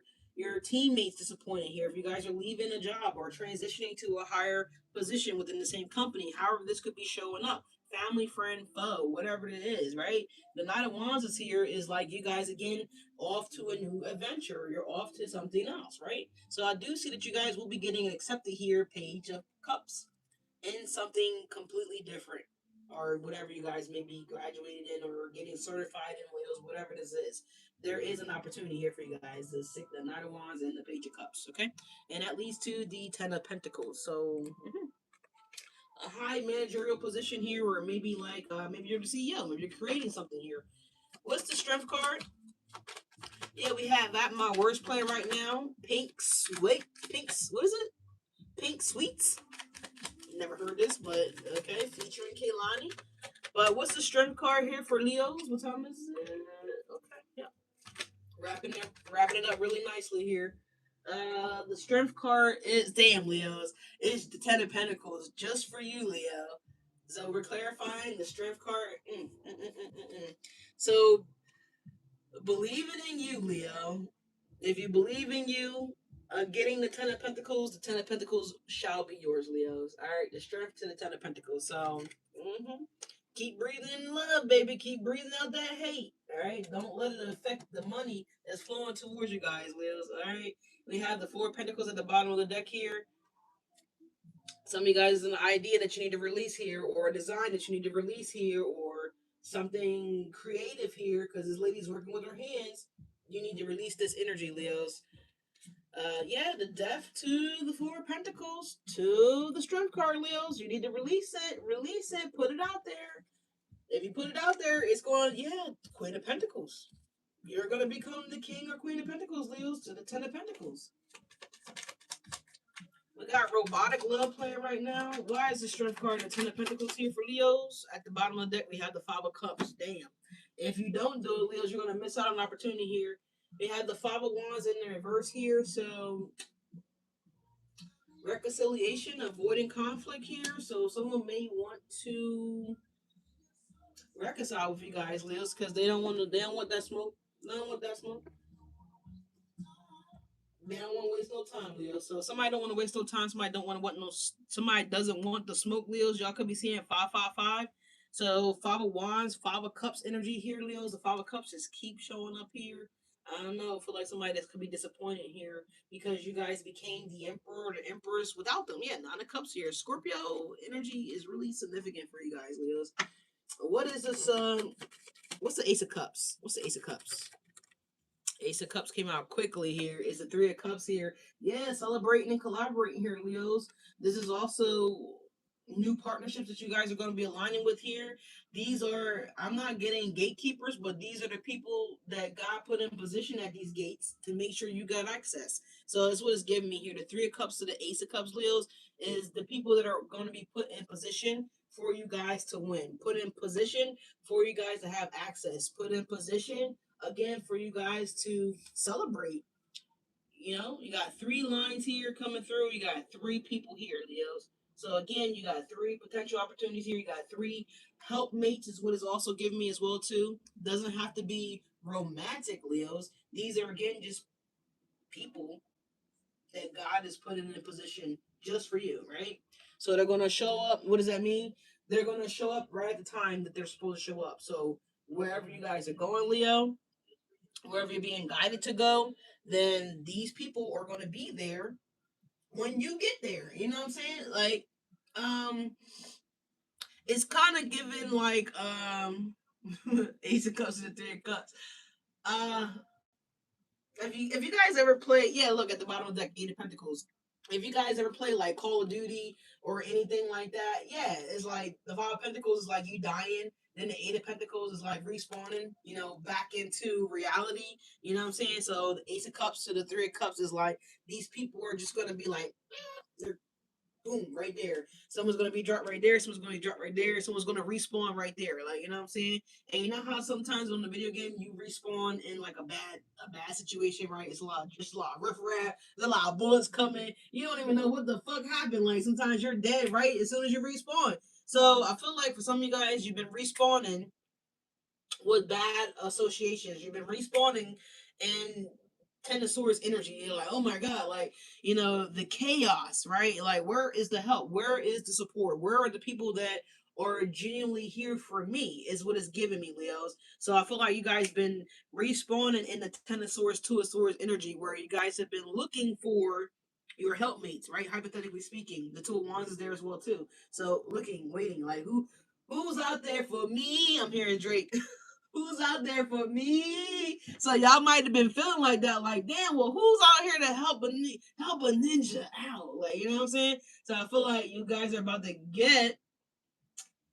teammates disappointed here. If you guys are leaving a job or transitioning to a higher position within the same company, however this could be showing up, family, friend, foe, whatever it is, right? The Knight of Wands is here is like you guys again off to a new adventure. You're off to something else, right? So I do see that you guys will be getting accepted here, Page of Cups, in something completely different, or whatever you guys may be graduated in or getting certified in Wales, whatever this is. There is an opportunity here for you guys. The Knight of Wands and the Page of Cups, okay? And that leads to the Ten of Pentacles. So a high managerial position here, or maybe like maybe you're the CEO, maybe you're creating something here. What's the Strength card? Yeah, we have at my worst play right now, Pink Sweet, what is it? Pink Sweets? Never heard this, but okay, featuring Kaylani. But what's the strength card here for Leos? What time is it? Okay, yeah. Wrapping it up really nicely here. The strength card is, damn, Leos, it's the Ten of Pentacles, just for you, Leo. So we're clarifying the strength card. So believing in you, Leo. If you believe in you, getting the Ten of Pentacles shall be yours, Leos. All right, the strength to the Ten of Pentacles. So, keep breathing in love, baby. Keep breathing out that hate. All right, don't let it affect the money that's flowing towards you guys, Leos. All right, we have the Four of Pentacles at the bottom of the deck here. Some of you guys, an idea that you need to release here, or a design that you need to release here, or something creative here, because this lady's working with her hands. You need to release this energy, Leos. Yeah, the Death to the Four of Pentacles to the Strength card, Leos. You need to release it, put it out there. If you put it out there, it's going, yeah, Queen of Pentacles. You're going to become the King or Queen of Pentacles, Leos, to the Ten of Pentacles. We got Robotic Love playing right now. Why is the Strength card and the Ten of Pentacles here for Leos? At the bottom of the deck, we have the Five of Cups. Damn. If you don't do it, Leos, you're going to miss out on an opportunity here. We have the Five of Wands in the reverse here, so reconciliation, avoiding conflict here. So someone may want to reconcile with you guys, Leos, because they don't want that smoke. They don't want that smoke. They don't want to waste no time, Leo. So somebody don't want to waste no time. Somebody doesn't want the smoke, Leos. Y'all could be seeing 555. So Five of Wands, Five of Cups energy here, Leos. The Five of Cups just keep showing up here. I don't know. I feel like somebody that could be disappointed here because you guys became the Emperor or the Empress without them. Yeah, Nine of Cups here. Scorpio energy is really significant for you guys, Leos. What is this? What's the Ace of Cups? What's the Ace of Cups? Ace of Cups came out quickly here. It's the Three of Cups here. Yeah, celebrating and collaborating here, Leos. This is also new partnerships that you guys are going to be aligning with here. These are, I'm not getting gatekeepers, but these are the people that God put in position at these gates to make sure you got access. So that's what it's giving me here. The Three of Cups to the Ace of Cups, Leos, is the people that are going to be put in position for you guys to win. Put in position for you guys to have access. Put in position again for you guys to celebrate. You know, you got three lines here coming through. You got three people here, Leos. So again, you got three potential opportunities here. You got three helpmates is what is also giving me as well too. Doesn't have to be romantic, Leos. These are again just people that God is putting in a position just for you, right? So they're gonna show up. What does that mean? They're gonna show up right at the time that they're supposed to show up. So wherever you guys are going, Leo, wherever you're being guided to go, then these people are going to be there when you get there. You know what I'm saying? Like, it's kind of given like Ace of Cups and Three of Cups. Uh, if you guys ever play, yeah, look at the bottom of the deck, Eight of Pentacles. If you guys ever play like Call of Duty or anything like that, yeah, it's like the Five of Pentacles is like you dying. Then the Eight of Pentacles is like respawning, you know, back into reality. You know what I'm saying? So the Ace of Cups to the Three of Cups is like these people are just gonna be like, they're boom, right there. Someone's gonna be dropped right there. Someone's gonna be dropped right there. Someone's gonna respawn right there. Like, you know what I'm saying? And you know how sometimes on the video game you respawn in like a bad situation, right? It's just a lot of riffraff. There's a lot of bullets coming. You don't even know what the fuck happened. Like sometimes you're dead right as soon as you respawn. So I feel like for some of you guys, you've been respawning with bad associations. You've been respawning and Ten of Swords energy. You're like, oh my god, like, you know, the chaos, right? Like, where is the help? Where is the support? Where are the people that are genuinely here for me? Is what it's giving me, Leos. So I feel like you guys been respawning in the Ten of Swords, Two of Swords energy, where you guys have been looking for your helpmates, right? Hypothetically speaking, the Two of Wands is there as well too. So looking, waiting, like who's out there for me? I'm hearing Drake. Who's out there for me? So y'all might have been feeling like that, like, damn, well, who's out here to help a ninja out? Like, you know what I'm saying? So I feel like you guys are about to get,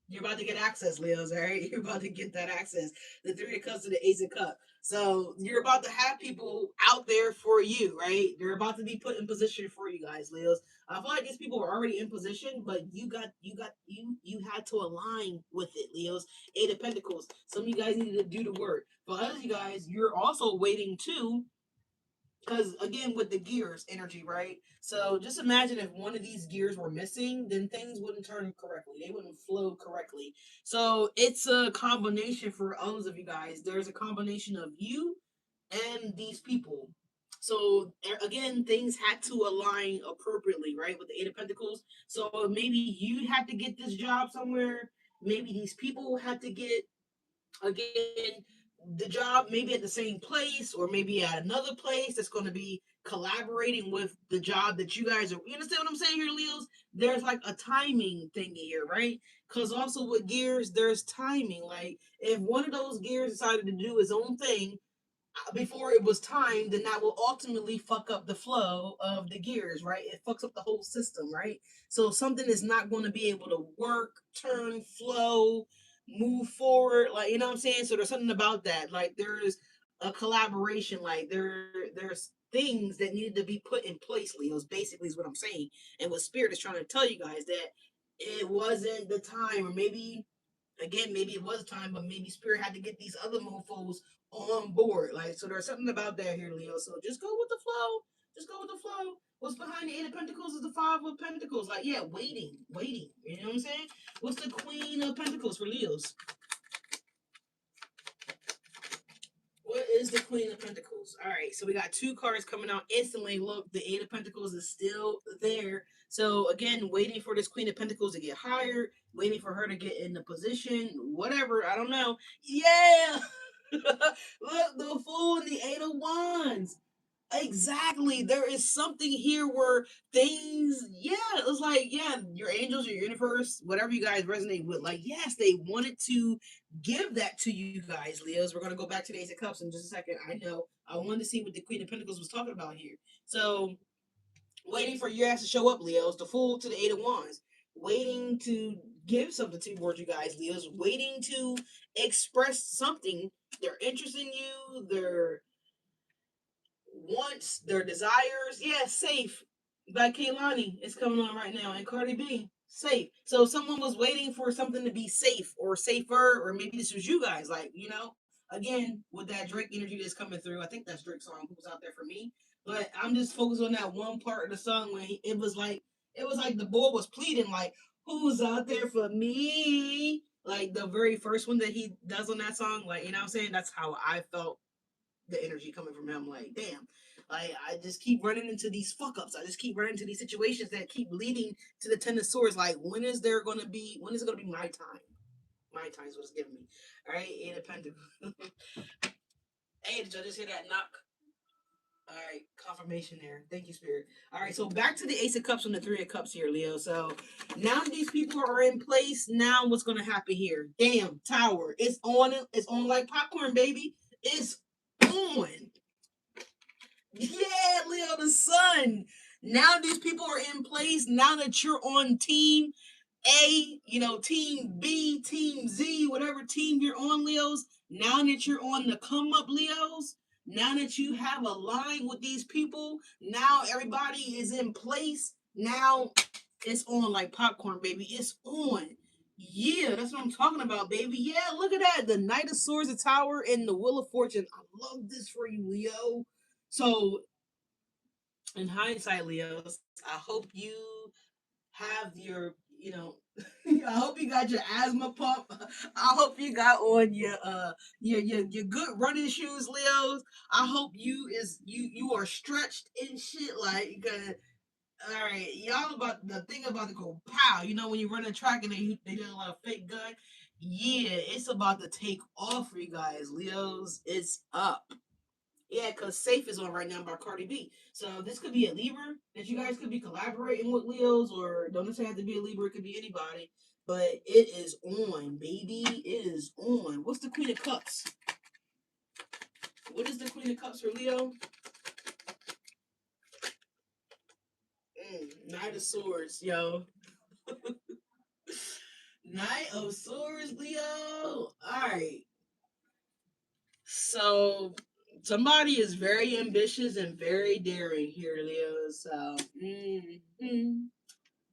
you're about to get access, Leos, all right? You're about to get that access. The Three of Cups to the Ace of Cups. So you're about to have people out there for you, right? They're about to be put in position for you guys, Leos. I feel like these people are already in position, but you had to align with it, Leos. Eight of Pentacles. Some of you guys needed to do the work. For others of you guys, you're also waiting too, because again with the gears energy, right? So just imagine if one of these gears were missing, then things wouldn't turn correctly, they wouldn't flow correctly. So it's a combination for others of you guys. There's a combination of you and these people. So again, things had to align appropriately, right, with the Eight of Pentacles. So maybe you had to get this job somewhere, maybe these people had to get, again, the job maybe at the same place or maybe at another place that's going to be collaborating with the job that you guys are. You understand what I'm saying here, Leos? There's like a timing thing here, right? Because also with gears, there's timing. Like if one of those gears decided to do his own thing before it was time, then that will ultimately fuck up the flow of the gears, right? It fucks up the whole system, right? So something is not going to be able to work, turn, flow, move forward, like, you know what I'm saying? So there's something about that. Like there's a collaboration, like there's things that needed to be put in place, Leos, basically is what I'm saying. And what Spirit is trying to tell you guys, that it wasn't the time, or maybe again, maybe it was time, but maybe Spirit had to get these other mofos on board. Like, so there's something about that here, Leo. So just go with the flow. Just go with the flow. What's behind the Eight of Pentacles is the Five of Pentacles. Like, yeah, waiting, waiting. You know what I'm saying? What's the Queen of Pentacles for Leos? What is the Queen of Pentacles? All right, so we got two cards coming out instantly. Look, the Eight of Pentacles is still there. So again, waiting for this Queen of Pentacles to get hired, waiting for her to get in the position, whatever. I don't know. Yeah. Look, the Fool and the Eight of Wands. Exactly. There is something here where things, yeah, it was like, yeah, your angels, your universe, whatever you guys resonate with, like, yes, they wanted to give that to you guys, Leos. We're going to go back to the Ace of Cups in just a second. I know. I wanted to see what the Queen of Pentacles was talking about here. So, waiting for your ass to show up, Leos. The Fool to the Eight of Wands. Waiting to give something towards you guys, Leos. Waiting to express something. They're interested in you. They're wants, their desires. Yeah, Safe by Kaylani is coming on right now, and Cardi B. Safe. So someone was waiting for something to be safe or safer, or maybe this was you guys. Like, you know, again, with that Drake energy that's coming through, I think that's Drake's song, Who's Out There For Me. But I'm just focused on that one part of the song when it was like the boy was pleading, like, who's out there for me? Like the very first one that he does on that song, like, you know what I'm saying? That's how I felt the energy coming from him. Like, damn, like I just keep running into these fuck ups. I just keep running into these situations that keep leading to the Ten of Swords. Like, when is there gonna be? When is it gonna be my time? My time is what it's giving me. All right, Eight of Pentacles. Hey, did y'all just hear that knock? All right, confirmation there. Thank you, Spirit. All right, so back to the Ace of Cups and the Three of Cups here, Leo. So now these people are in place. Now what's gonna happen here? Damn, Tower. It's on. It's on like popcorn, baby. It's on. Yeah, Leo, the sun. Now these people are in place. Now that you're on team A, you know, team B, team Z, whatever team you're on, Leos. Now that you're on the come up, Leos. Now that you have a line with these people, now everybody is in place. Now it's on like popcorn, baby. It's on. Yeah, that's what I'm talking about, baby. Yeah, look at that. The Knight of Swords, the Tower, and the Wheel of Fortune. I love this for you, Leo. So, in hindsight, Leos, I hope you have your, you know, I hope you got your asthma pump. I hope you got on your good running shoes, Leos. I hope you are stretched and shit, like, all right, y'all about the thing about to go pow. You know when you run a track and they do a lot of fake gun. Yeah, it's about to take off for you guys, Leos. It's up. Yeah, because Safe is on right now by Cardi B. So this could be a Libra that you guys could be collaborating with, Leos, or don't necessarily have to be a Libra. It could be anybody. But it is on, baby. It is on. What's the Queen of Cups? What is the Queen of Cups for Leo? Knight of Swords, yo. Knight of Swords, Leo. All right. So somebody is very ambitious and very daring here, Leo. So,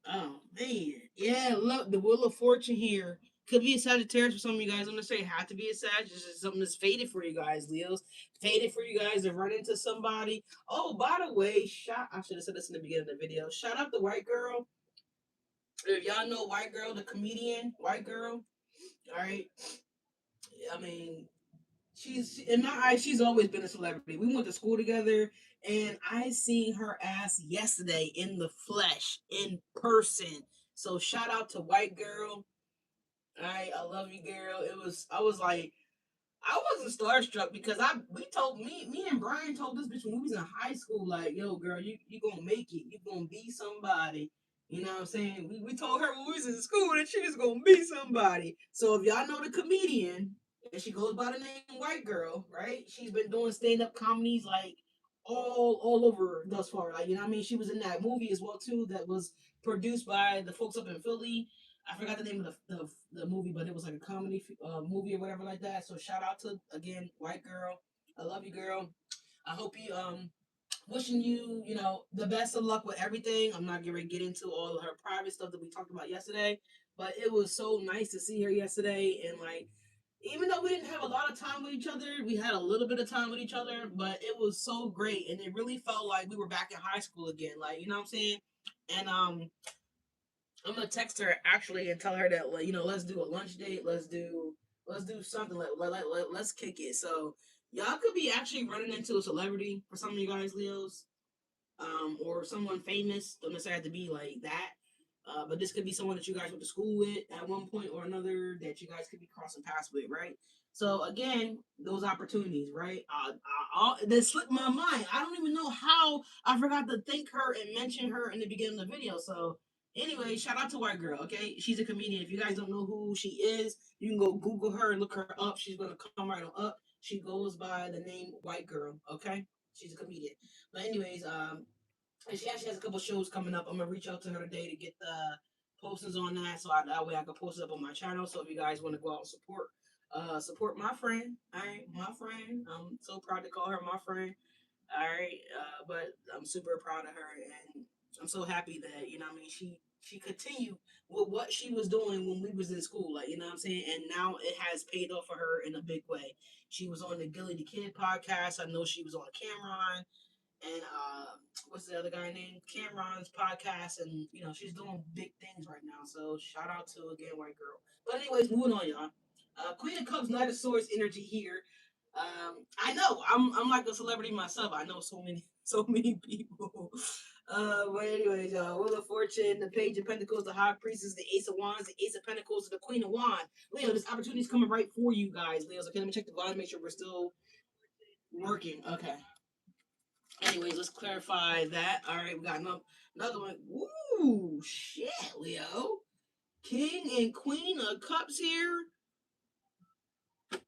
oh man, yeah. Look, the Wheel of Fortune here could be a Sagittarius for some of you guys. I'm gonna say it had to be a Sag. It's just something that's fated for you guys, Leos. Fated for you guys to run into somebody. Oh, by the way, I should have said this in the beginning of the video. Shout out the White Girl. If y'all know White Girl, the comedian, White Girl. All right. I mean, she's in my eyes, she's always been a celebrity. We went to school together, and I seen her ass yesterday in the flesh, in person. So shout out to White Girl. I love you, girl. I was like, I wasn't starstruck because me and Brian told this bitch when we was in high school, like, yo, girl, you gonna make it. You gonna be somebody. You know what I'm saying? We told her when we was in school that she was gonna be somebody. So if y'all know the comedian, and she goes by the name White Girl, right? She's been doing stand-up comedies like all over thus far. Like, you know what I mean? She was in that movie as well too that was produced by the folks up in Philly. I forgot the name of the movie, but it was like a comedy movie or whatever like that. So shout out to again White Girl. I love you, girl. I hope you wishing you the best of luck with everything. I'm not going to get into all of her private stuff that we talked about yesterday, but it was so nice to see her yesterday. And like, even though we didn't have a lot of time with each other, we had a little bit of time with each other, but it was so great, and it really felt like we were back in high school again. Like, you know what I'm saying? And I'm gonna text her actually and tell her that, like, let's do a lunch date. Let's do something. Let's kick it. So y'all could be actually running into a celebrity for some of you guys, Leos, or someone famous. Don't necessarily have to be like that. But this could be someone that you guys went to school with at one point or another that you guys could be crossing paths with, right? So again, those opportunities, right? That slipped my mind. I don't even know how I forgot to thank her and mention her in the beginning of the video. So anyway, shout out to White Girl. Okay, she's a comedian. If you guys don't know who she is, you can go Google her and look her up. She's gonna come right on up. She goes by the name White Girl. Okay, she's a comedian. But anyways, and she actually has a couple shows coming up. I'm gonna reach out to her today to get the postings on that, so that way I can post it up on my channel. So if you guys want to go out and support my friend, all right, my friend. I'm so proud to call her my friend. All right, but I'm super proud of her, and I'm so happy that what I mean she continued with what she was doing when we was in school, like, you know what I'm saying, and now it has paid off for her in a big way. She was on the Gilly the Kid podcast. I know she was on Cameron and what's the other guy named Cameron's podcast, and she's doing big things right now. So shout out to again White Girl. But anyways, moving on, y'all. Queen of Cups, Knight of Swords energy here. I know I'm like a celebrity myself. I know so many people. But anyways, y'all, Wheel of Fortune, the Page of Pentacles, the High Priestess, the Ace of Wands, the Ace of Pentacles, the Queen of Wands. Leo, this opportunity is coming right for you guys. Leo's okay. Let me check the volume, make sure we're still working. Okay. Anyways, let's clarify that. All right, we got another one. Ooh, shit, Leo. King and Queen of Cups here. Okay.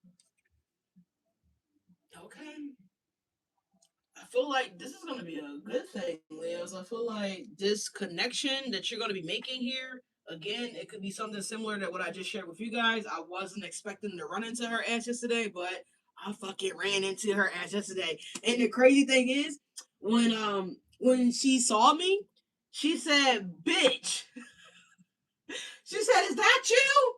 I feel like this is going to be a good thing, Leo. So I feel like this connection that you're going to be making here, again, it could be something similar to what I just shared with you guys. I wasn't expecting to run into her ass yesterday, but I fucking ran into her ass yesterday. And the crazy thing is, when she saw me, she said, "Bitch." She said, "Is that you?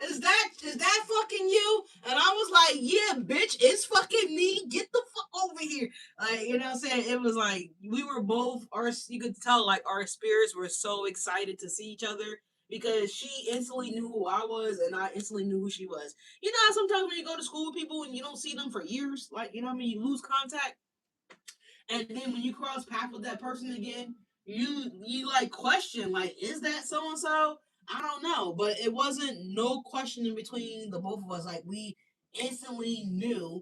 Is that fucking you?" And I was like, "Yeah, bitch, it's fucking me. Get the fuck over here." Like, you know what I'm saying? It was like we were both you could tell like our spirits were so excited to see each other because she instantly knew who I was and I instantly knew who she was. You know how sometimes when you go to school with people and you don't see them for years, like, you know what I mean, you lose contact, and then when you cross paths with that person again, you like question, like, is that so and so? I don't know, but it wasn't no question in between the both of us. Like, we instantly knew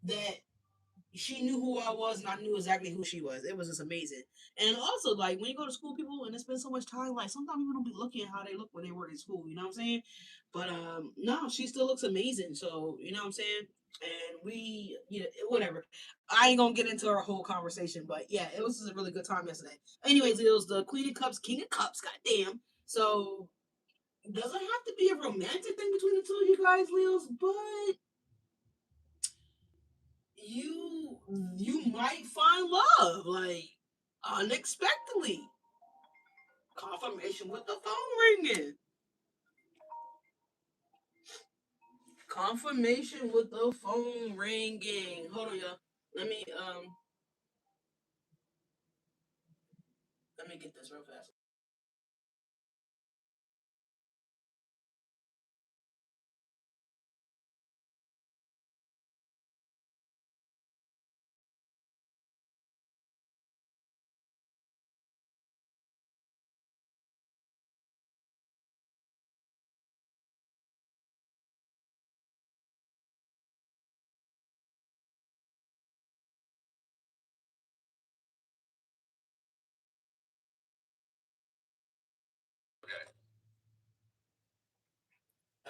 that she knew who I was and I knew exactly who she was. It was just amazing. And also, like, when you go to school, people, and it's been so much time, like, sometimes people don't be looking at how they look when they were in school, you know what I'm saying? But no, she still looks amazing. So, you know what I'm saying? And we, whatever. I ain't gonna get into our whole conversation, but yeah, it was just a really good time yesterday. Anyways, it was the Queen of Cups, King of Cups, goddamn. So, it doesn't have to be a romantic thing between the two of you guys, Leos, but you you might find love like unexpectedly. Confirmation with the phone ringing. Confirmation with the phone ringing. Hold on, y'all. Let me um let me get this real fast.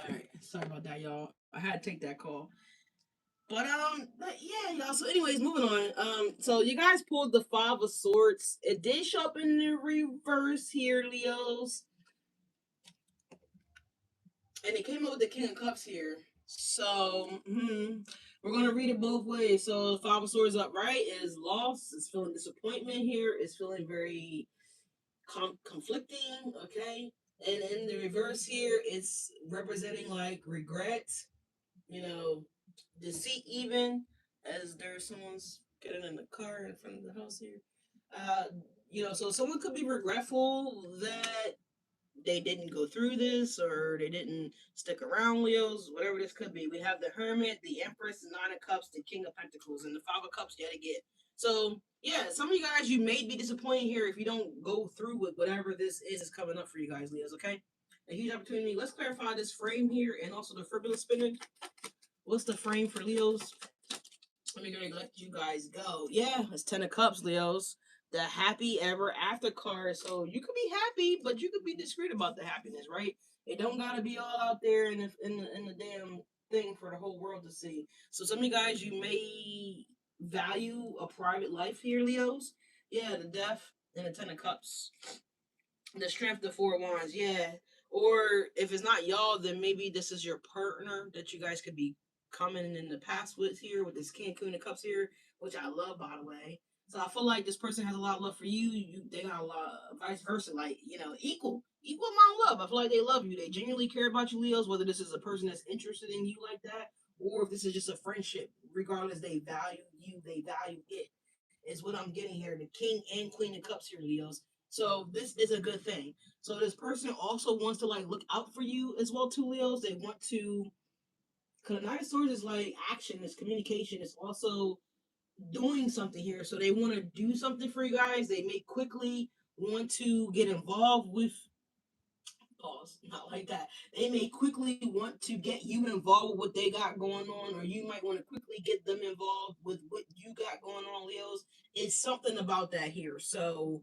All right, sorry about that, y'all. I had to take that call. But yeah, y'all. So, anyways, moving on. So you guys pulled the Five of Swords. It did show up in the reverse here, Leos, and it came up with the King of Cups here. So, we're gonna read it both ways. So, Five of Swords upright is loss. It's feeling disappointment here. It's feeling very conflicting. Okay, and in the reverse here, it's representing like regret. You know, deceit even, as there's someone's getting in the car in front of the house here. Uh, so someone could be regretful that they didn't go through this or they didn't stick around, Leos, whatever this could be. We have the Hermit, the Empress, the Nine of Cups, the King of Pentacles, and the Five of Cups yet again. So, yeah, some of you guys, you may be disappointed here if you don't go through with whatever this is coming up for you guys, Leos, okay? A huge opportunity. Let's clarify this frame here and also the frivolous spinning. What's the frame for Leos? Let me go let you guys go. Yeah, it's Ten of Cups, Leos. The happy ever after card. So you could be happy, but you could be discreet about the happiness, right? It don't gotta be all out there in the damn thing for the whole world to see. So some of you guys, you may value a private life here, Leos. Yeah, the Death and the Ten of Cups. The Strength, the Four of Wands, yeah. Or if it's not y'all, then maybe this is your partner that you guys could be coming in the past with here with this King Queen of Cups here, which I love, by the way. So I feel like this person has a lot of love for you. They got a lot, vice versa, like equal amount of love. I feel like they love you. They genuinely care about you, Leos. Whether this is a person that's interested in you like that, or if this is just a friendship. Regardless, they value you. They value it. Is what I'm getting here. The King and Queen of Cups here, Leos. So this is a good thing. So this person also wants to like look out for you as well too, Leos. They want to, because Knight of Swords is like action, it's communication, it's also doing something here. So they want to do something for you guys. They may quickly want to get involved with pause, not like that. They may quickly want to get you involved with what they got going on, or you might want to quickly get them involved with what you got going on, Leos. It's something about that here. So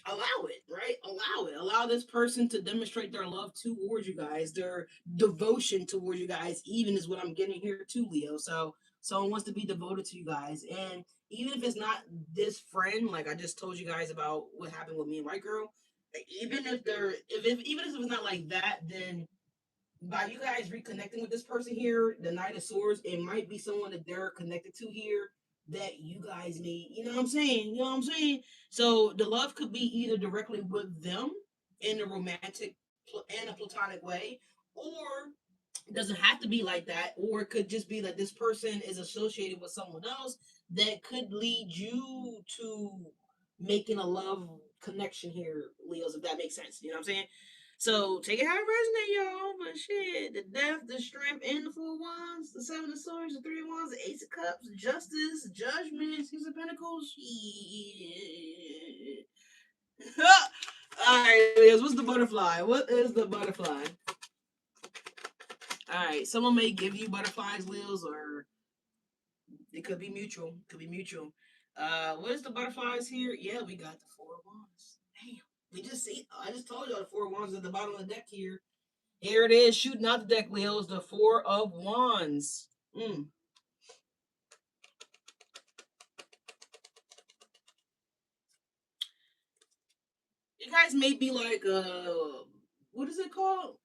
allow it, right? Allow it. Allow this person to demonstrate their love towards you guys, their devotion towards you guys, even is what I'm getting here too, Leo. So someone wants to be devoted to you guys. And even if it's not this friend, like I just told you guys about what happened with me and White Girl, even if they're if even if it's not like that, then by you guys reconnecting with this person here, the Knight of Swords, it might be someone that they're connected to here that you guys need. You know what I'm saying? You know what I'm saying? So the love could be either directly with them in a romantic and a platonic way, or it doesn't have to be like that, or it could just be that this person is associated with someone else that could lead you to making a love connection here, Leos, if that makes sense. You know what I'm saying? So take it how it resonate, y'all. But shit, the death, the strength, and the four wands, the seven of swords, the three of wands, the ace of cups, justice, judgment, six of pentacles. Shit. All right, Leos, what's the butterfly? What is the butterfly? All right, someone may give you butterflies, Leos, or it could be mutual. Could be mutual. What is the butterflies here? Yeah, we got the four of wands. Damn, we just see. I just told y'all the four of wands at the bottom of the deck here. Here it is, shooting out the deck, Leos. The four of wands. You guys may be like, what is it called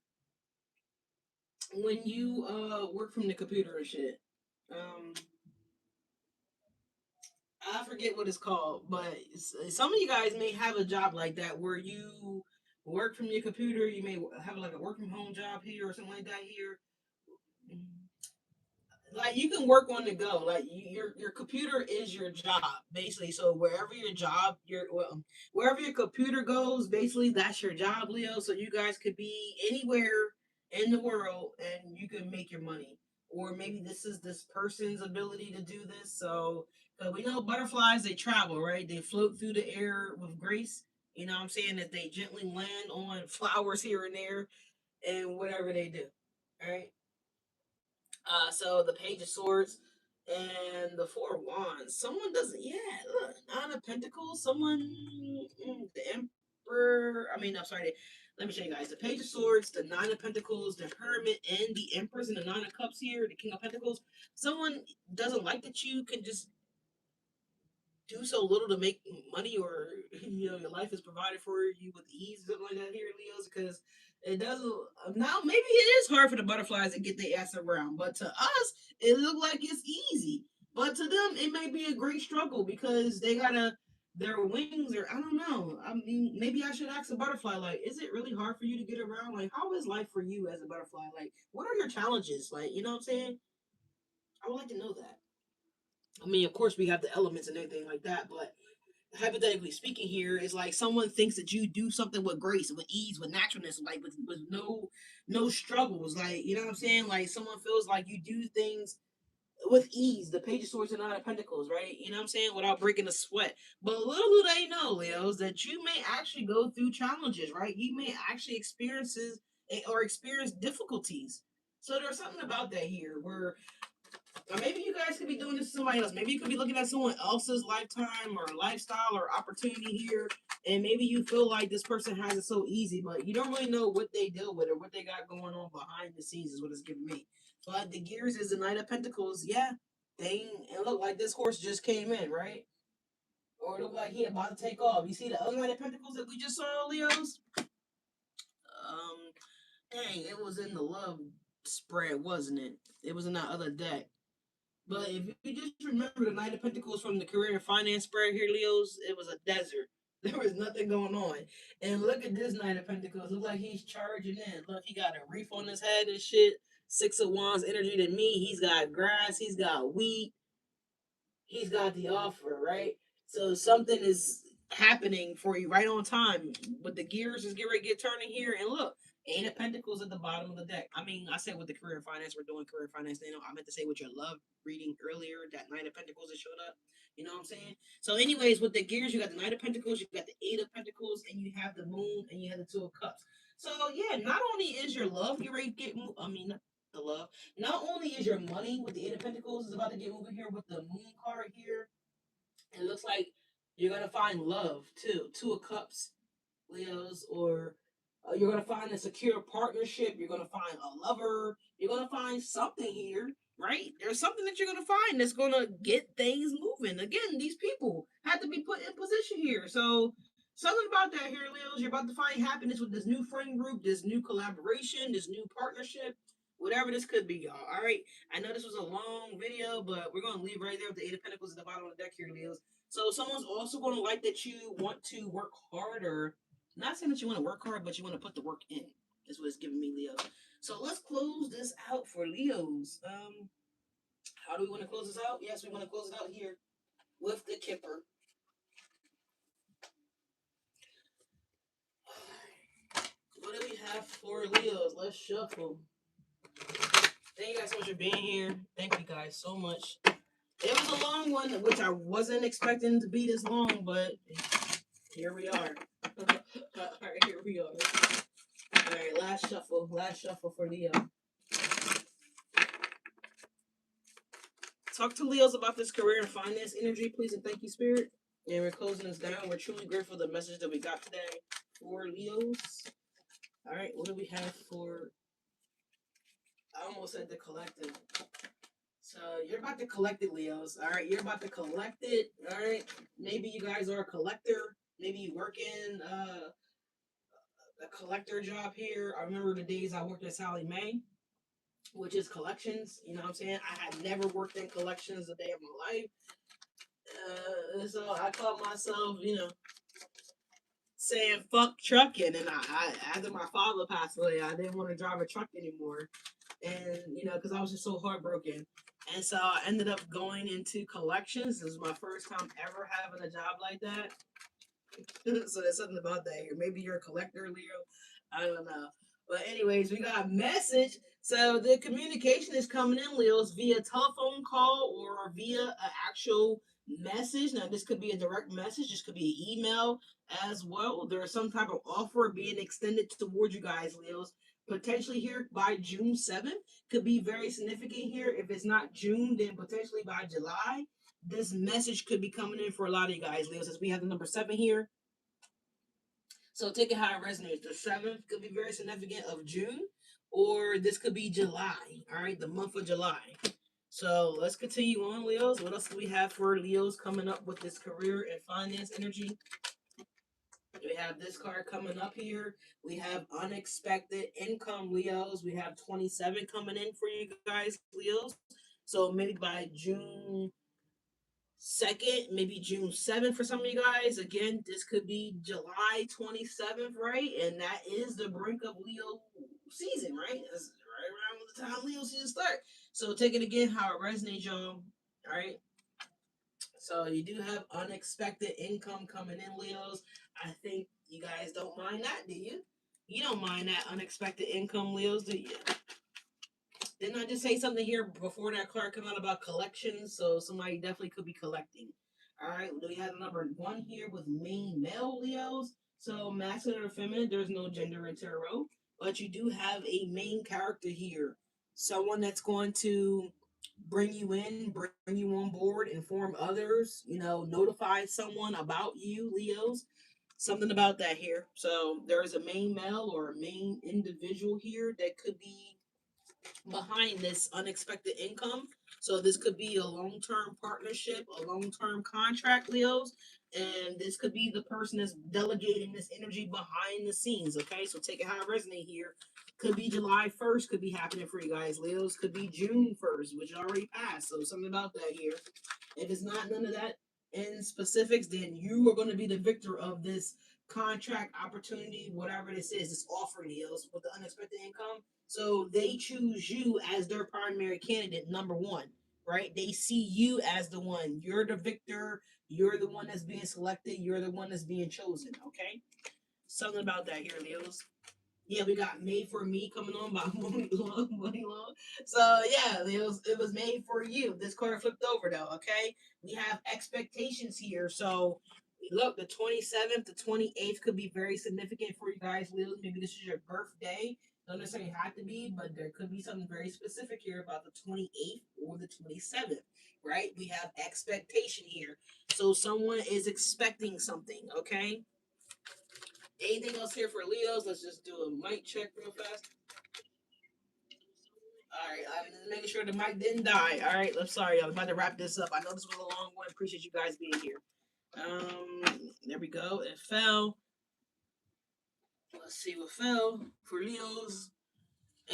when you work from the computer and shit? Um, I forget what it's called, but some of you guys may have a job like that where you work from your computer. You may have like a work from home job here or something like that here. Like you can work on the go. Like your computer is your job basically. So wherever your job, wherever your computer goes, basically that's your job, Leo. So you guys could be anywhere in the world and you can make your money. Or maybe this is this person's ability to do this. So 'cause we know butterflies, they travel, right? They float through the air with grace. You know what I'm saying? That they gently land on flowers here and there and whatever they do. All right. So the Page of Swords and the Four of Wands. Someone doesn't. Yeah, look, Nine of Pentacles. Someone, the Emperor. I mean, I'm sorry. Let me show you guys the Page of Swords, the Nine of Pentacles, the Hermit, and the Empress, and the Nine of Cups here, the King of Pentacles. Someone doesn't like that you can just do so little to make money, or your life is provided for you with ease, something like that here, Leos, because it doesn't. Now maybe it is hard for the butterflies to get their ass around, but to us it look like it's easy, but to them it may be a great struggle because they gotta their wings, or I don't know. I mean, maybe I should ask a butterfly, like, is it really hard for you to get around? Like, how is life for you as a butterfly? Like, what are your challenges? Like, you know what I'm saying? I would like to know that. I mean, of course, we have the elements and everything like that, but hypothetically speaking, here is like someone thinks that you do something with grace, with ease, with naturalness, like with no struggles. Like, you know what I'm saying? Like someone feels like you do things with ease. The Page of Swords and Nine of Pentacles, right? You know what I'm saying? Without breaking a sweat. But little do they know, Leos, that you may actually go through challenges, right? You may actually experience difficulties. So there's something about that here where or maybe you guys could be doing this to somebody else. Maybe you could be looking at someone else's lifetime or lifestyle or opportunity here, and maybe you feel like this person has it so easy, but you don't really know what they deal with or what they got going on behind the scenes. Is what it's giving me. But the gears is the Knight of Pentacles. Yeah, it looked like this horse just came in, right? Or it looked like he about to take off. You see the other Knight of Pentacles that we just saw, Leos? Dang, it was in the love spread, wasn't it? It was in that other deck. But if you just remember the Knight of Pentacles from the career and finance spread here, Leos, it was a desert. There was nothing going on. And look at this Knight of Pentacles. Look like he's charging in. Look, he got a reef on his head and shit. Six of Wands energy to me. He's got grass. He's got wheat. He's got the offer, right? So something is happening for you right on time. But the gears is getting ready to get turning here. And look, Eight of Pentacles at the bottom of the deck. I mean, I said with the career and finance, we're doing career and finance. You know, I meant to say with your love reading earlier, that Knight of Pentacles that showed up. You know what I'm saying? So, anyways, with the gears, you got the Knight of Pentacles, you got the Eight of Pentacles, and you have the Moon, and you have the Two of Cups. So, yeah, not only is your love you ready to get, I mean, not the love. Not only is your money with the Eight of Pentacles is about to get moving here with the Moon card here, it looks like you're gonna find love too. Two of Cups, Leos, or you're gonna find a secure partnership. You're gonna find a lover. You're gonna find something here, right? There's something that you're gonna find that's gonna get things moving. Again, these people had to be put in position here. So something about that here, Leos. You're about to find happiness with this new friend group, this new collaboration, this new partnership. Whatever this could be, y'all. All right. I know this was a long video, but we're gonna leave right there with the Eight of Pentacles at the bottom of the deck here, Leos. So someone's also gonna like that you want to work harder, not saying that you want to work hard, but you want to put the work in. Is what it's giving me, Leo. So let's close this out for Leos. How do we want to close this out? Yes, we want to close it out here with the Kipper. What do we have for Leos? Let's shuffle. Thank you guys so much for being here. Thank you guys so much. It was a long one, which I wasn't expecting to be this long, but here we are. All right, here we are. All right, last shuffle for Leo. Talk to Leos about this career and finance energy, please, and thank you, Spirit. And we're closing this down. We're truly grateful for the message that we got today for Leos. All right, what do we have for? I almost said the collective. So you're about to collect it, Leos. All right, you're about to collect it. All right, maybe you guys are a collector. Maybe you work in a collector job here. I remember the days I worked at Sally Mae, which is collections. You know what I'm saying? I had never worked in collections a day of my life. So I caught myself, saying fuck trucking, and I after my father passed away, I didn't want to drive a truck anymore, and because I was just so heartbroken, and so I ended up going into collections. This is my first time ever having a job like that. So there's something about that here. Maybe you're a collector, Leo. I don't know. But anyways, we got a message. So the communication is coming in, Leos, via telephone call or via an actual message. Now, this could be a direct message. This could be an email as well. There's some type of offer being extended towards you guys, Leos. Potentially here by June 7th. Could be very significant here. If it's not June, then potentially by July. This message could be coming in for a lot of you guys, Leos, as we have the number 7 here. So take it how it resonates. The 7th could be very significant of June, or this could be July. All right, the month of July. So let's continue on, Leos. What else do we have for Leos coming up with this career and finance energy? We have this card coming up here. We have unexpected income, Leos. We have 27 coming in for you guys, Leos. So maybe by June 2nd, maybe June 7th for some of you guys. Again, this could be July 27th, right? And that is the brink of Leo season, right? That's right around the time Leo season start. So take it again how it resonates, y'all. All right. So you do have unexpected income coming in, Leos. I think you guys don't mind that, do you? You don't mind that unexpected income, Leos, do you? Didn't I just say something here before that card come out about collections? So somebody definitely could be collecting. All right, we have number 1 here with main male Leos. So masculine or feminine, there's no gender in tarot, but you do have a main character here. Someone that's going to bring you in, bring you on board, inform others, notify someone about you, Leos. Something about that here. So there's a main male or a main individual here that could be behind this unexpected income. So this could be a long-term partnership, a long-term contract, Leos, and this could be the person that's delegating this energy behind the scenes. Okay, so take it how it resonates here. Could be July 1st, could be happening for you guys, Leos. Could be June 1st, which already passed. So something about that here. If it's not none of that in specifics, then you are going to be the victor of this contract opportunity, whatever this is, this offer, Leos, with the unexpected income. So they choose you as their primary candidate, number 1, right? They see you as the one. You're the victor. You're the one that's being selected. You're the one that's being chosen, okay? Something about that here, Leos. Yeah, we got Made for Me coming on by Money Long, Money Long. So yeah, it was made for you. This card flipped over though, okay? We have expectations here. So look, the 27th, the 28th could be very significant for you guys, Leos. Maybe this is your birthday. Don't necessarily have to be, but there could be something very specific here about the 28th or the 27th, right? We have expectation here. So someone is expecting something, okay? Anything else here for Leos? Let's just do a mic check real fast. All right, I'm just making sure the mic didn't die. All right, I'm sorry. I'm about to wrap this up. I know this was a long one. Appreciate you guys being here. There we go. It fell. Let's see what fell for Leos,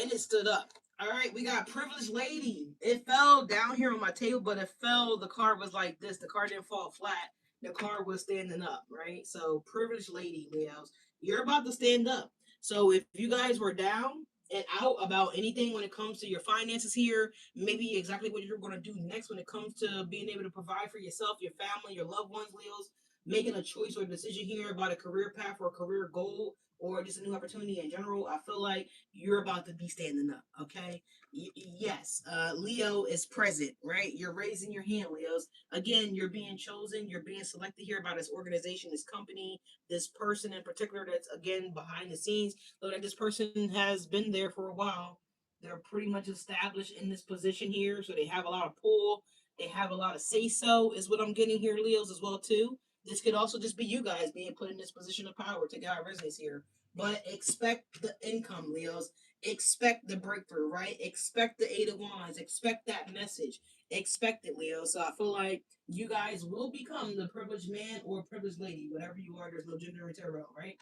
and it stood up. All right, we got Privileged Lady. It fell down here on my table, but it fell. The card was like this. The card didn't fall flat. The card was standing up, right? So, Privileged Lady, Leos, you're about to stand up. So, if you guys were down and out about anything when it comes to your finances here, maybe exactly what you're going to do next when it comes to being able to provide for yourself, your family, your loved ones, Leos, making a choice or decision here about a career path or a career goal or just a new opportunity in general, I feel like you're about to be standing up, okay? Yes, Leo is present, right? You're raising your hand, Leos. Again, you're being chosen, you're being selected here by this organization, this company, this person in particular that's, again, behind the scenes. So that this person has been there for a while. They're pretty much established in this position here, so they have a lot of pull. They have a lot of say-so, is what I'm getting here, Leos, as well, too. This could also just be you guys being put in this position of power to guide residents here. But expect the income, Leos. Expect the breakthrough, right? Expect the 8 of Wands. Expect that message. Expect it, Leo. So I feel like you guys will become the privileged man or privileged lady, whatever you are. There's no gender in tarot, right?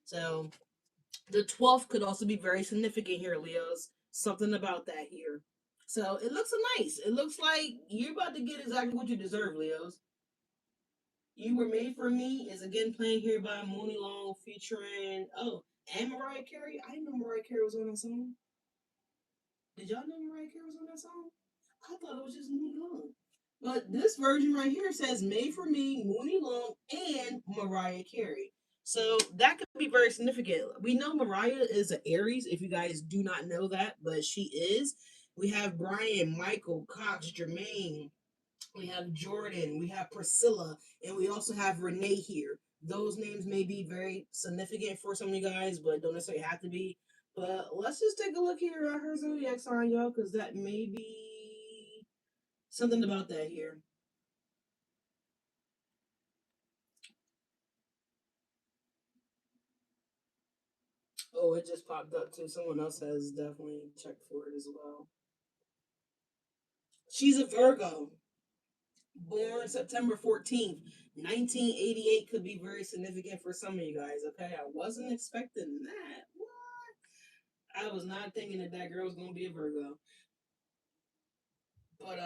So the 12th could also be very significant here, Leos. Something about that here. So it looks nice. It looks like you're about to get exactly what you deserve, Leos. You Were Made for Me is again playing here by Mooney Long featuring and Mariah Carey. I didn't know Mariah Carey was on that song. Did y'all know Mariah Carey was on that song? I thought it was just Mooney Long. But this version right here says Made for Me, Mooney Long, and Mariah Carey. So that could be very significant. We know Mariah is an Aries, if you guys do not know that, but she is. We have Brian, Michael, Cox, Jermaine, we have Jordan, we have Priscilla, and we also have Renee here. Those names may be very significant for some of you guys, but don't necessarily have to be. But let's just take a look here at her zodiac sign, y'all, because that may be something about that here. Oh, it just popped up too. Someone else has definitely checked for it as well. She's a Virgo, born September 14th, 1988. Could be very significant for some of you guys, okay? I wasn't expecting that. What? I was not thinking that that girl was going to be a Virgo. But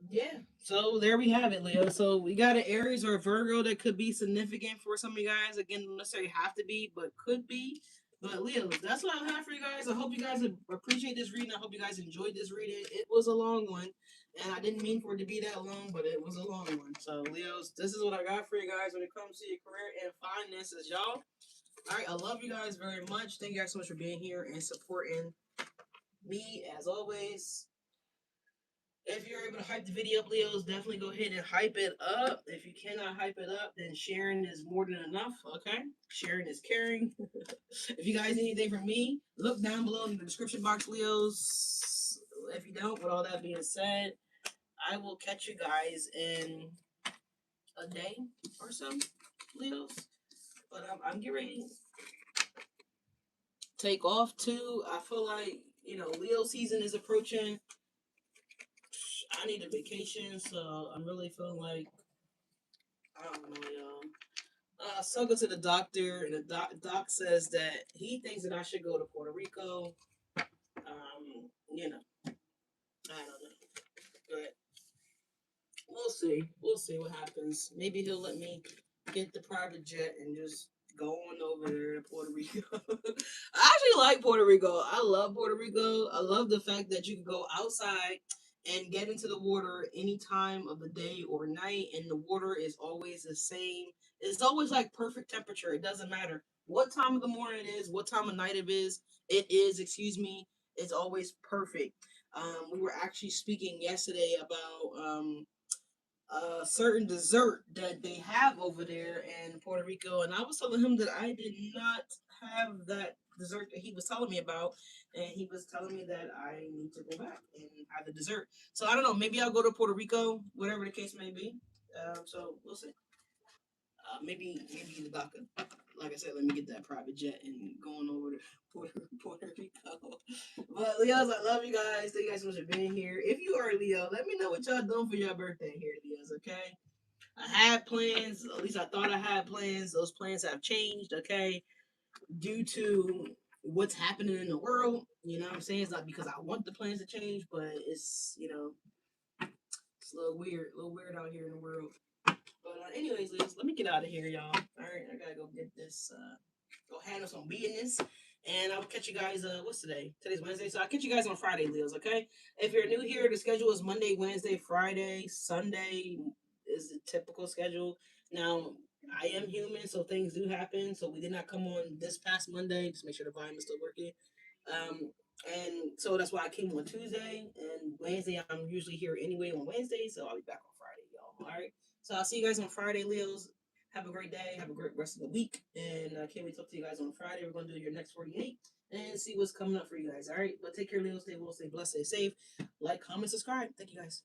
yeah, so there we have it, Leo. So we got an Aries or a Virgo that could be significant for some of you guys. Again, don't necessarily have to be, but could be. But Leo, that's what I have for you guys. I hope you guys appreciate this reading. I hope you guys enjoyed this reading. It was a long one, and I didn't mean for it to be that long, but it was a long one. So, Leos, this is what I got for you guys when it comes to your career and finances, y'all. All right, I love you guys very much. Thank you guys so much for being here and supporting me as always. If you're able to hype the video up, Leos, definitely go ahead and hype it up. If you cannot hype it up, then sharing is more than enough, okay? Sharing is caring. If you guys need anything from me, look down below in the description box, Leos. If you don't, with all that being said, I will catch you guys in a day or so, Leos. But I'm getting ready to take off too. I feel like, Leo season is approaching. I need a vacation, so I'm really feeling like I don't know, y'all. So I go to the doctor, and the doc says that he thinks that I should go to Puerto Rico. I don't know, but we'll see. We'll see what happens. Maybe he'll let me get the private jet and just go on over there to Puerto Rico. I actually like Puerto Rico. I love Puerto Rico. I love the fact that you can go outside and get into the water any time of the day or night, and the water is always the same. It's always like perfect temperature. It doesn't matter what time of the morning it is, what time of night it is. Excuse me. It's always perfect. We were actually speaking yesterday about a certain dessert that they have over there in Puerto Rico, and I was telling him that I did not have that dessert that he was telling me about, and he was telling me that I need to go back and have the dessert. So I don't know. Maybe I'll go to Puerto Rico, whatever the case may be. So we'll see. Maybe the doctor, like I said, let me get that private jet and going over to Puerto Rico. But Leos, I love you guys. Thank you guys so much for being here. If you are a Leo, let me know what y'all doing for your birthday here, Leos. Okay. I had plans. At least I thought I had plans. Those plans have changed. Okay, due to what's happening in the world. You know what I'm saying? It's not because I want the plans to change, but it's it's a little weird out here in the world. But anyways, let me get out of here, y'all. All right, I gotta go get this. Go handle some business. And I'll catch you guys. What's today? Today's Wednesday, so I'll catch you guys on Friday, Leos. Okay. If you're new here, the schedule is Monday, Wednesday, Friday, Sunday is the typical schedule. Now, I am human, so things do happen. So we did not come on this past Monday. Just make sure the volume is still working. Um, and so that's why I came on Tuesday and Wednesday. I'm usually here anyway on Wednesday, so I'll be back on Friday, y'all. All right. So I'll see you guys on Friday, Leos. Have a great day. Have a great rest of the week. And I can't wait to talk to you guys on Friday. We're going to do your next 48 and see what's coming up for you guys. All right. But take care, Leo. Stay well, stay blessed, stay safe. Like, comment, subscribe. Thank you guys.